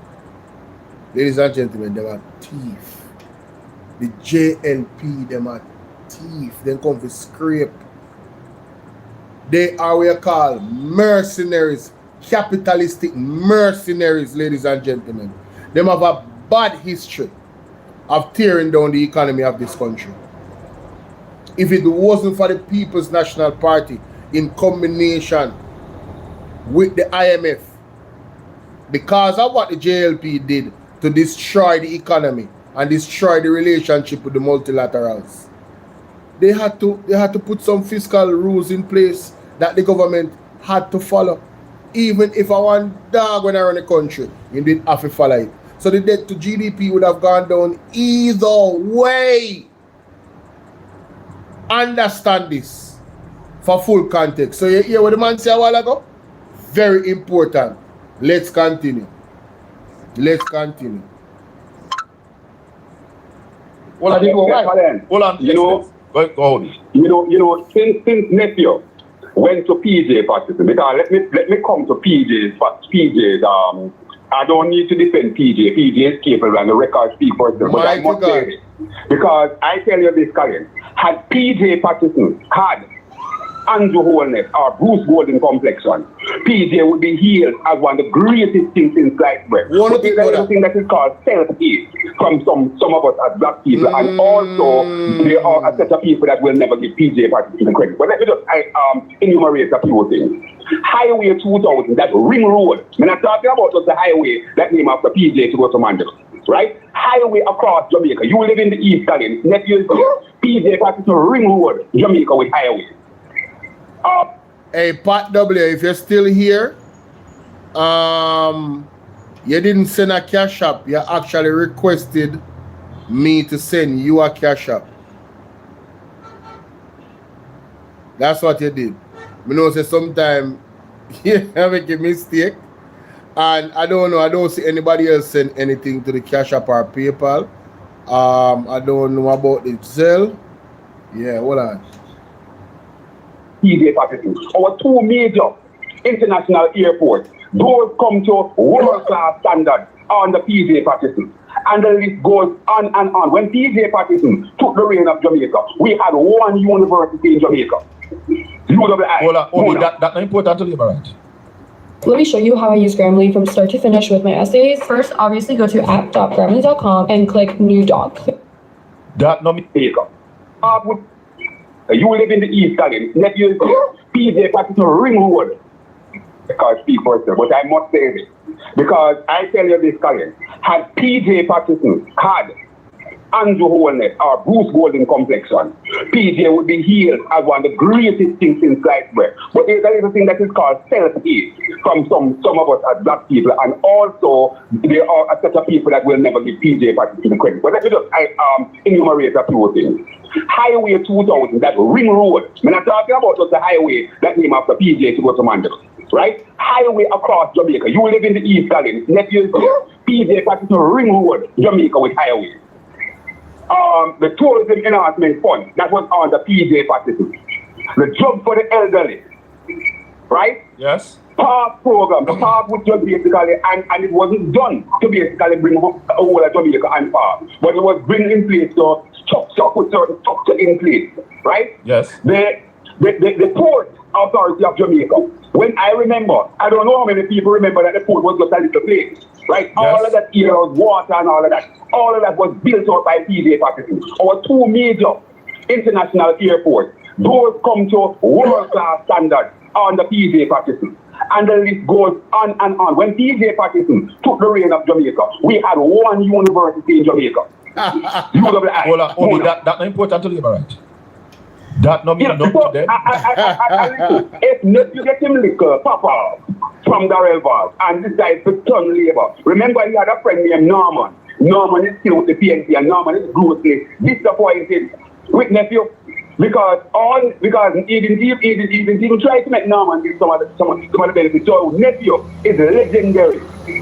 Ladies and gentlemen, they are thief. The JLP, them are thief. They come for scrape. They are what you call mercenaries, capitalistic mercenaries, ladies and gentlemen. They have a bad history of tearing down the economy of this country. If it wasn't for the People's National Party in combination with the IMF, because of what the JLP did to destroy the economy and destroy the relationship with the multilaterals, they had to put some fiscal rules in place that the government had to follow. Even if I want dog when I run the country, you did have to follow it. So the debt to GDP would have gone down either way. Understand this for full context. So you hear what the man said a while ago? Very important. Let's continue. Let's continue. Hold on, hold on. Since nephew went to PJ Patterson, because let me come to PJ's. I don't need to defend PJ. PJ is capable and the record speak for itself. But I must say this, because I tell you this, Colin, had PJ Patterson had Andrew Holness or Bruce Golden complexion, PJ would be hailed as one of the greatest things in sliced bread. But there's another thing that is called self-hate from some of us as black people, and also there are a set of people that will never give PJ Patterson the credit. But let me just enumerate a few things. Highway 2000, that ring road. I'm not talking about just the highway that named after PJ to go to Mandela, right? Highway across Jamaica. You live in the East, Colin. Next year, PJ Patterson ring road, Jamaica with highway. Hey, Pat W, if you're still here, you didn't send a cash app. You actually requested me to send you a cash app. That's what you did. I know say sometimes you make a mistake, and I don't know. I don't see anybody else send anything to the cash app or PayPal. I don't know about the Zelle. Yeah, hold on. PJ Patterson, our two major international airports, those come to world-class standards on the PJ Patterson. And the list goes on and on. When PJ Patterson took the reign of Jamaica, we had one university in Jamaica. Hold on, that's not important to leave, right? Let me show you how I use Grammarly from start to finish with my essays. First, obviously go to app.grammarly.com and click New Doc. That no mistake. You live in the East, Colin. Nephew, PJ Patterson ring road. Because speak for itself, but I must say this. Because I tell you this, Colin, had PJ Patterson had Andrew Holness or Bruce Golden complexion, PJ would be hailed as one of the greatest things in sliced bread. But there's a little thing that is called self-hate from some of us as black people, and also there are a set of people that will never give PJ Patterson the credit. But let me just enumerate a few things. Highway 2000, that ring road. I'm not talking about just the highway that named after PJ to go to Mandela, right? Highway across Jamaica. You live in the East, Colin. Next year, PJ Patterson ring road, Jamaica with highway. The tourism enhancement fund that was on the PJ Patterson. The job for the elderly, right? Yes. Park program. The park was just basically, and it wasn't done to basically bring a whole of Jamaica and park, but it was bringing in place to put certain structure in place, right? Yes. The Port Authority of Jamaica. When I remember, I don't know how many people remember that the port was just a little place, right? Yes. All of that area was water and all of that was built up by PJ Patterson. Our two major international airports, those come to world-class standards on the PJ Patterson. And the list goes on and on. When PJ Patterson took the reign of Jamaica, we had one university in Jamaica. Hold on, that's important to leave, right? That no mean nothing to them. If you get him liquor, Papa, from Darrell Valve, and decides to turn labor. Remember, he had a friend named Norman. Norman is still with the PNC, and Norman is grossly disappointed with nephew. Because he didn't even try to make Norman give some of the benefits. So nephew is legendary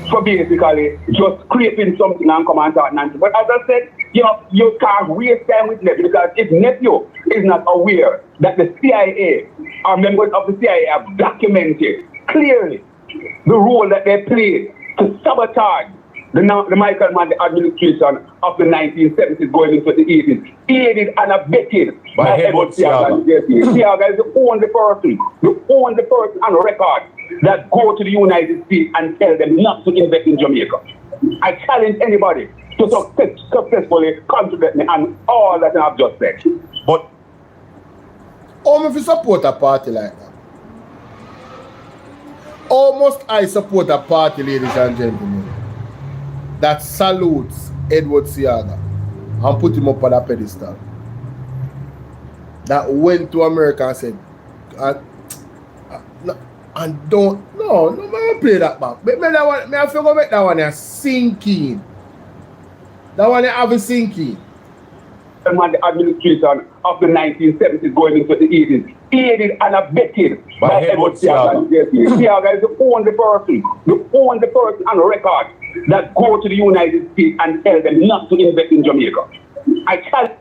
for basically just creating something and come and talk nonsense. But as I said, you can't waste time with nephew, because if nephew is not aware that the CIA or members of the CIA have documented clearly the role that they played to sabotage the Michael Mann administration of the 1970s going into the 80s, aided and abetted by Edward Seaga and JP. Seaga is the only person on record that go to the United States and tell them not to invest in Jamaica. I challenge anybody to successfully contradict me and all that I've just said. But how must I support a party like that? How must I support a party, ladies and gentlemen, that salutes Edward Seaga and put him up on a pedestal? That went to America and said, and don't, no, I play that back. But I feel like that one is sinking. That one is having sinking. The administration of the 1970s going into the 80s, aided and abetted by Edward Seaga and JP. Seaga is the only person on record that go to the United States and tell them not to invest in Jamaica. I challenge.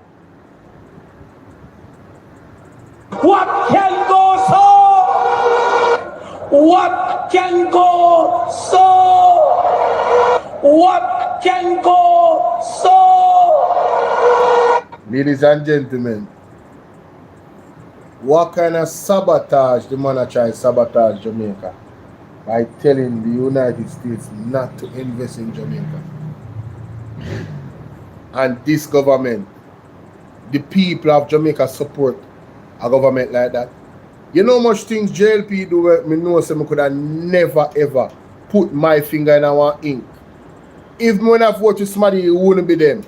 What can go so? What can go so? What can go so? Ladies and gentlemen, what kind of sabotage the man try sabotage Jamaica by telling the United States not to invest in Jamaica? And this government, the people of Jamaica support a government like that. You know much things JLP do where me know say me could have never ever put my finger in our ink. If me when I vote to somebody, it wouldn't be them.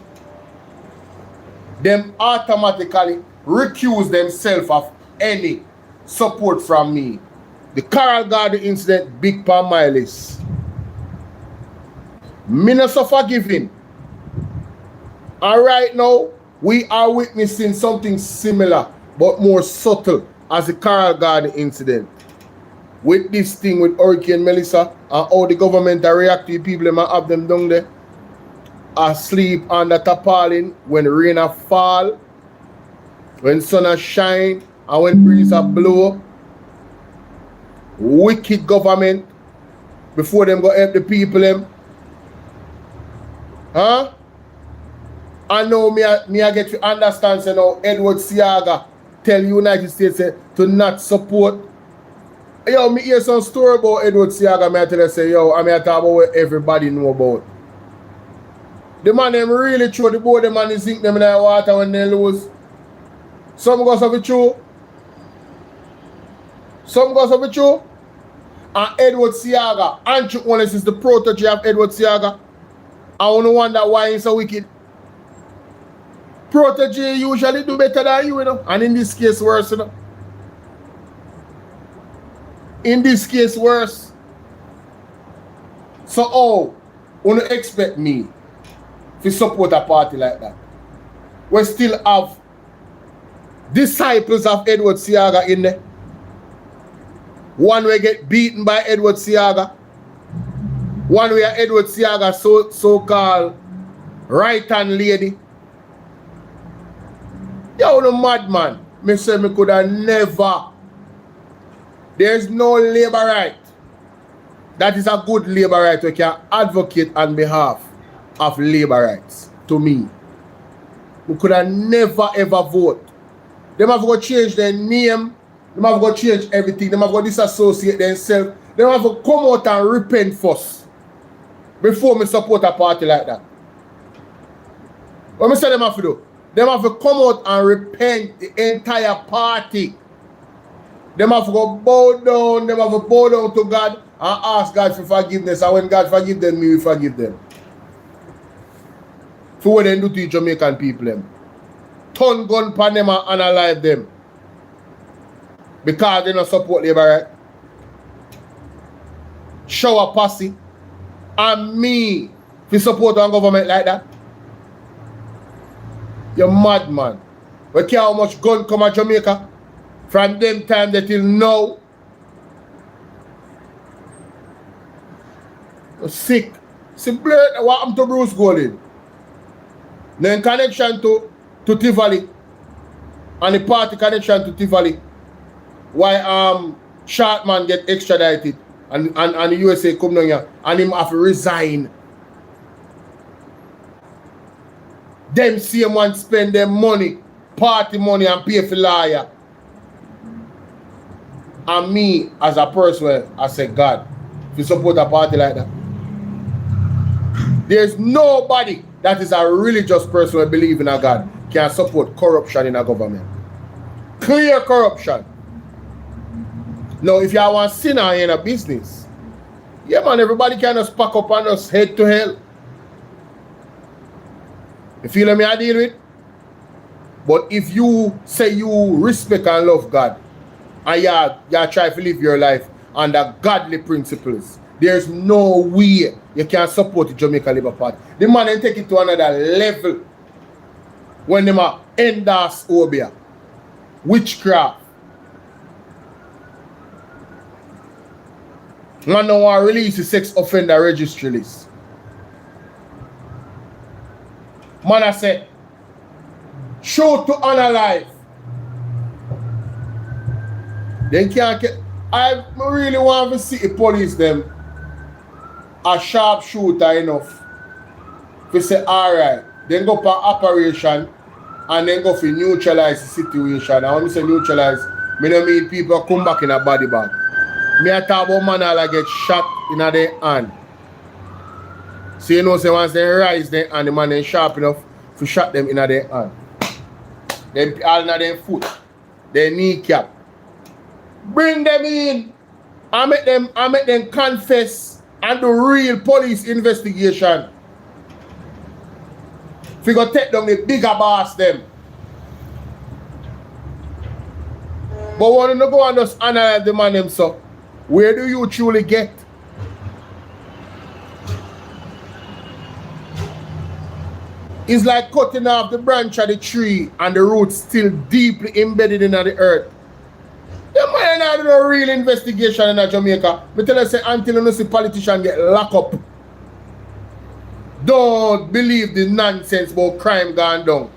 Them automatically recuse themselves of any support from me. The Carol Garden incident, big pan my list. Minister forgiving. And right now, we are witnessing something similar but more subtle as the Carol Garden incident. With this thing with Hurricane Melissa and how the government react to the people that have them down there. Asleep under tarpaulin when rain a fall, when sun a shine, and when breeze a blow. Wicked government before them go help the people them. Huh? I know me I get to understand say now Edward Seaga tell United States to not support. Yo, me hear some story about Edward Seaga, me I tell you say, yo, I talk about what everybody know about. The man them really throw the boat, the man they sink them in the water when they lose. Some goes of it true. Some goes of it true. And Edward Seaga, Andrew Wallace is the protege of Edward Seaga. I wanna wonder why he's so wicked. Protege usually do better than you know. And in this case worse, you know. In this case worse. So oh, wanna expect me to support a party like that? We still have disciples of Edward Seaga in there. One will get beaten by Edward Seaga. One way Edward Seaga so-called right-hand lady. Yo, no madman. Me say me could have never. There's no labor right. That is a good labor right we can advocate on behalf of labor rights to me. We could have never ever vote. Them have to change their name. Them have to change everything. Them have to disassociate themselves. Them have to come out and repent first before me support a party like that. What me say them have to do? Them have to come out and repent the entire party. Them have to go bow down. Them have to bow down to God and ask God for forgiveness. And when God forgive them, me will forgive them. For what they do to the Jamaican people them. Turn gun pan them and unalive them. Because they don't support labor right. Shower posse. And me to support a government like that. You're mad man. We care how much gun come at Jamaica. From them time that till now. You're sick. See what happened to Bruce Golding? Then connection to Tivoli and the party connection to Tivoli. Why Sharpman get extradited and the USA come down here and him have to resign Them same one spend them money, party money and pay for lawyer. And me, as a person, I say, God, if you support a party like that, there's nobody that is a religious person who believes in a God can support corruption in a government. Clear corruption. Now, if you are one sinner in a business, yeah, man, everybody can just pack up and just head to hell. You feel me I deal with? But if you say you respect and love God, and you try to live your life under godly principles, there's no way you can support the Jamaica Labour Party. The man then take it to another level when they endorse Obia. Witchcraft. Man don't want to release the sex offender registry list. Man I say, show to honor life. They can't get. I really want to see the police them a sharpshooter enough to say, alright, then go for operation and then go for neutralize the situation. And when I say neutralize, I don't mean people come back in a body bag. Me I talk about man that get shot in their hand. So you know, say once they rise their hand, the man is sharp enough to shot them in their hand. Then all in their foot, their kneecap. Bring them in and make them confess and do real police investigation. If you go take down the bigger boss them. But when you go and just analyze the man himself, where do you truly get? It's like cutting off the branch of the tree and the roots still deeply embedded in the earth. The man not do a real investigation in Jamaica. I tell you, say, until you see politicians get locked up, don't believe the nonsense about crime gone down.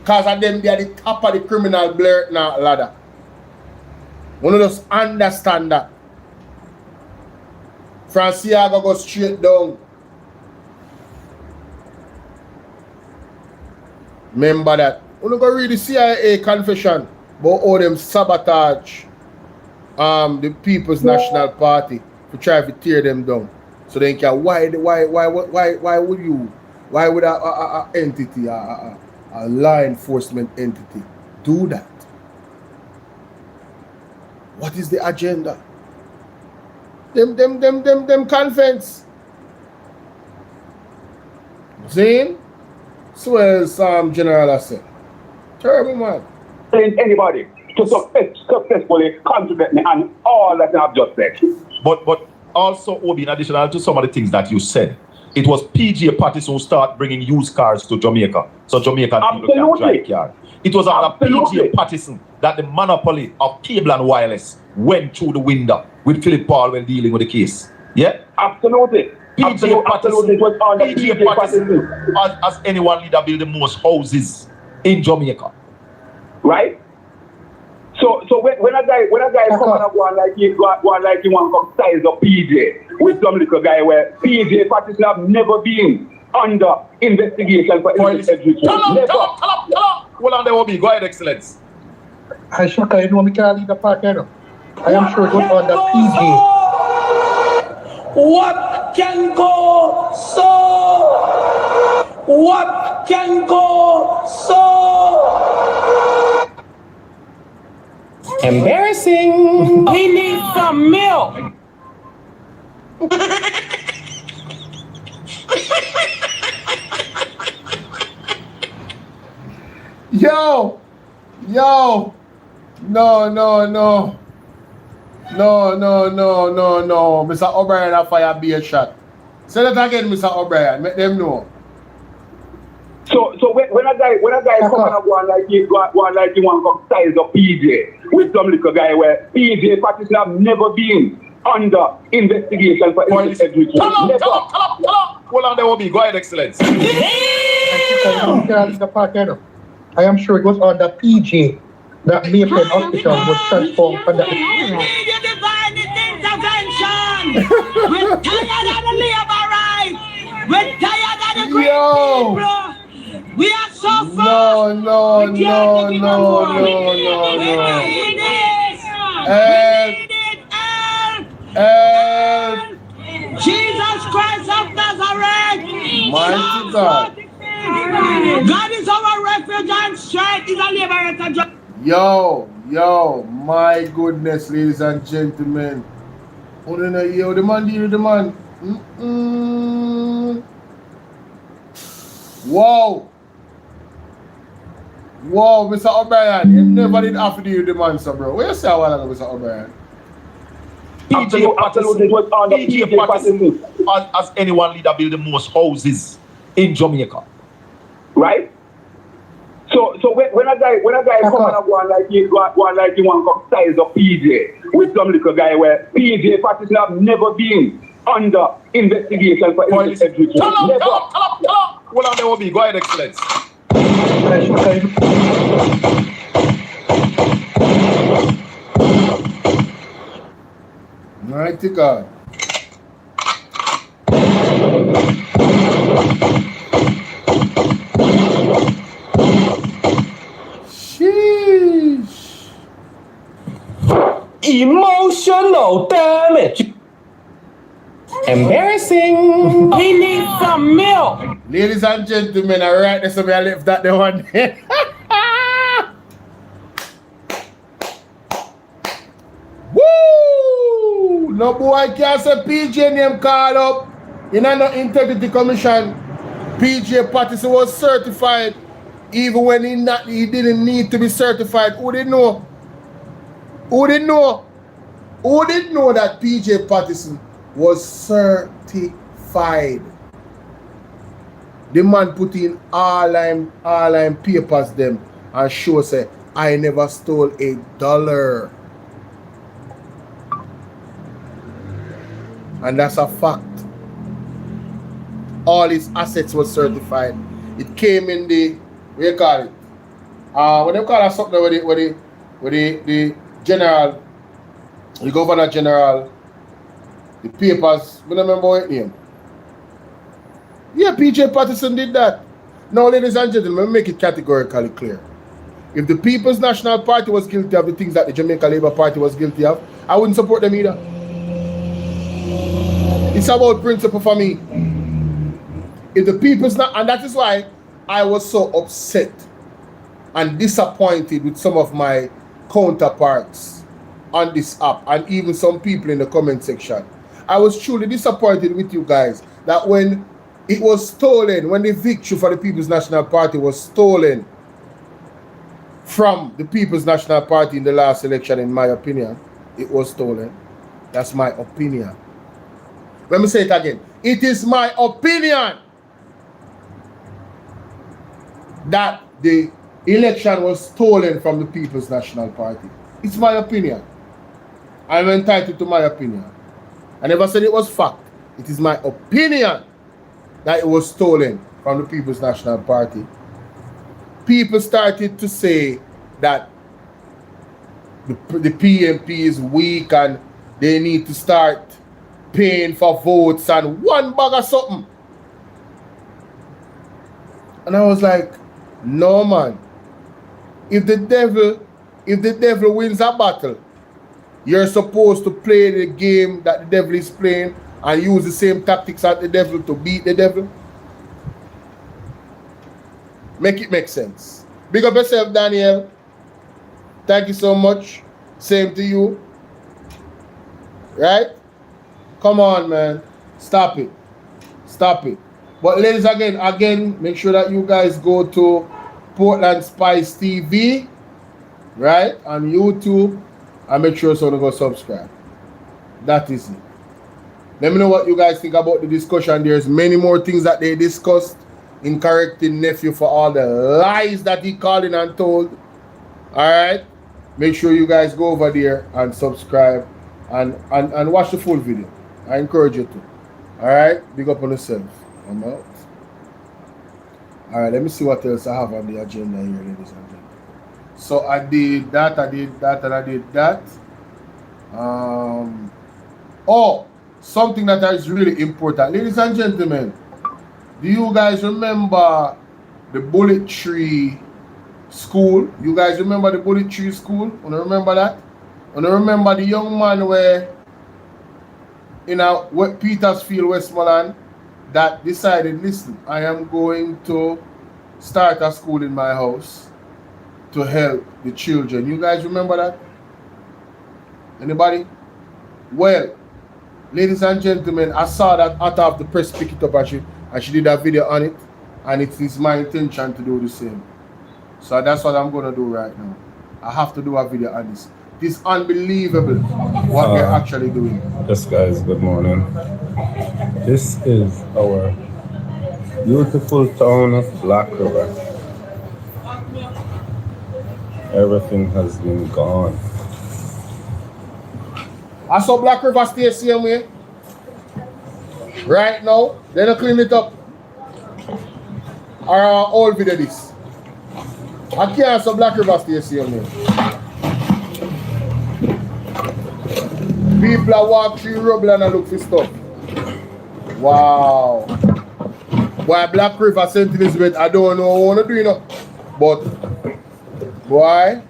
Because of them, they are the top of the criminal ladder. You know, just understand that. Franciago go straight down. Remember that. You know, go read the CIA confession about how them sabotage the People's National Party to try to tear them down. So they can why would a entity, a law enforcement entity do that? What is the agenda? Them conference. Zane? So General I said. Terrible man. Anybody to successfully contradict me and all that I've just said. But also, Obi, in addition to some of the things that you said, it was PJ Patterson who started bringing used cars to Jamaica, so Jamaican people can drive cars. It was under PJ Patterson that the monopoly of cable and wireless went through the window with Philip Paul when dealing with the case. Yeah? Absolutely. PJ Patterson, as anyone leader, build the most houses in Jamaica. Right? So when a guy come and go like he want to come size up PJ with some little guy where PJ Patterson have never been under investigation for everything. Tell up. Hold on there, Obi. Go ahead, Excellence. I sure can know me can lead the party now. I am sure it was under PJ. What can go so? What can go so? Embarrassing. We need some milk. Yo. No. Mr. O'Brien a fire be a shot. Say that again, Mr. O'Brien. Make them know. So when a guy come and go like he want to size up PJ with some little guy where PJ Patterson have never been under investigation for everything. Tell up. Hold on there, Obi. Go ahead, Excellence. I am sure it was under PJ that Mayfair Hospital was transformed under the We're tired of the labor rights. We're tired of the great people. No, no, no, no, no, no, no. Help! Jesus Christ of Nazareth! Mighty God. God is our refuge and strength, is a liberator. Yo, my goodness, ladies and gentlemen. Oh, no, yo, the man. Wow, Mr. O'Brien, you never did have to do the man, so bro. Where you say a while ago, Mr. O'Brien? PJ Patterson, as anyone leader build the most houses in Jamaica. Right? So when a guy come and go on like you want to size of PJ with some little guy where PJ Patterson have never been under investigation for everything. Tell him. What are they will be? Go ahead, Excellence. Mighty God. Sheesh. Emotional damage. Embarrassing. He needs some milk. Ladies and gentlemen, all right, this will be I left that the one. Woo! No boy can't say PJ name call up. In an integrity commission, PJ Patterson was certified even when he didn't need to be certified. Who didn't know? Who didn't know that PJ Patterson was certified? The man put in all I'm papers them and show say I never stole $1. And that's a fact. All his assets were certified. It came in the, what do you call it? What do you call it? Something with the general, the governor general, the papers, I don't remember what name. Yeah, PJ Patterson did that. Now, ladies and gentlemen, let me make it categorically clear. If the People's National Party was guilty of the things that the Jamaica Labour Party was guilty of, I wouldn't support them either. It's about principle for me. If the people's not, and that is why I was so upset and disappointed with some of my counterparts on this app and even some people in the comment section. I was truly disappointed with you guys that when it was stolen, when the victory for the People's National Party was stolen from the People's National Party in the last election, in my opinion, it was stolen. That's my opinion. Let me say it again. It is my opinion that the election was stolen from the People's National Party. It's my opinion. I'm entitled to my opinion. I never said it was fact. It is my opinion that it was stolen from the People's National Party. People started to say that the PNP is weak and they need to start paying for votes and one bag of something. And I was like, no man. If the devil wins a battle, you're supposed to play the game that the devil is playing and use the same tactics as the devil to beat the devil. Make it make sense. Big up yourself, Daniel. Thank you so much. Same to you. Right? Come on, man. Stop it. Stop it. But ladies, again, make sure that you guys go to Portland Spice TV, right, on YouTube, and make sure so to go subscribe. That is it. Let me know what you guys think about the discussion. There's many more things that they discussed in correcting nephew for all the lies that he called in and told. All right. Make sure you guys go over there and subscribe and watch the full video. I encourage you to. All right. Big up on yourself. I'm out. All right. Let me see what else I have on the agenda here, ladies and gentlemen. So I did that, and I did that. Oh, something that is really important. Ladies and gentlemen, do you guys remember the Bullet Tree School. You guys remember the Bullet Tree School? You remember that? You remember the young man where in Petersfield, Westmoreland, that decided, listen, I am going to start a school in my house to help the children. You guys remember that? Anybody? Well, ladies and gentlemen, I saw that out of the press pick it up and she did a video on it, and it is my intention to do the same. So that's what I'm gonna do right now. I have to do a video on this. It's unbelievable what they're actually doing. Yes, guys, good morning. This is our beautiful town of Black River. Everything has been gone. I saw Black River stay same way. Right now, they don't clean it up. Or all video this. I can't see Black River stay same way. People are walk through rubble and look for stuff. Wow. Why Black River, St. Elizabeth, I don't know what I want to do, you know. But, boy,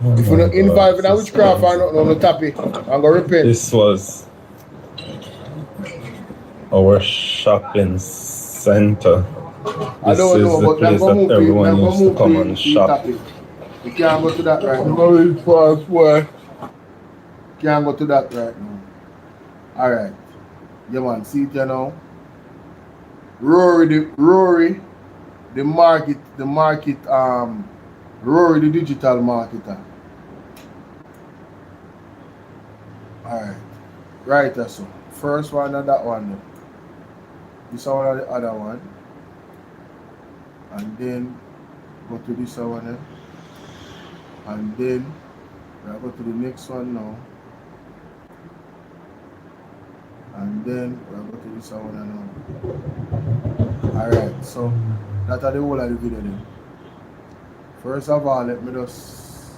if you're not involved in a witchcraft or nothing on the topic, I'm going to repent. This was our shopping center. I don't know, but place that everyone used to come and shop. You can't go to that right now. Can't go to that right now. Alright. Yeah, man, see it here now. Rory, the digital marketer. Alright. Right, so first one and that one then. This one and the other one. And then go to this one then. And then we'll go to the next one now. And then we'll go to this one now. Alright, so that's the whole of the video then. First of all, let me just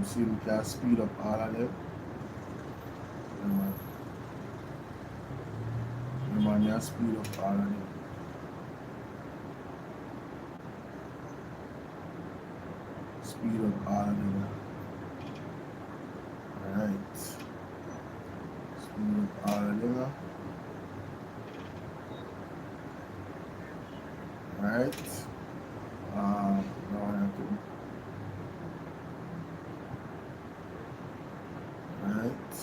see if we can speed up all of them. Yeah, speed up all of them. Speed up all of them. Alright. Speed up all of them. Alright. Now I have to. Alright.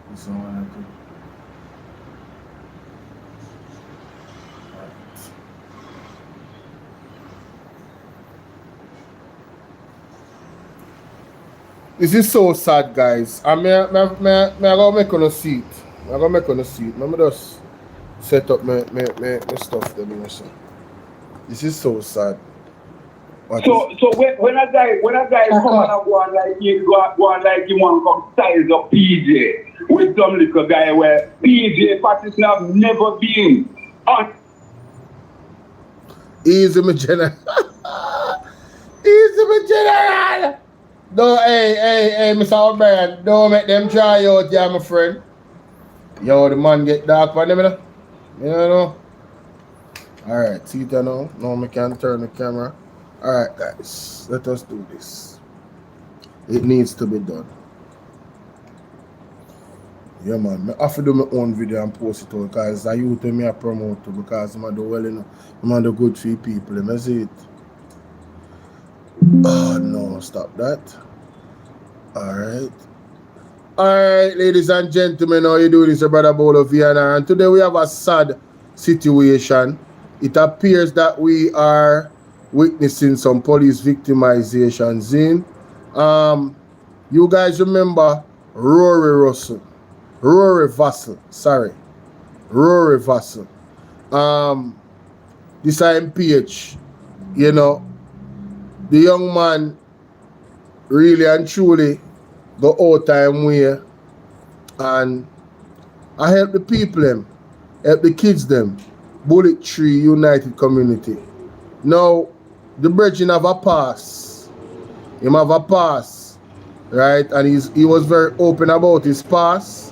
This one I have to. This is so sad, guys. I go make on a seat. Let me just set up my stuff there. This is so sad. So when a guy come and go on like he want to come size up PJ with some little guy where PJ partition have never been on. Easy, my general. Easy, my general. No, hey, Mr. O'Brien, don't make them try out, yeah, my friend. Yo, the man get dark for them, you know? Alright, see it now. Now I can turn the camera. Alright, guys, let us do this. It needs to be done. Yeah, man, I have to do my own video and post it out because I use them I promote it because I'm do well, you know. I'm do good for people, let me see it. Oh no, stop that. Alright, ladies and gentlemen, how you doing? It's your brother Bolo Vienna, and today we have a sad situation. It appears that we are witnessing some police victimizations in. You guys remember Rory Vassell. This MPH, you know. The young man really and truly go out time way, and I help the people them, help the kids them, Bullet Tree United Community. Now the brethren have a pass. Him have a pass, right? And he was very open about his pass,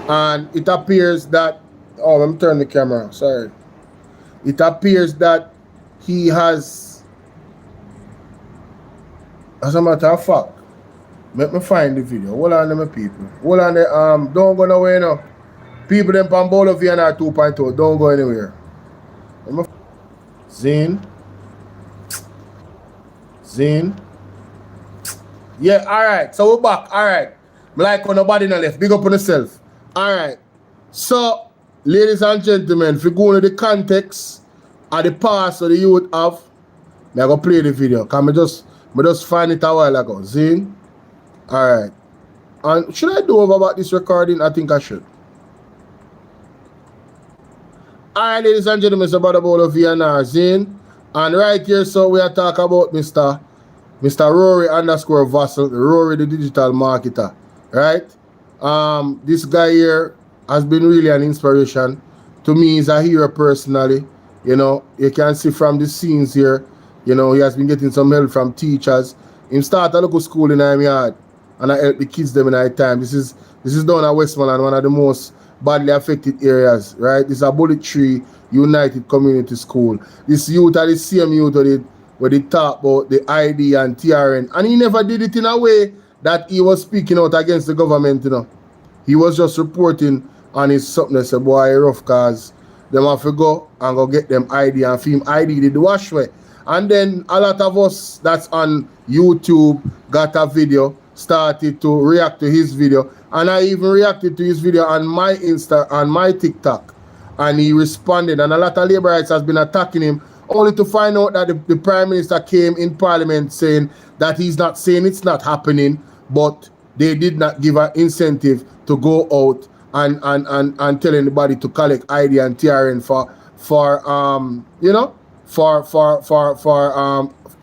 and it appears that let me turn the camera, sorry. it appears that he has, as a matter of fact, let me find the video. Hold on, my people. Hold on, don't go nowhere now. People them from Bolo VNR 2.0, don't go anywhere. Zane. Yeah, alright. So we're back. Alright. Me like when nobody in the left. Big up on yourself. Alright. So, ladies and gentlemen, if you go into the context of the past of the youth have, I'm going to play the video. Because I just find it a while ago. Zane. Alright. And should I do over about this recording? I think I should. Alright, ladies and gentlemen, it's about the Bolo VNR Zane. And right here, so we are talking about Mr. Rory _ Vassal, Rory the digital marketer. Right? This guy here has been really an inspiration to me. He's a hero personally. You know, you can see from the scenes here, you know, he has been getting some help from teachers. He started a local school in my yard, and I help the kids them in our time. This is down at Westmoreland, one of the most badly affected areas, right? This is a Bullet Tree United Community School. This youth are the same youth where they talk about the ID and TRN, and he never did it in a way that he was speaking out against the government, you know. He was just reporting on his something that said, boy, rough cause them have to go and go get them ID, and film ID did the wash way. And then a lot of us that's on YouTube got a video, started to react to his video, and I even reacted to his video on my Insta, on my TikTok, and he responded, and a lot of labor rights has been attacking him, only to find out that the Prime Minister came in Parliament saying that he's not saying it's not happening, but they did not give an incentive to go out and tell anybody to collect ID and TRN for you know, for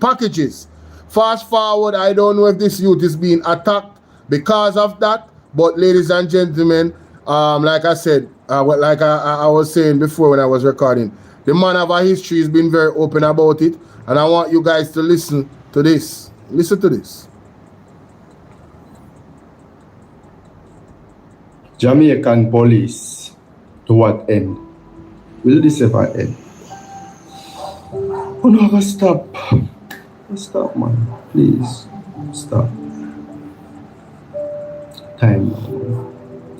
packages. Fast forward, I don't know if this youth is being attacked because of that, but ladies and gentlemen, like I said, like I was saying before when I was recording, the man of our history has been very open about it, and I want you guys to listen to this. Listen to this. Jamaican police, to what end? Will this ever end? Oh no, stop. Stop, man. Please, stop. Time now, man.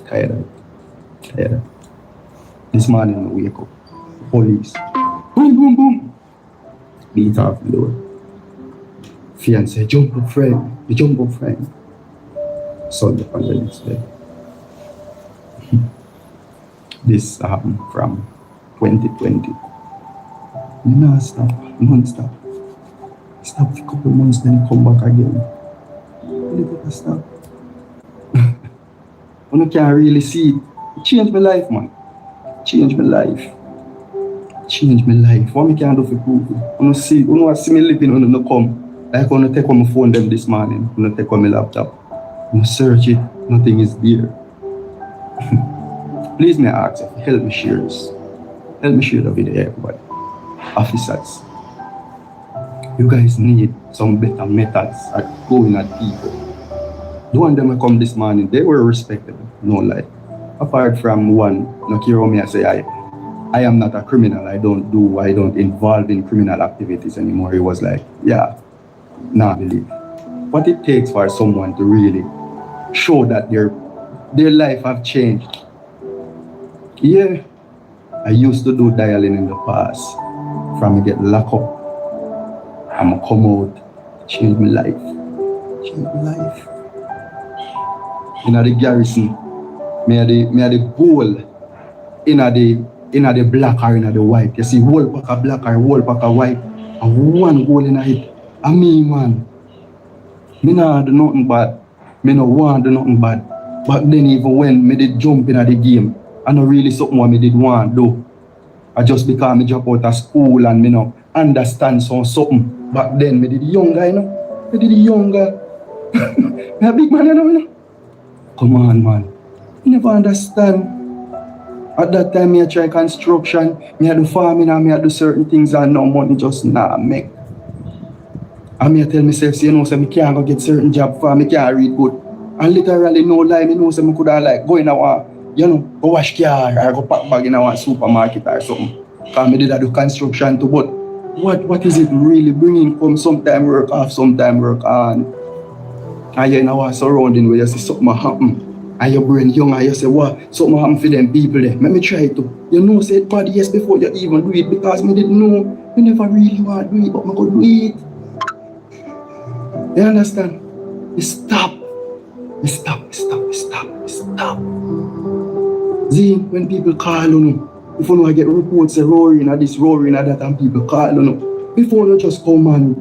Tired. This morning I wake up. Police. Boom, boom, boom. Beat off the door. Fiance, jump up, friend. You jump up, friend. Son up on the next day. This happened from 2020. No, stop. Non-stop. Stop for a couple months, then come back again. You gotta stop. I can't really see it. It changed my life, man. Changed my life. What I can do for people? I see me living on the come. Like when I take on my phone them this morning, when I take on my laptop. I search it, nothing is there. Please may I ask you, help me share this. Help me share the video, everybody. Officers, you guys need some better methods at going at people. The one them come this morning, they were respectable, no lie. Apart from one, no care me, I say I am not a criminal. I don't involve in criminal activities anymore. It was like, yeah, nah, believe. What it takes for someone to really show that their life have changed. Yeah, I used to do dialing in the past. From me get locked up, I'm come out, change my life. In the garrison, me had the goal in the black or in the white. You see, whole pack of black or whole pack of white, and one goal in it. I mean, man, me not do nothing bad. Me no want do nothing bad. Back then, even when me did jump in the game, I know really something what me did want do. I just because me drop out of school and me no understand something. Back then, me did younger, you know. Me did younger. Me a big man, you know. Come on, man. You never understand. At that time, me a try construction, me a do farming and me a do certain things and no money just nah make. And me a tell myself, you know, so me can't go get certain job for me can't read good. And literally no lie, me know so me could have like go in a you know, go wash car or go pack bag in a supermarket or something. Because I did do construction too, but what is it really bringing from sometime work off, sometime work on? And you're in our surrounding where you see something happen. And your brain young and you say, what? Something happen for them people there. Let me try to. You know, say it bad yes before you even do it because me didn't know. You never really want to do it, but I could do it. You understand? You stop. See, when people call on you, if you know I get reports say roaring at this, roaring at that, and people call on you, before you just come and,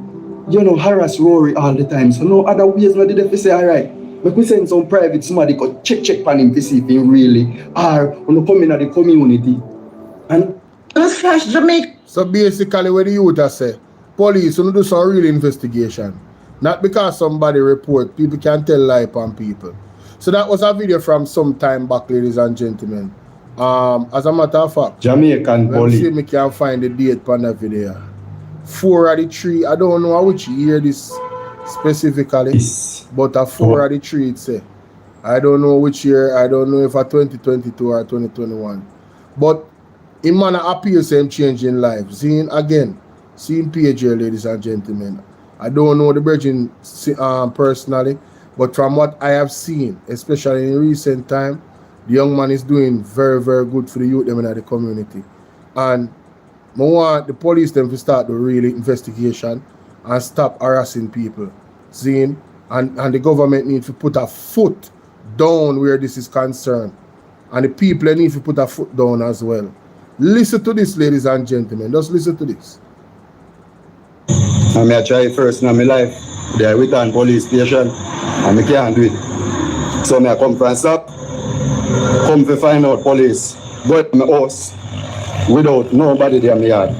you know, harass Rory all the time. So no other ways not did if say, alright, we could send some private somebody could check on him to see if he really are when you come in at the community. And let's flash Jamaica. So basically what the youth are say, police will do some real investigation. Not because somebody report, people can tell lie upon people. So that was a video from some time back, ladies and gentlemen. As a matter of fact, Jamaican police. Let me see if we can find the date on that video. 4 of the 3, I don't know which year this specifically, but a 4 of the 3 it say. I don't know which year, I don't know if a 2022 or 2021. But in manner appears him changing life. Seeing page here, ladies and gentlemen. I don't know the virgin personally, but from what I have seen, especially in recent time, the young man is doing very, very good for the youth them in the community. And I want the police them to start the real investigation and stop harassing people. Seeing and the government needs to put a foot down where this is concerned. And the people need to put a foot down as well. Listen to this, ladies and gentlemen. Just listen to this. I try first in my life, there with an police station, and I can't do it. So I come from stop, come to find out police, go to my house without nobody there in my yard.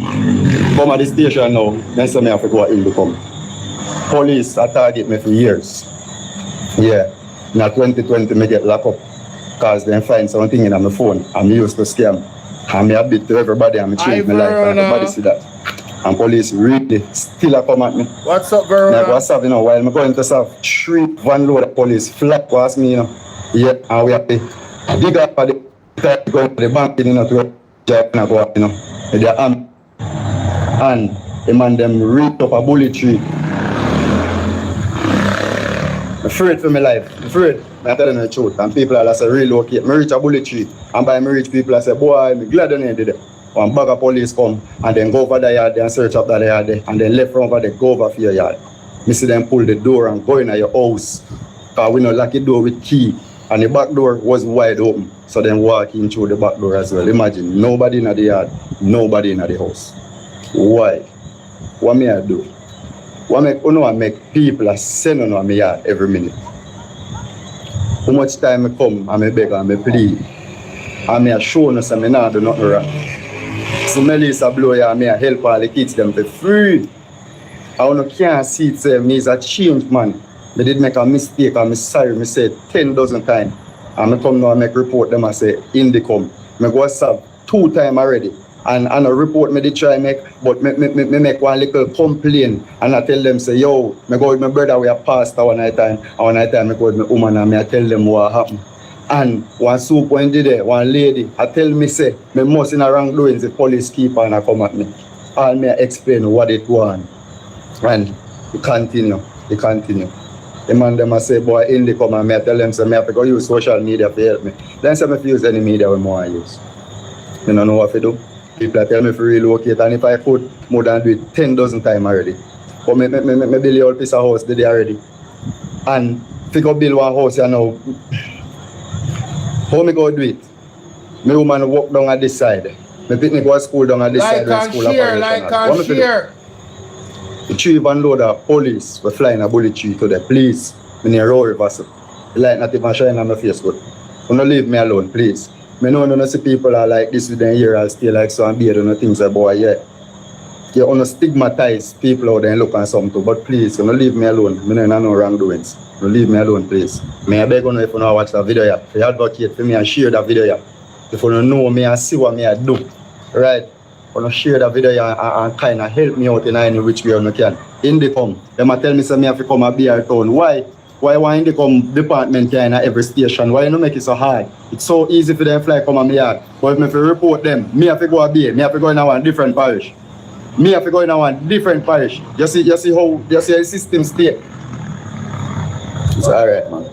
Come at the station now, then say I have to go in to come. Police target me for years. Yeah, in 2020 I get locked up because they find something in my phone and I used to scam. And I bit to everybody and I change my life and everybody see that. And police really still come at me. What's up, girl? I go serve, while I'm going to serve 3 van load of police flat past me, Yeah, and we have to dig up at the going to the bank, to drive and go up, with their arm. And the man them ripped up a bullet tree. I'm afraid for my life. I'm afraid. I'm telling the truth. And people are say relocate. I reach a bullet tree. And by me reach people I say, boy, I'm glad I did it. One bag of police come and then go over the yard and search up that yard and then left from over there, go over for your yard. Me see them pull the door and go in at your house. Because we know lock the door with key and the back door was wide open. So then walk in through the back door as well. Imagine nobody in the yard, nobody in the house. Why? What may I do? What make people send on my yard every minute? How much time I come and I beg and I plead and I show no say I not do nothing wrong. So Melissa blow ya and I help all the kids them for free. I can't see it say me is a change man. I did make a mistake and I'm sorry. I said 10 dozen times. And I come now and make report them and say in the come. I go serve 2 times already. And a report me did try make, but me make one little complaint and I tell them say, yo, I go with my brother we are pastor one night time. And one night time I go with my woman and I tell them what happened. And one soup when did there, one lady, I tell me say, me must in a wrongdoings the police keeper and I come at me. And me explain what it want. And he continue. The man them I say, boy, in the come and I tell them say, I have to go use social media to help me. Then say if I use any media we more use. You don't know what to do. People tell me to relocate and if I could, more than do it 10 dozen times already. But me build a whole piece of house today already. And if I go build one house you know, how me go do it? My woman walk down at this side. My picnic go to school down at this side. Like and share. The 3 van load of police were flying a bullet tree today. Please, me near road reversal. The light not even shine on my face good. Don't leave me alone, please. I know no see people are like this with them here and stay like so and be no things like boy, yeah. You wanna stigmatize people out there and look at something, but please, don't leave me alone. I know no wrongdoings. Don't leave me alone, please. May I beg you if you know watch the video here, if you advocate for me and share the video here. If you don't know me and see what me I do, right? You know, share the video here and kind of help me out in any which way you can. In the come, them tell me say me have to come and be our town. Why? Why want to come department here in every station? Why you not make it so hard? It's so easy for them fly come on my yard. But if I report them, me have to go a bay, me have to go in a different parish. Me have to go in a different parish. You see how the system state. It's alright, man.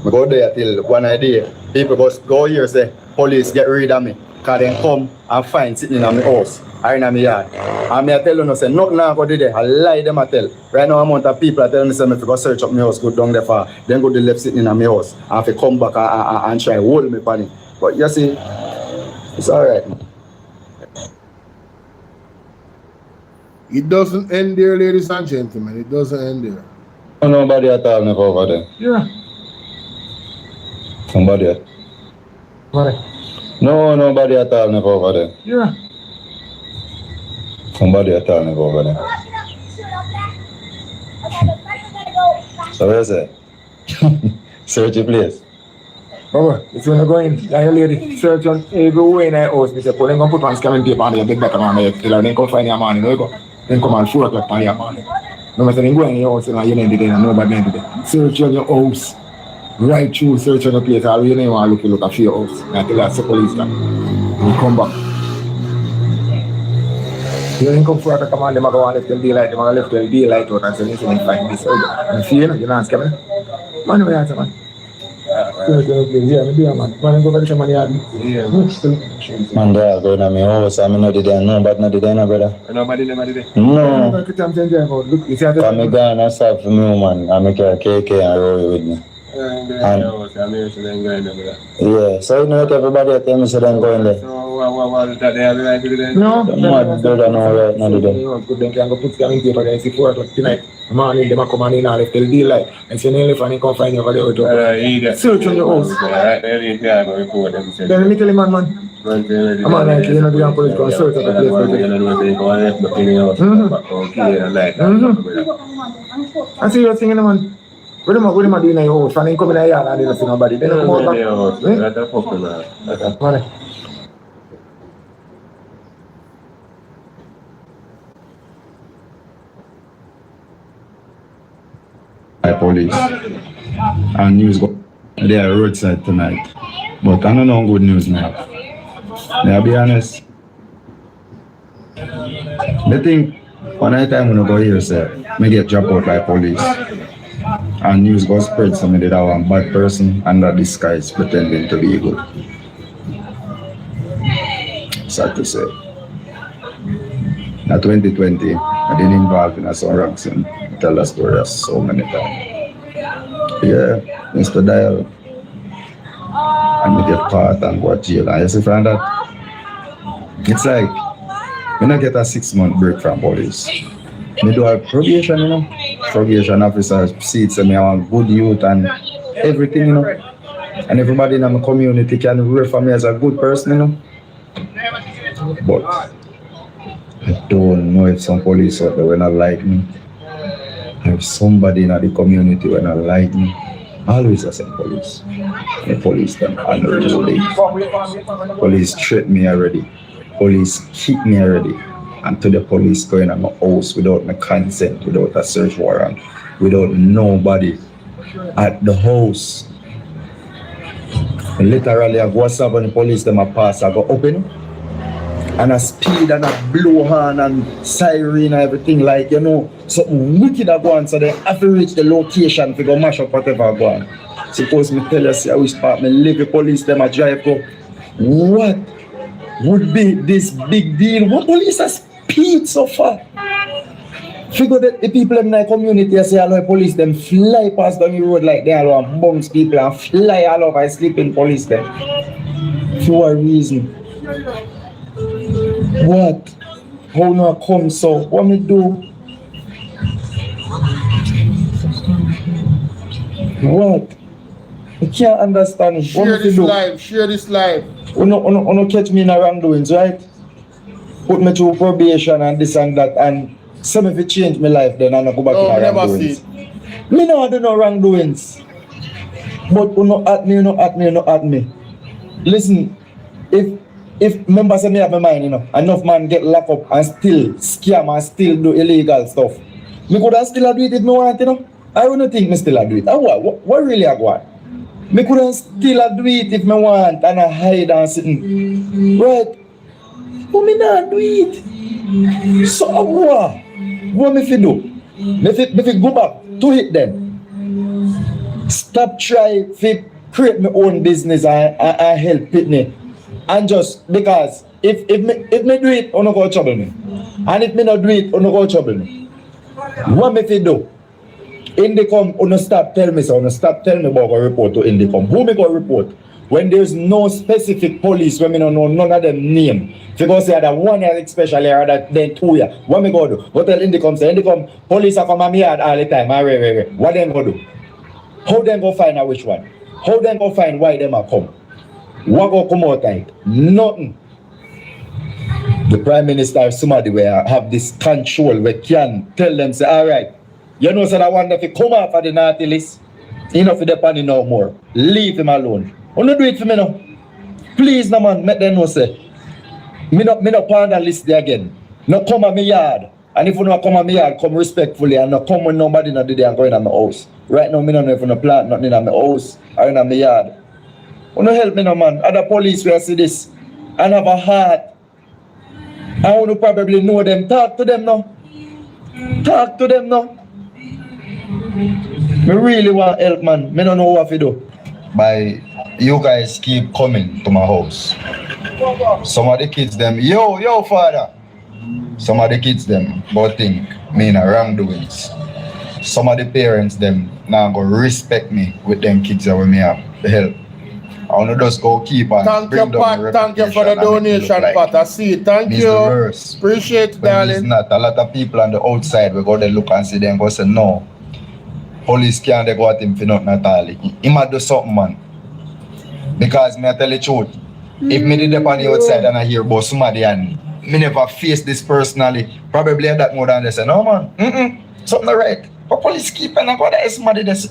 I go there till one idea. People go here say, police get rid of me. Because they come and find sitting in my house or in my yard. And me I tell you, say, nothing now go there. I lie them I tell. Right now amount of people I tell me say me to go search up my house, go down there far. Then go to the left sitting in my house. And if they come back and try hold me for it. But you see, it's alright, man. It doesn't end there, ladies and gentlemen. It doesn't end there. Nobody at all never over there. Yeah. Somebody at. What? No, nobody at all never over there. Yeah. Somebody at all never over there. So where's it? Search your place. Baba, it's when I go in, like a lady, search on every way in the house. They say, pull them, put one scamming paper on your big back on your killer, then come find your man, you know, then come and 4 o'clock on your man. No matter then go in your house, you know, you need it, and nobody need it. Search on your house. Right through, search on your place, all you know, want to look at your house. Until that's the police come. And come back. You don't come 4 o'clock, come on, them go on left till daylight, them go left till daylight out, and so you can find this. And see, you know, you're not scamming. Man, where you man? Man, they are going to my house. I mean, no, did I know, but no, did I know, brother? Nobody. No. Come down and serve for me, man. I make a KK and roll with me. Yeah, so you know what everybody at them said I'm going there. No, mad brother now right now today. Good, then can go put scamming paper there, see 4 o'clock tonight. Morning, them come on in and left till daylight. And so nearly funny come find you over there. Search on your house. Then me tell him, man. I'm on like, you know, the police come search at the place. I see you're singing, man. What am I doing in your house? When I come in the yard and they don't see nobody. They don't come back. Police and news go they are roadside tonight. But I don't know good news now. May I be honest? I think one time when I go here, sir, I get dropped out by police. And news got spread so that I'm a bad person under disguise pretending to be good. Sad to say. In 2020, I didn't involve in a songs and tell the story so many times. Yeah, Mr. Dial. And we get caught and go to jail. And you see from that, it's like when I get a 6-month break from police. I do a probation, you know. Probation officer seats and me have good youth and everything, you know. And everybody in my community can refer me as a good person, you know. But I don't know if some police out there will not like me. If somebody in the community will not like me. Always I say police. The police them unruly. Police treat me already. Police keep me already. And to the police going at my house without my consent, without a search warrant, without nobody at the house. And literally I go up on the police, them a pass, I go open. And I speed and I blow horn and siren and everything like, you know, something wicked I go on, so they have to reach the location to go mash up whatever I go on. Suppose me tell you, see, I wish part me leave the police, them a drive go, what would be this big deal? What police has speed so far? Figure that the people in my community say all the police them fly past down the road like they all want bunks people and fly all over sleeping police them. For a reason. What? How now come so? What me do? What? I can't understand. Share this live. Share this live. You no catch me in a wrongdoings, right? Put me through probation and this and that and say me if change my life then and I go back to my wrongdoings. Me no do no wrongdoings. But you no at me. Listen, if members say me have my mind, you know, enough man get locked up and still scam and still do illegal stuff. Me could have still do it if me want, you know. I wouldn't think me still a do it. And what really I want? Me couldn't still a do it if me want and I hide and sitting. Right? But me not do it. So what me fi do? Me fi go back to it then. Stop try fi create my own business and help Pitney. And just because if me do it, you no go trouble me. And if me not do it, you no go trouble me. What me fi do? Indicom, you no stop tell me so, you stop telling me about a report to Indicom. Who me go report? When there's no specific police, when me don't know none of them name. If you go say that one year especially or that then 2 years, what me go do? Go tell Indicom, say Indicom, police are come at me yard all the time. What them go do? How them go find out which one? How them go find why them are come? What go come out like? Nothing. The Prime Minister or somebody where have this control where can tell them say, alright, you know so that one if you come off of the naughty list, enough for the panny no more. Leave him alone. Don't do it for me now. Please no man, make them know say. Me not on the list there again. No come at me yard. And if you not come at me yard, come respectfully and not come when nobody not do there and go in my house. Right now, me don't know if you not plant nothing in my house or in my yard. You no help me no man. Other police will see this and have a heart. I want to probably know them. Talk to them now. Talk to them now. Me really want help, man. Me don't know what to do. By you guys keep coming to my house. Some of the kids them, yo father. Some of the kids them go think me in a wrongdoings. Some of the parents them now go respect me with them kids that we may have to help. I want to just go keep on. Thank you, Pat. Thank you for the donation, Pat. I see it. Thank you. Appreciate it, darling. It's not. A lot of people on the outside will go there look and see them go say, no. Police can't go at him for nothing at all. He might do something, man. Because me I tell the truth. If me did up on the outside and I hear about somebody and me never face this personally, probably have that more than they say, no man, something not right. But police keep and I go there somebody that's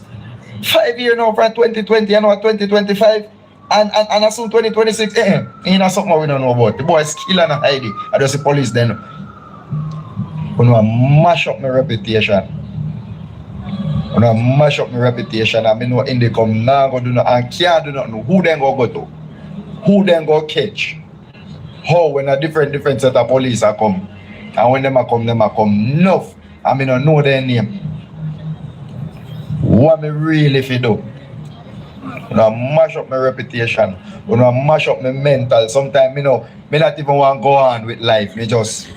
5 years now from 2020 and now 2025 and as soon 2026, you know something we don't know about. The boy is kill and hide it. I just see police then. You know, mash up my reputation. You know, mash up my reputation. I mean, no Indicom now go do not and can't do not know who then go to. Who then go catch? How when a different set of police are come. And when them are come enough. I mean, I know their name. What me really fi do? You know, mash up my reputation. You know, mash up my mental. Sometimes, you know, me not even want to go on with life. Me just,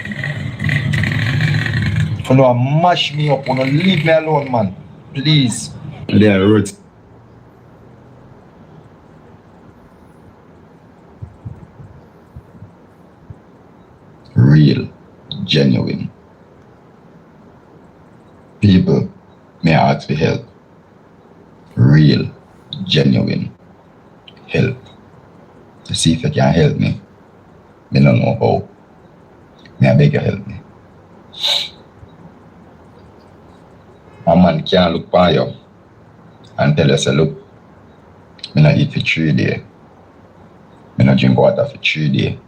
you know, mash me up. You know, leave me alone, man. Please. They are roots. Real, genuine people may ask for help. Real, genuine help. To see if you can help me. Me don't know how. May I beg you help me. A man can't look by you and tell you, say, look, me not eat for 3 days. Me not drink water for 3 days.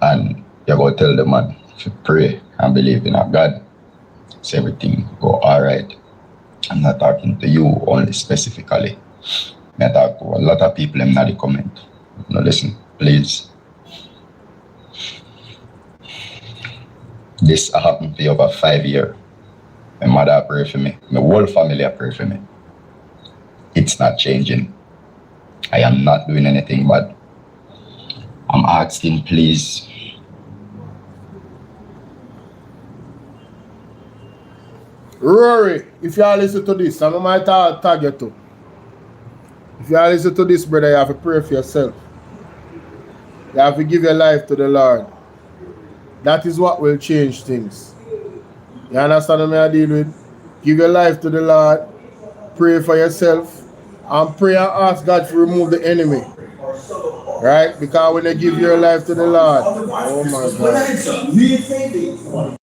And you go tell the man to pray and believe in a God. So everything go alright. I'm not talking to you only specifically. I talk to a lot of people in the comment. Now listen, please. This happened for over 5 years. My mother pray for me. My whole family pray for me. It's not changing. I am not doing anything bad. I'm asking, please. Rory, if you all listen to this, I might tag you too. If you all listen to this, brother, you have to pray for yourself. You have to give your life to the Lord. That is what will change things. You understand what I deal with? Give your life to the Lord. Pray for yourself. And pray and ask God to remove the enemy. Right? Because when you give your life to the Lord, oh my God.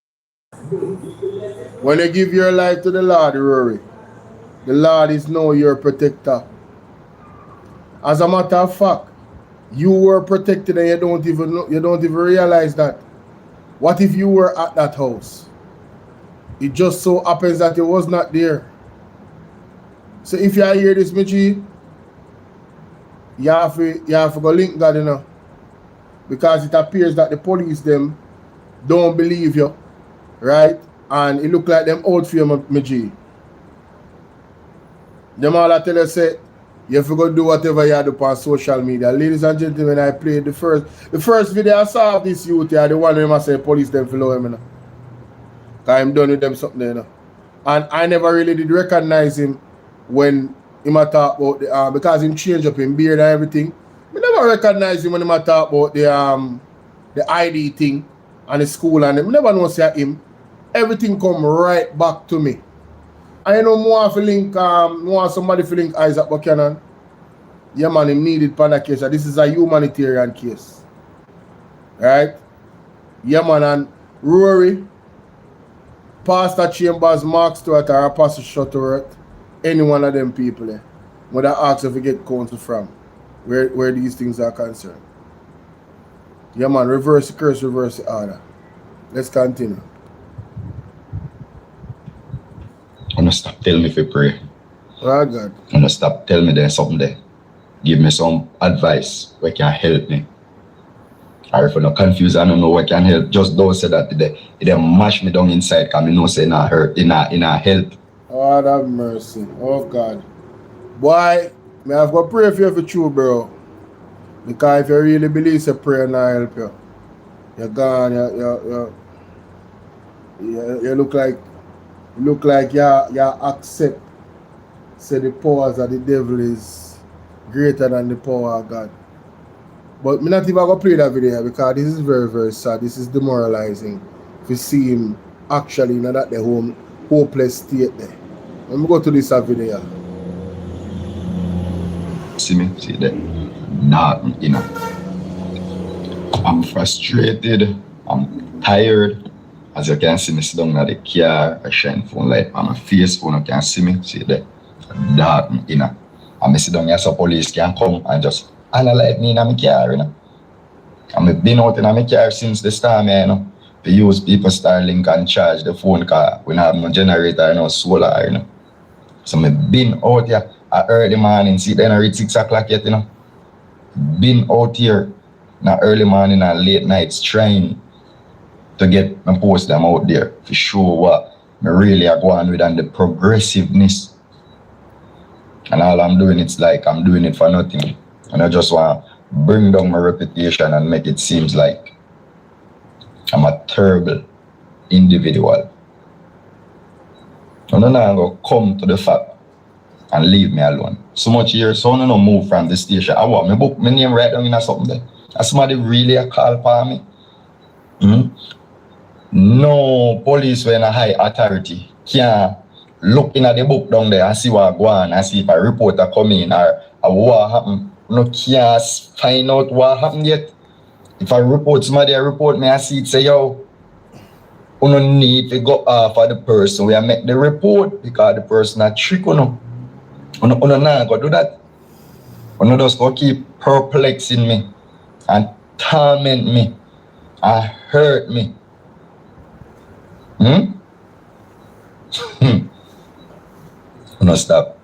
When you give your life to the Lord, Rory, the Lord is now your protector. As a matter of fact, you were protected and you don't even realize that. What if you were at that house? It just so happens that it was not there. So if you hear this, my G, you have to go link God, you know. Because it appears that the police them don't believe you, right? And it look like them out for you, my G. Them all I tell you say, you have to go do whatever you do on social media. Ladies and gentlemen, I played the first video I saw of this youth here, the one where I say police them follow him, you know. Because I'm done with them something, you know. And I never really did recognize him when he talk about the because him change up in beard and everything. I never recognize him when he talk about the ID thing and the school and I never know say him. Everything come right back to me. I know more for link more somebody for link Isaac Buchanan. Yeah man, him needed pan case. This is a humanitarian case. Right? Yeah man, and Rory, Pastor Chambers, Mark Stewart, or Apostle Shuttleworth, any one of them people there. When I ask if we get counsel from where these things are concerned. Yeah man, reverse the curse, reverse the order. Let's continue. I'm gonna stop telling me if you pray. Oh God. I'm gonna stop telling me there's something there. Give me some advice where can help me. Or if I'm not confused, I don't know what can help. Just don't say that today. It then mash me down inside because I know say not hurt, it not help. Oh, have mercy. Oh God. Boy, may I have to pray for you for true, bro. Because if you really believe a prayer not help you, you're gone, you look like you accept say the powers of the devil is greater than the power of God. But I'm not even going to play that video because this is very, very sad. This is demoralizing if you see him actually in that the hopeless state there. Let me go to this video. See me? See that? Not enough. I'm frustrated. I'm tired. As you can see me sit down at the car, I shine phone light on my face phone. You can see me? See that? Dark enough. And I sit down here so police can come and just analyze me in my car, you know. I've been out in my car since the start, you know. To use people Starlink and charge the phone car. We don't have no generator, you know, solar, you know. So I've been out here at early morning, see then I reach 6 o'clock yet, you know. Been out here in early morning and late nights trying to get my post them out there to show what I really are going with and the progressiveness. And all I'm doing, it's like I'm doing it for nothing. And I just want to bring down my reputation and make it seem like I'm a terrible individual. And then I'm going to come to the fact and leave me alone. So much here, so I don't move from the station. I want me book my name right down in something there. And somebody really a call for me. No police when a high authority can look in at the book down there and see what go on and see if a reporter come in or what happened. No can't find out what happened yet. If I report somebody, I report me, I see it say, yo, you don't need to go after the person. We make the report because the person a trick, you know. You not go do that. You just go keep perplexing me and torment me and hurt me. No, stop.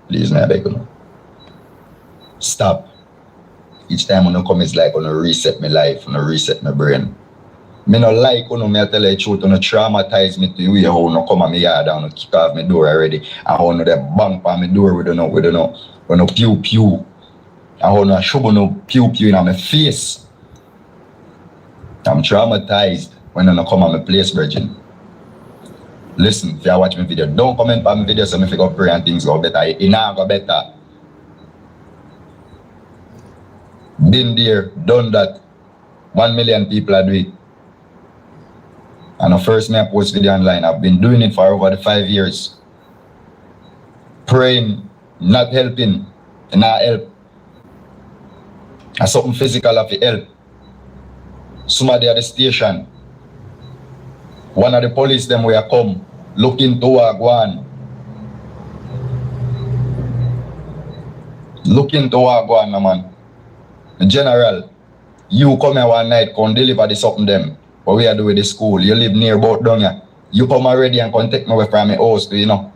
Please, I beg you. Stop. Each time when I come, it's like when I reset my life, when I reset my brain. Me no like when I tell you the truth, when I traumatize me to you, how you come at me yard and kick off my door already, and how you bang on my door with no pew pew, and how you shove no pew pew in my face. I'm traumatized when I come at my place, Virgin. Listen, if you watch my video, don't comment on my video so if you go pray and things go better. It not go better. Been there, done that. 1 million people are doing it. And the first me I post video online, I've been doing it for over the 5 years. Praying, not helping, not help. And something physical of the help. Somebody at the station. One of the police them where come, looking to a guan. Looking to a guan, man. The general, you come here one night, come deliver the something them. What we are doing with the school, you live near about down here. You come already and come take me away from my house, you know.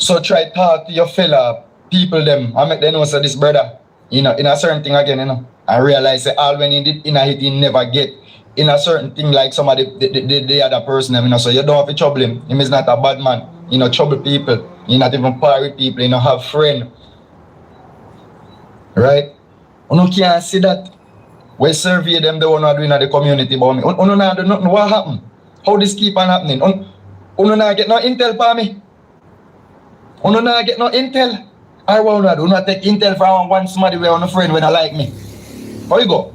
So try talk to your fella people them and make them know say this brother, in a certain thing again, I realize that all when he did in a hit, he never get in a certain thing like some of the other person, so you don't have to trouble him. Him is not a bad man, trouble people, you not even par with people, have friend. Right? You can't see that. We survey them the one who are doing at the community about me. You not do nothing. What happened? How this keep on happening? You not get no intel for me. You not get no intel. I will not do not take intel from one somebody where on a friend when I like me. How you go?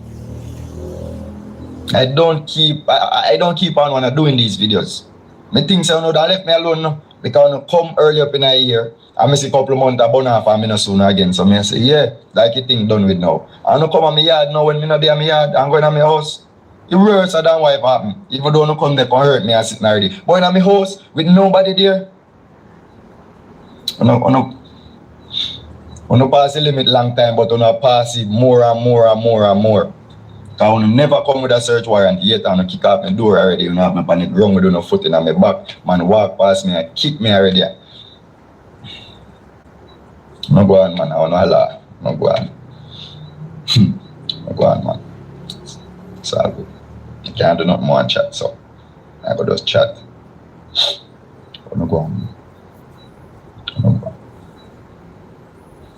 I don't keep on wanna doing these videos. Me think so that left me alone no, because I come early up in a year. I miss a couple of months about now for me no soon again. So me say, yeah, like you think done with now. I don't come on my yard now when me not there my yard, I'm going to my house. It worse than what happen. If you don't come there and hurt me, I sit already. But in my house with nobody there. I don't pass the limit long time, but I pass it more and more and more and more. Because I never come with a search warrant yet and kick off my door already. You have me on the ground with no foot in my back. Man walk past me and kick me already. No go on, man. I want to holler. No go on. No go on, man. It's all good. You can't do nothing more and chat, so I go just chat. No go on. No go on.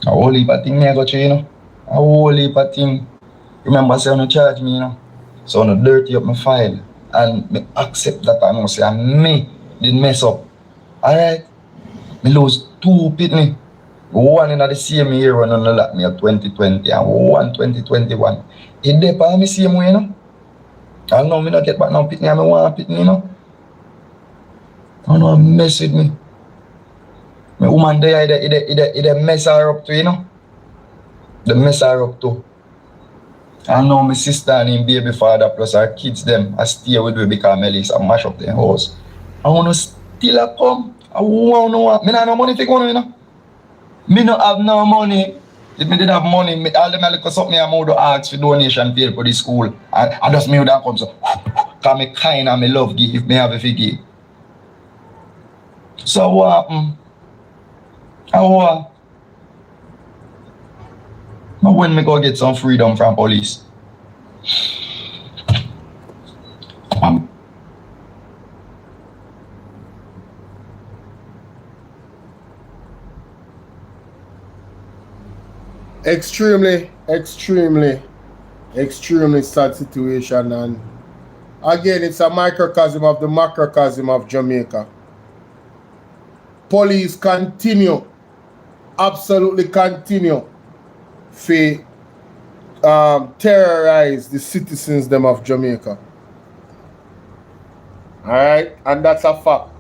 A whole heap of thing I go through, A whole heap of thing. Remember, say, you charge me, So I dirty up my file. And me accept that I know, say, and me did mess up. Alright? Me lose 2 pitney. One in the same year when I lock me at 2020 and one 2021. It depends me same way, I know me not get back now pitney and me want pitney, I know mess with me. My woman there, it mess her up too, They mess her up too. I know my sister and him baby father plus our kids them, I stay with me because Melissa mash up their house. I want to still come. I want to know. Me not have no money to go, Me not have no money. If me did have money, all them look something I'm to ask for donation paid for the school. I just me would have come so. Because me kind and me love give if me have a figure. So what happened? Now when me go get some freedom from police? Extremely sad situation, and again it's a microcosm of the macrocosm of Jamaica. Police absolutely continue to terrorize the citizens them of Jamaica. Alright, and that's a fact.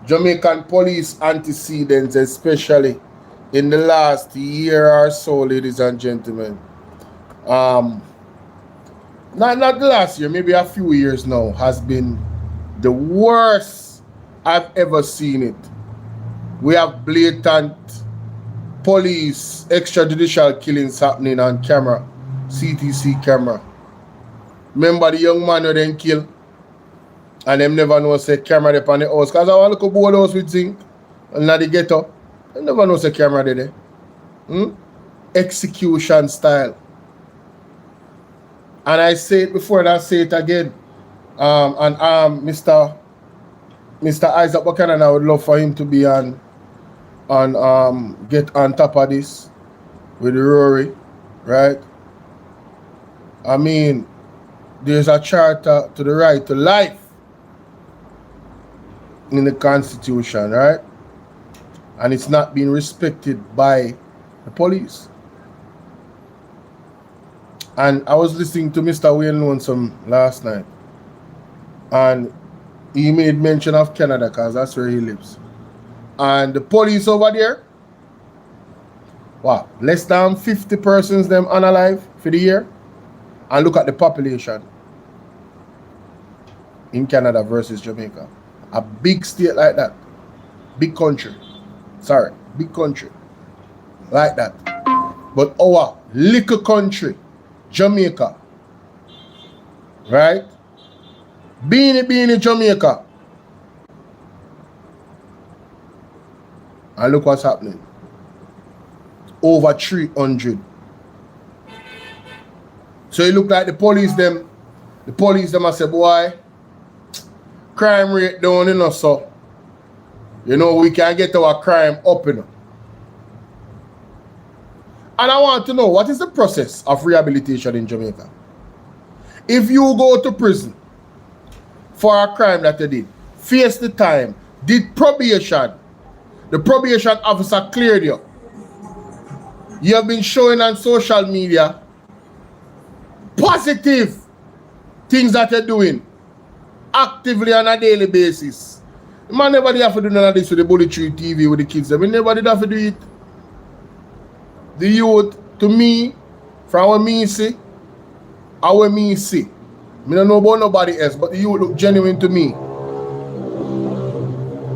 Jamaican police antecedents, especially in the last year or so, ladies and gentlemen, not the last year, maybe a few years now, has been the worst I've ever seen it. We have blatant police extrajudicial killings happening on camera, CTC camera. Remember the young man who then killed, and them never know say camera there on the house, because I want to look at Bolo house with zinc, and now the ghetto. You never know the camera there. Execution style. And I say it before and I say it again. Mr. Isaac Buchanan, I would love for him to be get on top of this with Rory, right? I mean, there's a charter to the right to life in the Constitution, right? And it's not being respected by the police. And I was listening to Mr. Wayne Lonesome last night, and he made mention of Canada because that's where he lives. And the police over there, wow, less than 50 persons them unalive for the year. And look at the population in Canada versus Jamaica. A big state like that, big country. Sorry, big country like that. But our little country, Jamaica, right? Being in Jamaica, And look what's happening. Over 300. So it look like the police them I say, boy, crime rate down, you know, so you know we can get our crime up, you know. And I want to know, what is the process of rehabilitation in Jamaica? If you go to prison for a crime that you did, face the time, did probation, the probation officer cleared you. You have been showing on social media positive things that you're doing actively on a daily basis. Man never did have to do none of this with the Bullet Tree TV with the kids. I mean, never did have to do it. The youth, to me, from what me see, how me see. I don't know about nobody else, but the youth look genuine to me.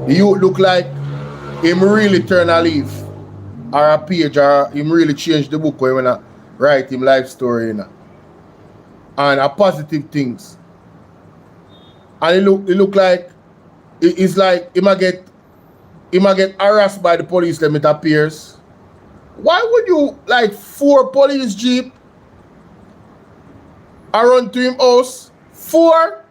The youth look like him really turn a leaf or a page, or him really change the book when I write him life story, you know. And a positive things. And it look like it's like he might get harassed by the police, them it appears. Why would you like 4 police jeep run to him house? 4?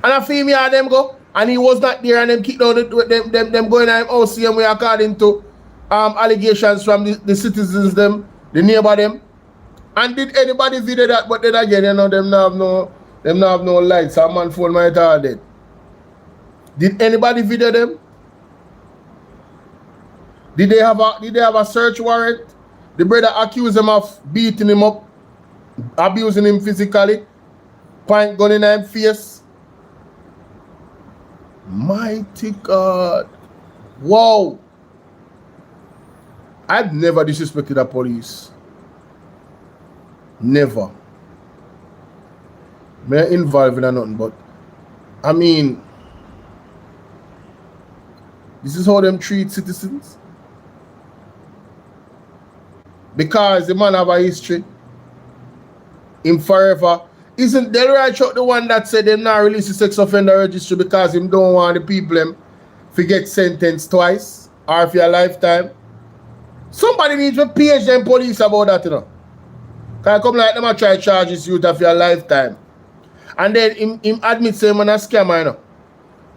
And a female them go, and he was not there, and them kicked out them going to him house same way according to allegations from the citizens them, the neighbor them. And did anybody video that? But then again, you know, them not have no lights. So man phone might have dead. Did anybody video them? Did they have a search warrant? The brother accused him of beating him up, abusing him physically, point gun in his face. Mighty God. Wow. I've never disrespected the police. Never. Me involved in nothing, but I mean, this is how them treat citizens. Because the man have a history. Him forever. Isn't Delroy Chuck the one that said them not release the sex offender registry because him don't want the people them to get sentenced twice or for a lifetime? Somebody needs to page them police about that, you know. Because come like them a try charges you for your lifetime. And then him admits him on a scammer, you know.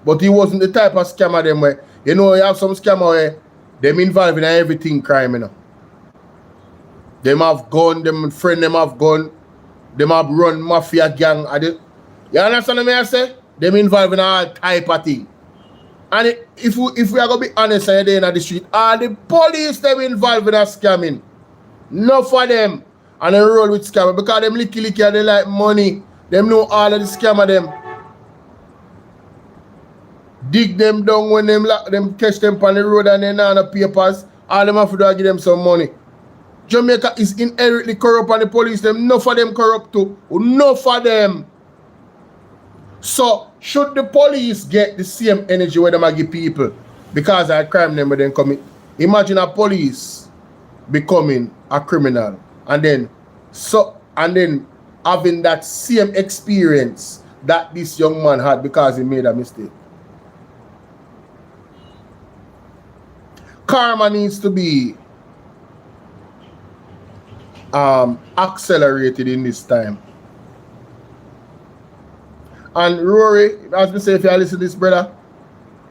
But he wasn't the type of scammer them where, you know, you have some scammer where them involved in everything crime, you know. Them have gun, them friend them have gun, them have run mafia gang. You understand what I say? Them involved in all type of thing. And if we are going to be honest at the end of the street, all the police them involved in a scamming. Enough for them. And they roll with scammer because them licky and they like money. Them know all of the scammer them. Dig them down when them catch them on the road and they not the papers. All them have to do is give them some money. Jamaica is inherently corrupt and the police them enough of them corrupt too. Enough of them. So should the police get the same energy where they give people because of crime them where they commit? Imagine a police becoming a criminal and then having that same experience that this young man had because he made a mistake. Karma needs to be accelerated in this time. And Rory, as we say, if you listen to this, brother,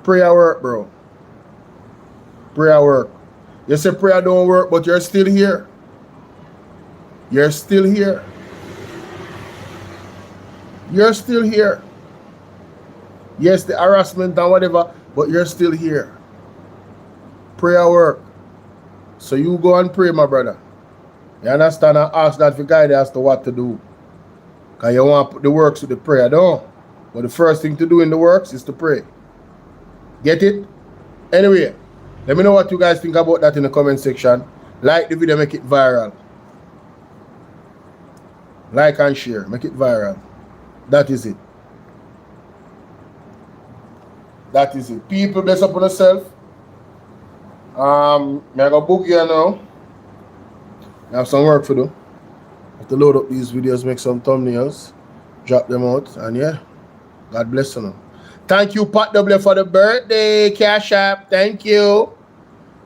prayer work, bro. Prayer work. You say prayer don't work, but you're still here. You're still here. You're still here. Yes, the harassment and whatever, but you're still here. Prayer work. So you go and pray, my brother. You understand? And ask that for guidance as to what to do. Because you want to put the works with the prayer, don't? But the first thing to do in the works is to pray. Get it? Anyway, let me know what you guys think about that in the comment section. Like the video, make it viral. Like and share, make it viral. That is it. That is it. People, bless up on yourself. I go book here now. I have some work to do. I have to load up these videos, make some thumbnails, drop them out, and yeah, God bless you now. Thank you, Pat W, for the birthday. Cash App. Thank you.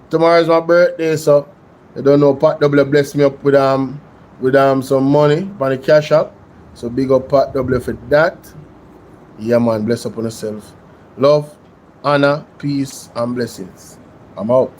Tomorrow's my birthday, so I don't know. Pat W blessed me up with some money on the Cash App. So big up Pat W for that. Yeah, man. Bless up on yourself. Love, honor, peace, and blessings. I'm out.